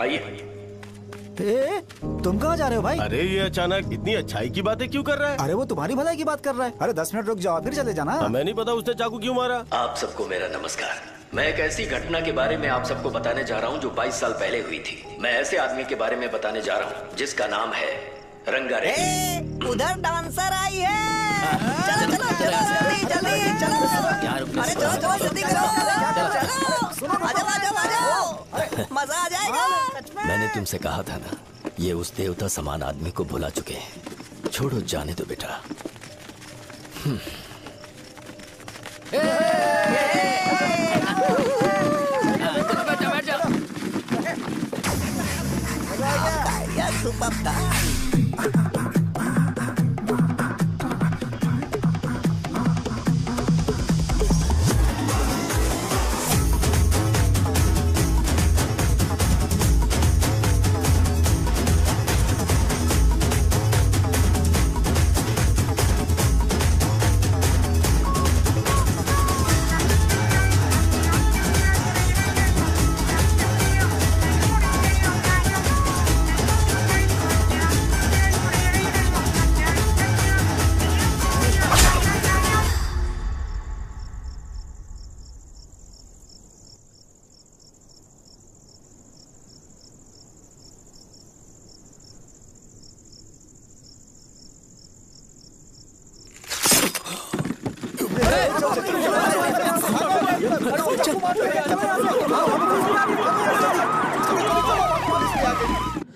आइए। तुम कहाँ जा रहे हो भाई? अरे ये अचानक इतनी अच्छाई की बातें क्यों कर रहा है? अरे वो तुम्हारी भलाई की बात कर रहा है। अरे 10 मिनट रुक जाओ फिर चले जाना। हमें नहीं पता उसने चाकू क्यों मारा। आप सबको मेरा नमस्कार। मैं एक ऐसी घटना के बारे में आप सबको बताने जा रहा हूँ जो 22 साल पहले हुई थी। मैं ऐसे आदमी के बारे में बताने जा रहा हूँ जिसका नाम है रंगा रेड्डी। उधर डांसर आई है। चलो चलो चलो जल्दी जल्दी चलो। अरे चलो चलो जल्दी करो। चलो आ जाओ आ जाओ आ जाओ, मजा आ जाएगा। मैंने तुमसे कहा था ना, ये उस देवता समान आदमी को भुला चुके हैं। छोड़ो, जाने दो बेटा।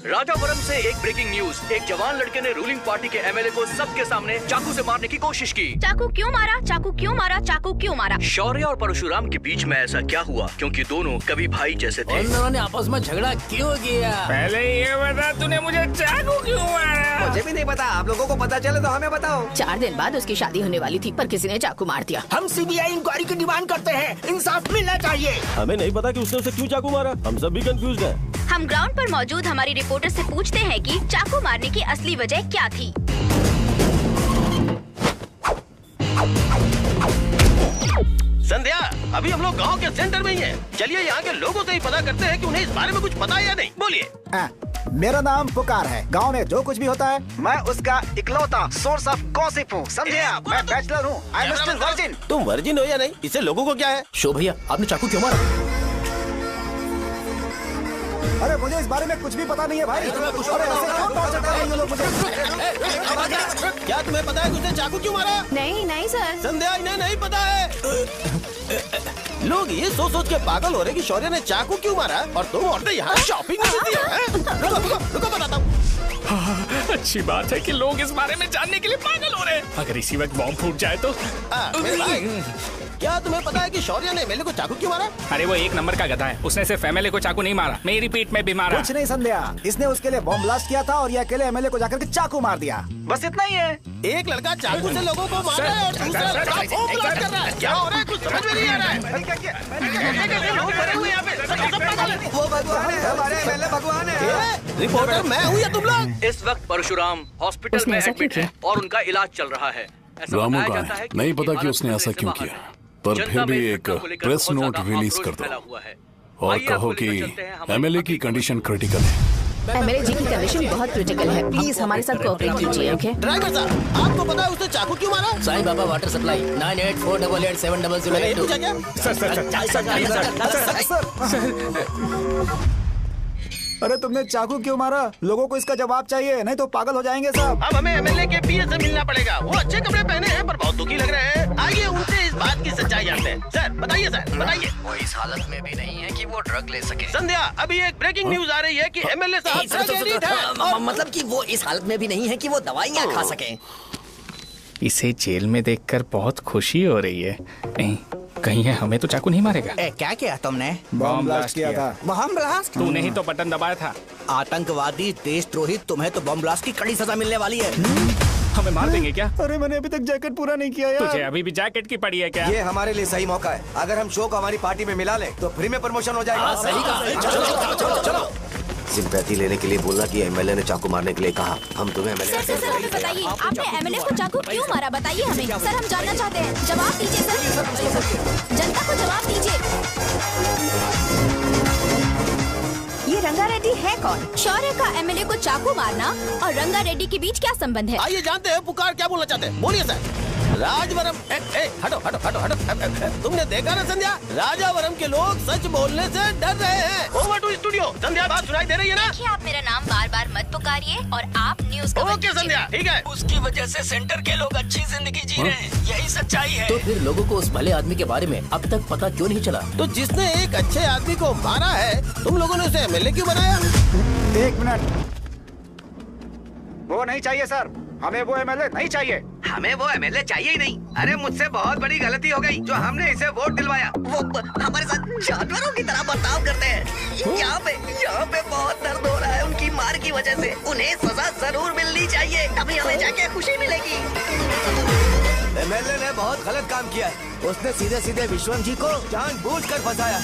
राजापुरम से एक ब्रेकिंग न्यूज। एक जवान लड़के ने रूलिंग पार्टी के एमएलए को सबके सामने चाकू से मारने की कोशिश की। चाकू क्यों मारा? चाकू क्यों मारा? चाकू क्यों मारा? शौर्य और परशुराम के बीच में ऐसा क्या हुआ? क्योंकि दोनों कभी भाई जैसे थे। उन दोनों ने आपस में झगड़ा क्यों किया? पहले ये बता, तूने मुझे चाकू क्यों मारा? मुझे भी नहीं पता। आप लोगों को पता चले तो हमें बताओ। 4 दिन बाद उसकी शादी होने वाली थी, पर किसी ने चाकू मार दिया। हम सीबीआई इंक्वायरी की डिमांड करते हैं। इंसाफ मिलना चाहिए। हमें नहीं पता कि उसने उसे क्यों चाकू मारा। हम सब भी कंफ्यूज हैं। हम ग्राउंड पर मौजूद हमारी रिपोर्टर से पूछते हैं कि चाकू मारने की असली वजह क्या थी। संध्या, अभी हम लोग गांव के सेंटर में ही हैं। चलिए यहाँ के लोगों से ही पता करते हैं कि उन्हें इस बारे में कुछ पता है या नहीं। बोलिए। मेरा नाम पुकार है। गांव में जो कुछ भी होता है मैं उसका इकलौता सोर्स ऑफ गॉसिप हूँ, समझे आप? मैं बैचलर हूँ। I am still virgin. तुम वर्जिन हो या नहीं, इससे लोगों को क्या है? शो भैया, आपने चाकू क्यों मारा? अरे मुझे इस बारे में कुछ भी पता नहीं है भाई। अरे ऐसे क्यों टॉर्चर कर रहे हैं ये लोग मुझे? क्या तुम्हें पता है कि उसने चाकू क्यों मारा? नहीं नहीं सर। संध्या, इन्हें नहीं पता है। लोग ये सोच सोच के पागल हो रहे कि शौर्य ने चाकू क्यों मारा, और तुम औरतें यहाँ शॉपिंग में रहती हो। रुको रुको रुको, बताता हूँ। अच्छी बात है कि लोग इस बारे में जानने के लिए पागल हो रहे हैं। अगर इसी वक्त बॉम्ब फूट जाए तो। मेरे भाई, क्या तुम्हें पता है कि शौर्य ने एमएलए को चाकू क्यों मारा? अरे वो एक नंबर का गधा है। उसने सिर्फ एमएलए को चाकू नहीं मारा, मेरी पीठ में भी मारा। कुछ नहीं संध्या, इसने उसके लिए बॉम्ब ब्लास्ट किया था और ये अकेले एमएलए को जाकर के चाकू मार दिया। बस इतना ही है। एक लड़का चाकू से लोगों को मार रहा है और दूसरा लड़का बॉम्ब ब्लास्ट कर रहा है। क्या हो रहा है? कुछ समझ में नहीं आ रहा है। लोग भरे हुए यहाँ पे, सब पागल हैं। वो भगवान है, हमारे एमएलए भगवान है। रिपोर्टर मैं हूँ या तुम लोग? इस वक्त परशुराम हॉस्पिटल में एडमिट है और उनका इलाज चल रहा है। ऐसा रामू बताया का जाता है कि नहीं पता कि हालत उसने ऐसा खतरे से क्यों बाहर किया, है। पर जनता फिर भी में एक घटना को लेकर प्रेस बहुत नोट ज्यादा रिलीज आक्रोश कर फैला दो हुआ है। और आइए कहो आपको कि लेकर चलते हैं हमारे एमएलए की कंडीशन क्रिटिकल है। एमएलए जी की कंडीशन बहुत क्रिटिकल है। प्लीज हमारे साथ कोऑपरेट कीजिए, ओके? ड्राइवर साहब, आपको पता है उसने चाकू क्यों मारा? Sai Baba water supply 9848870082। मैंने ये पूछा क्या? सर अरे तुमने चाकू क्यों मारा? लोगों को इसका जवाब चाहिए, नहीं तो पागल हो जाएंगे सब। अब हमें एमएलए के पीए से मिलना पड़ेगा। वो अच्छे कपड़े पहने हैं पर बहुत दुखी लग रहे हैं। आइए उनसे इस बात की सच्चाई जानते हैं। सर बताइए, सर बताइए। वो इस हालत में भी नहीं है कि वो ड्रग ले सके। संध्या, अभी एक ब्रेकिंग न्यूज आ रही है कि एमएलए साहब ड्रग एडिक्ट हैं। मतलब कि वो इस हालत में भी नहीं है कि वो दवाइयाँ खा सके। इसे जेल में देखकर बहुत खुशी हो रही है। कहीं है हमें तो चाकू नहीं मारेगा। क्या किया तुमने? बॉम्ब ब्लास्ट किया था। Bomb blast? तूने ही तो बटन दबाया था। आतंकवादी, देशद्रोही, तुम्हें तो बॉम्ब ब्लास्ट की कड़ी सजा मिलने वाली है। हमें मार देंगे क्या? अरे मैंने अभी तक जैकेट पूरा नहीं किया यार। तुझे अभी भी जैकेट की पड़ी है क्या? ये हमारे लिए सही मौका है। अगर हम शो को हमारी पार्टी में मिला ले तो फ्री में प्रमोशन हो जाएगा। सही कहा। चलो। सिंपैथी लेने के लिए बोला कि एमएलए ने चाकू मारने के लिए कहा। हम तुम्हें एमएलए सर हमें बताइए, आपने एमएलए को चाकू क्यों मारा? बताइए हमें। सर हम जानना चाहते हैं, जवाब दीजिए सर। जनता को जवाब दीजिए। ये रंगा रेड्डी है कौन? शौर्य का एमएलए को चाकू मारना और रंगा रेड्डी के बीच क्या संबंध है? आइए जानते हैं पुकार क्या बोलना चाहते हैं। बोलिए सर। राजवरम हटो हटो हटो हटो। तुमने देखा ना संध्या, राजावरम के लोग सच बोलने से डर रहे हैं। Over to studio. संध्या बात सुनाई दे रही है ना? देखिए, आप मेरा नाम बार बार मत पुकारिए और आप न्यूज़ का ओके संध्या, ठीक है। उसकी वजह से सेंटर के लोग अच्छी जिंदगी जी रहे हैं, यही सच्चाई है। तो फिर लोगों को उस भले आदमी के बारे में अब तक पता क्यों नहीं चला? तो जिसने एक अच्छे आदमी को मारा है, तुम लोगों ने उसे एमएलए क्यों बनाया? 1 मिनट, वो नहीं चाहिए सर, हमें वो एमएलए नहीं चाहिए। हमें वो एमएलए चाहिए ही नहीं। अरे मुझसे बहुत बड़ी गलती हो गई जो हमने इसे वोट दिलवाया। वो हमारे साथ जानवरों की तरह बर्ताव करते हैं। यहाँ पे बहुत दर्द हो रहा है उनकी मार की वजह से। उन्हें सजा जरूर मिलनी चाहिए, तभी हमें जाके खुशी मिलेगी। एमएलए ने बहुत गलत काम किया है। उसने सीधे सीधे विश्वम जी को जानबूझकर फंसाया।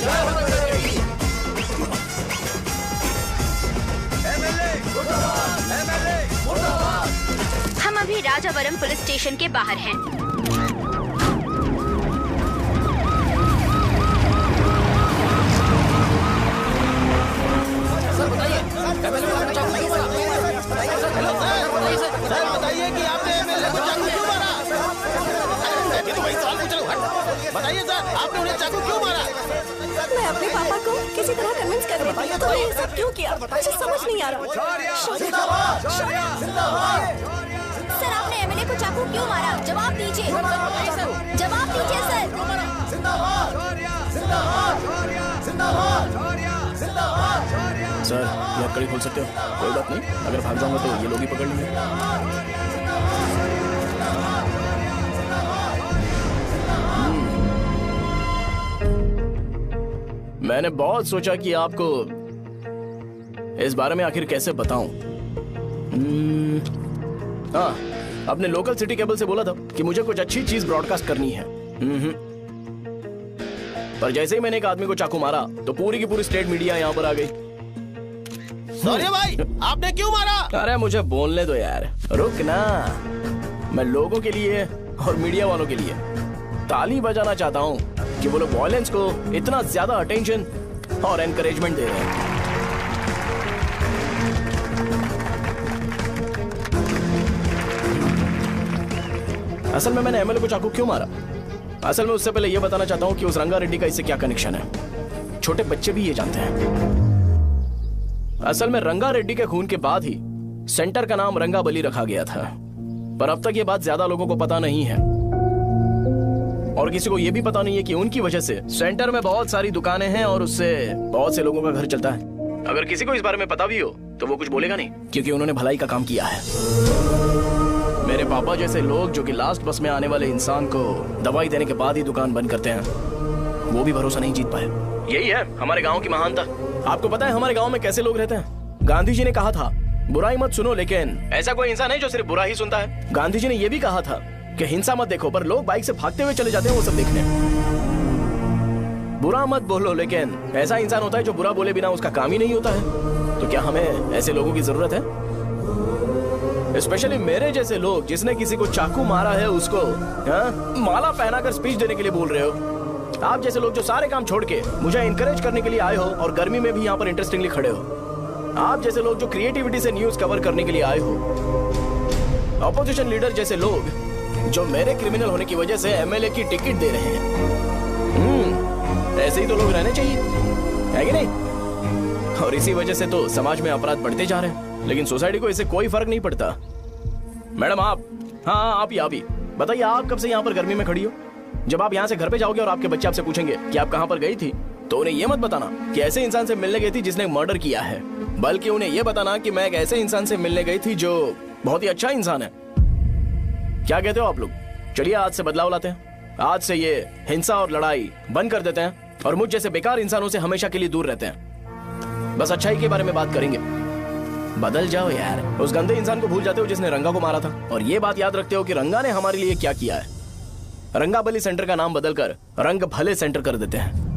हम अभी राजावरम पुलिस स्टेशन के बाहर हैं। सर बताइए कि आपने एमएलए को चाकू क्यों मारा? मैं तो वही सवाल पूछ रहा हूँ। बताइए सर, आपने उन्हें चाकू क्यों मारा? मैं अपने पापा को किसी तरह कन्विंस कर रही थी। तो ये सब क्यों किया मुझे समझ नहीं आ रहा। सर, आपने एमएलए को चाकू क्यों मारा? जवाब दीजिए, जवाब दीजिए सर। सर, ये हथकड़ी खोल सकते हो? कोई बात नहीं, अगर भाग जाऊंगा तो ये लोग ही पकड़ लेंगे। मैंने बहुत सोचा कि आपको इस बारे में आखिर कैसे बताऊं। हाँ, अपने लोकल सिटी केबल से बोला था कि मुझे कुछ अच्छी चीज ब्रॉडकास्ट करनी है। पर जैसे ही मैंने एक आदमी को चाकू मारा तो पूरी की पूरी स्टेट मीडिया यहाँ पर आ गई। सॉरी भाई, आपने क्यों मारा? अरे मुझे बोलने दो यार, रुक ना। मैं लोगों के लिए और मीडिया वालों के लिए ताली बजाना चाहता हूँ कि वो लोग वायलेंस को इतना ज्यादा अटेंशन और एनकरेजमेंट दे रहे हैं। असल में मैंने एमएलए को चाकू क्यों मारा? असल में उससे पहले यह बताना चाहता हूँ कि उस रंगा रेड्डी का इससे क्या कनेक्शन है। छोटे बच्चे भी ये जानते हैं। असल में रंगा रेड्डी के खून के बाद ही सेंटर का नाम रंगाबली रखा गया था, पर अब तक ये बात ज्यादा लोगों को पता नहीं है और किसी को ये भी पता नहीं है कि उनकी वजह से सेंटर में बहुत सारी दुकानें हैं और उससे बहुत से लोगों का घर चलता है। अगर किसी को इस बारे में पता भी हो तो वो कुछ बोलेगा नहीं, क्योंकि उन्होंने भलाई का काम किया है। मेरे पापा जैसे लोग जो कि लास्ट बस में आने वाले इंसान को दवाई देने के बाद ही दुकान बंद करते हैं, वो भी भरोसा नहीं जीत पाए। यही है हमारे गाँव की महानता। आपको पता है हमारे गाँव में कैसे लोग रहते हैं? गांधी जी ने कहा था बुराई मत सुनो, लेकिन ऐसा कोई इंसान है जो सिर्फ बुरा ही सुनता है। गांधी जी ने यह भी कहा था कि हिंसा मत देखो, पर लोग बाइक से भागते हुए चले जाते हैं वो सब देखने। बुरा मत बोलो, लेकिन ऐसा इंसान होता है जो बुरा बोले बिना उसका काम ही नहीं होता है। तो क्या हमें ऐसे लोगों की जरूरत है? स्पेशली मेरे जैसे लोग जिसने किसी को चाकू मारा है उसको माला पहनाकर स्पीच देने के लिए बोल रहे हो। आप जैसे लोग जो सारे काम छोड़ के मुझे इंकरेज करने के लिए आए हो और गर्मी में भी यहाँ पर इंटरेस्टिंगली खड़े हो। आप जैसे लोग जो क्रिएटिविटी से न्यूज कवर करने के लिए आए हो। ऑपोजिशन लीडर जैसे लोग जो मेरे क्रिमिनल होने की वजह से एमएलए की टिकट दे रहे हैं। ऐसे ही तो लोग रहने चाहिए, है कि नहीं? और इसी वजह से तो समाज में अपराध बढ़ते जा रहे हैं, लेकिन सोसाइटी को इससे कोई फर्क नहीं पड़ता। मैडम आप, हाँ आप ही बताइए, आप कब से यहाँ पर गर्मी में खड़ी हो? जब आप यहाँ से घर पे जाओगे और आपके बच्चे आपसे पूछेंगे कि आप कहाँ पर गई थी, तो उन्हें यह मत बताना कि ऐसे इंसान से मिलने गई थी जिसने मर्डर किया है, बल्कि उन्हें यह बताना कि मैं एक ऐसे इंसान से मिलने गई थी जो बहुत ही अच्छा इंसान है। क्या कहते हो आप लोग? चलिए आज से बदलाव लाते हैं। आज से ये हिंसा और लड़ाई बंद कर देते हैं और मुझ जैसे बेकार इंसानों से हमेशा के लिए दूर रहते हैं। बस अच्छाई के बारे में बात करेंगे। बदल जाओ यार, उस गंदे इंसान को भूल जाते हो जिसने रंगा को मारा था, और ये बात याद रखते हो कि रंगा ने हमारे लिए क्या किया है। रंगाबली सेंटर का नाम बदलकर रंग भले सेंटर कर देते हैं।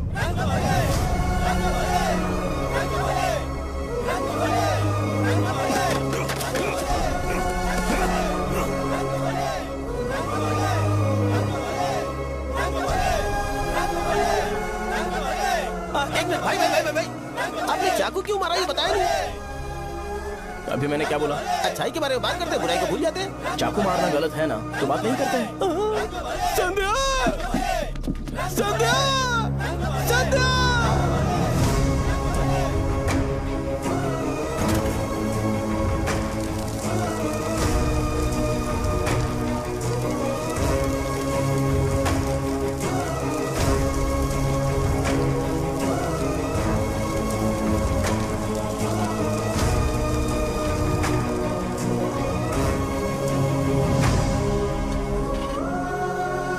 एक मिनट भाई, आपने चाकू क्यों मारा ये बताया नहीं? अभी मैंने क्या बोला? अच्छाई के बारे में बात करते हैं, बुराई को भूल जाते हैं। चाकू मारना गलत है ना, तो बात नहीं करते हैं। संध्या! संध्या! संध्या!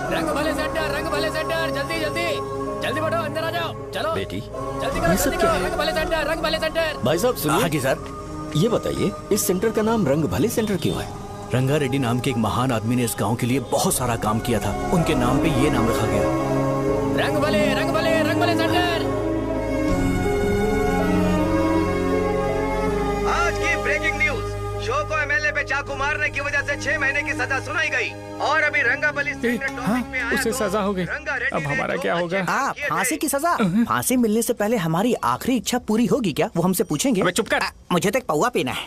रंग भले सेंटर, जल्दी जल्दी जल्दी बढ़ो, अंदर आ जाओ। चलो बेटी, जल्दी करो, ये सब जल्दी क्या करो। है? रंग भले सेंटर, रंग भले सेंटर। भाई साहब सुनिए। हाँ जी सर। ये बताइए इस सेंटर का नाम रंग भले सेंटर क्यों है? रंगा रेड्डी नाम के एक महान आदमी ने इस गांव के लिए बहुत सारा काम किया था, उनके नाम पे ये नाम रखा गया। रंग भले, रंग भले, रंग भले सेंटर। आज की ब्रेकिंग न्यूज, शो को एमएलए पे चाकू मारने की वजह से 6 महीने की सजा सुनाई गई और अभी रंगाबली सेंटर टॉपिक में आया उसे तो सजा हो गई। अब हमारा क्या होगा? फांसी की सजा? फांसी मिलने से पहले हमारी आखिरी इच्छा पूरी होगी क्या? वो हमसे पूछेंगे। अबे चुप कर। मुझे तो एक पौवा पीना है।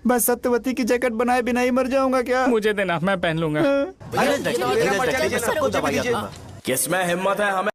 बस सत्यवती की जैकेट बनाए बिना ही मर जाऊंगा क्या? मुझे देना, मैं पहन लूंगा। किसमें हिम्मत है हमें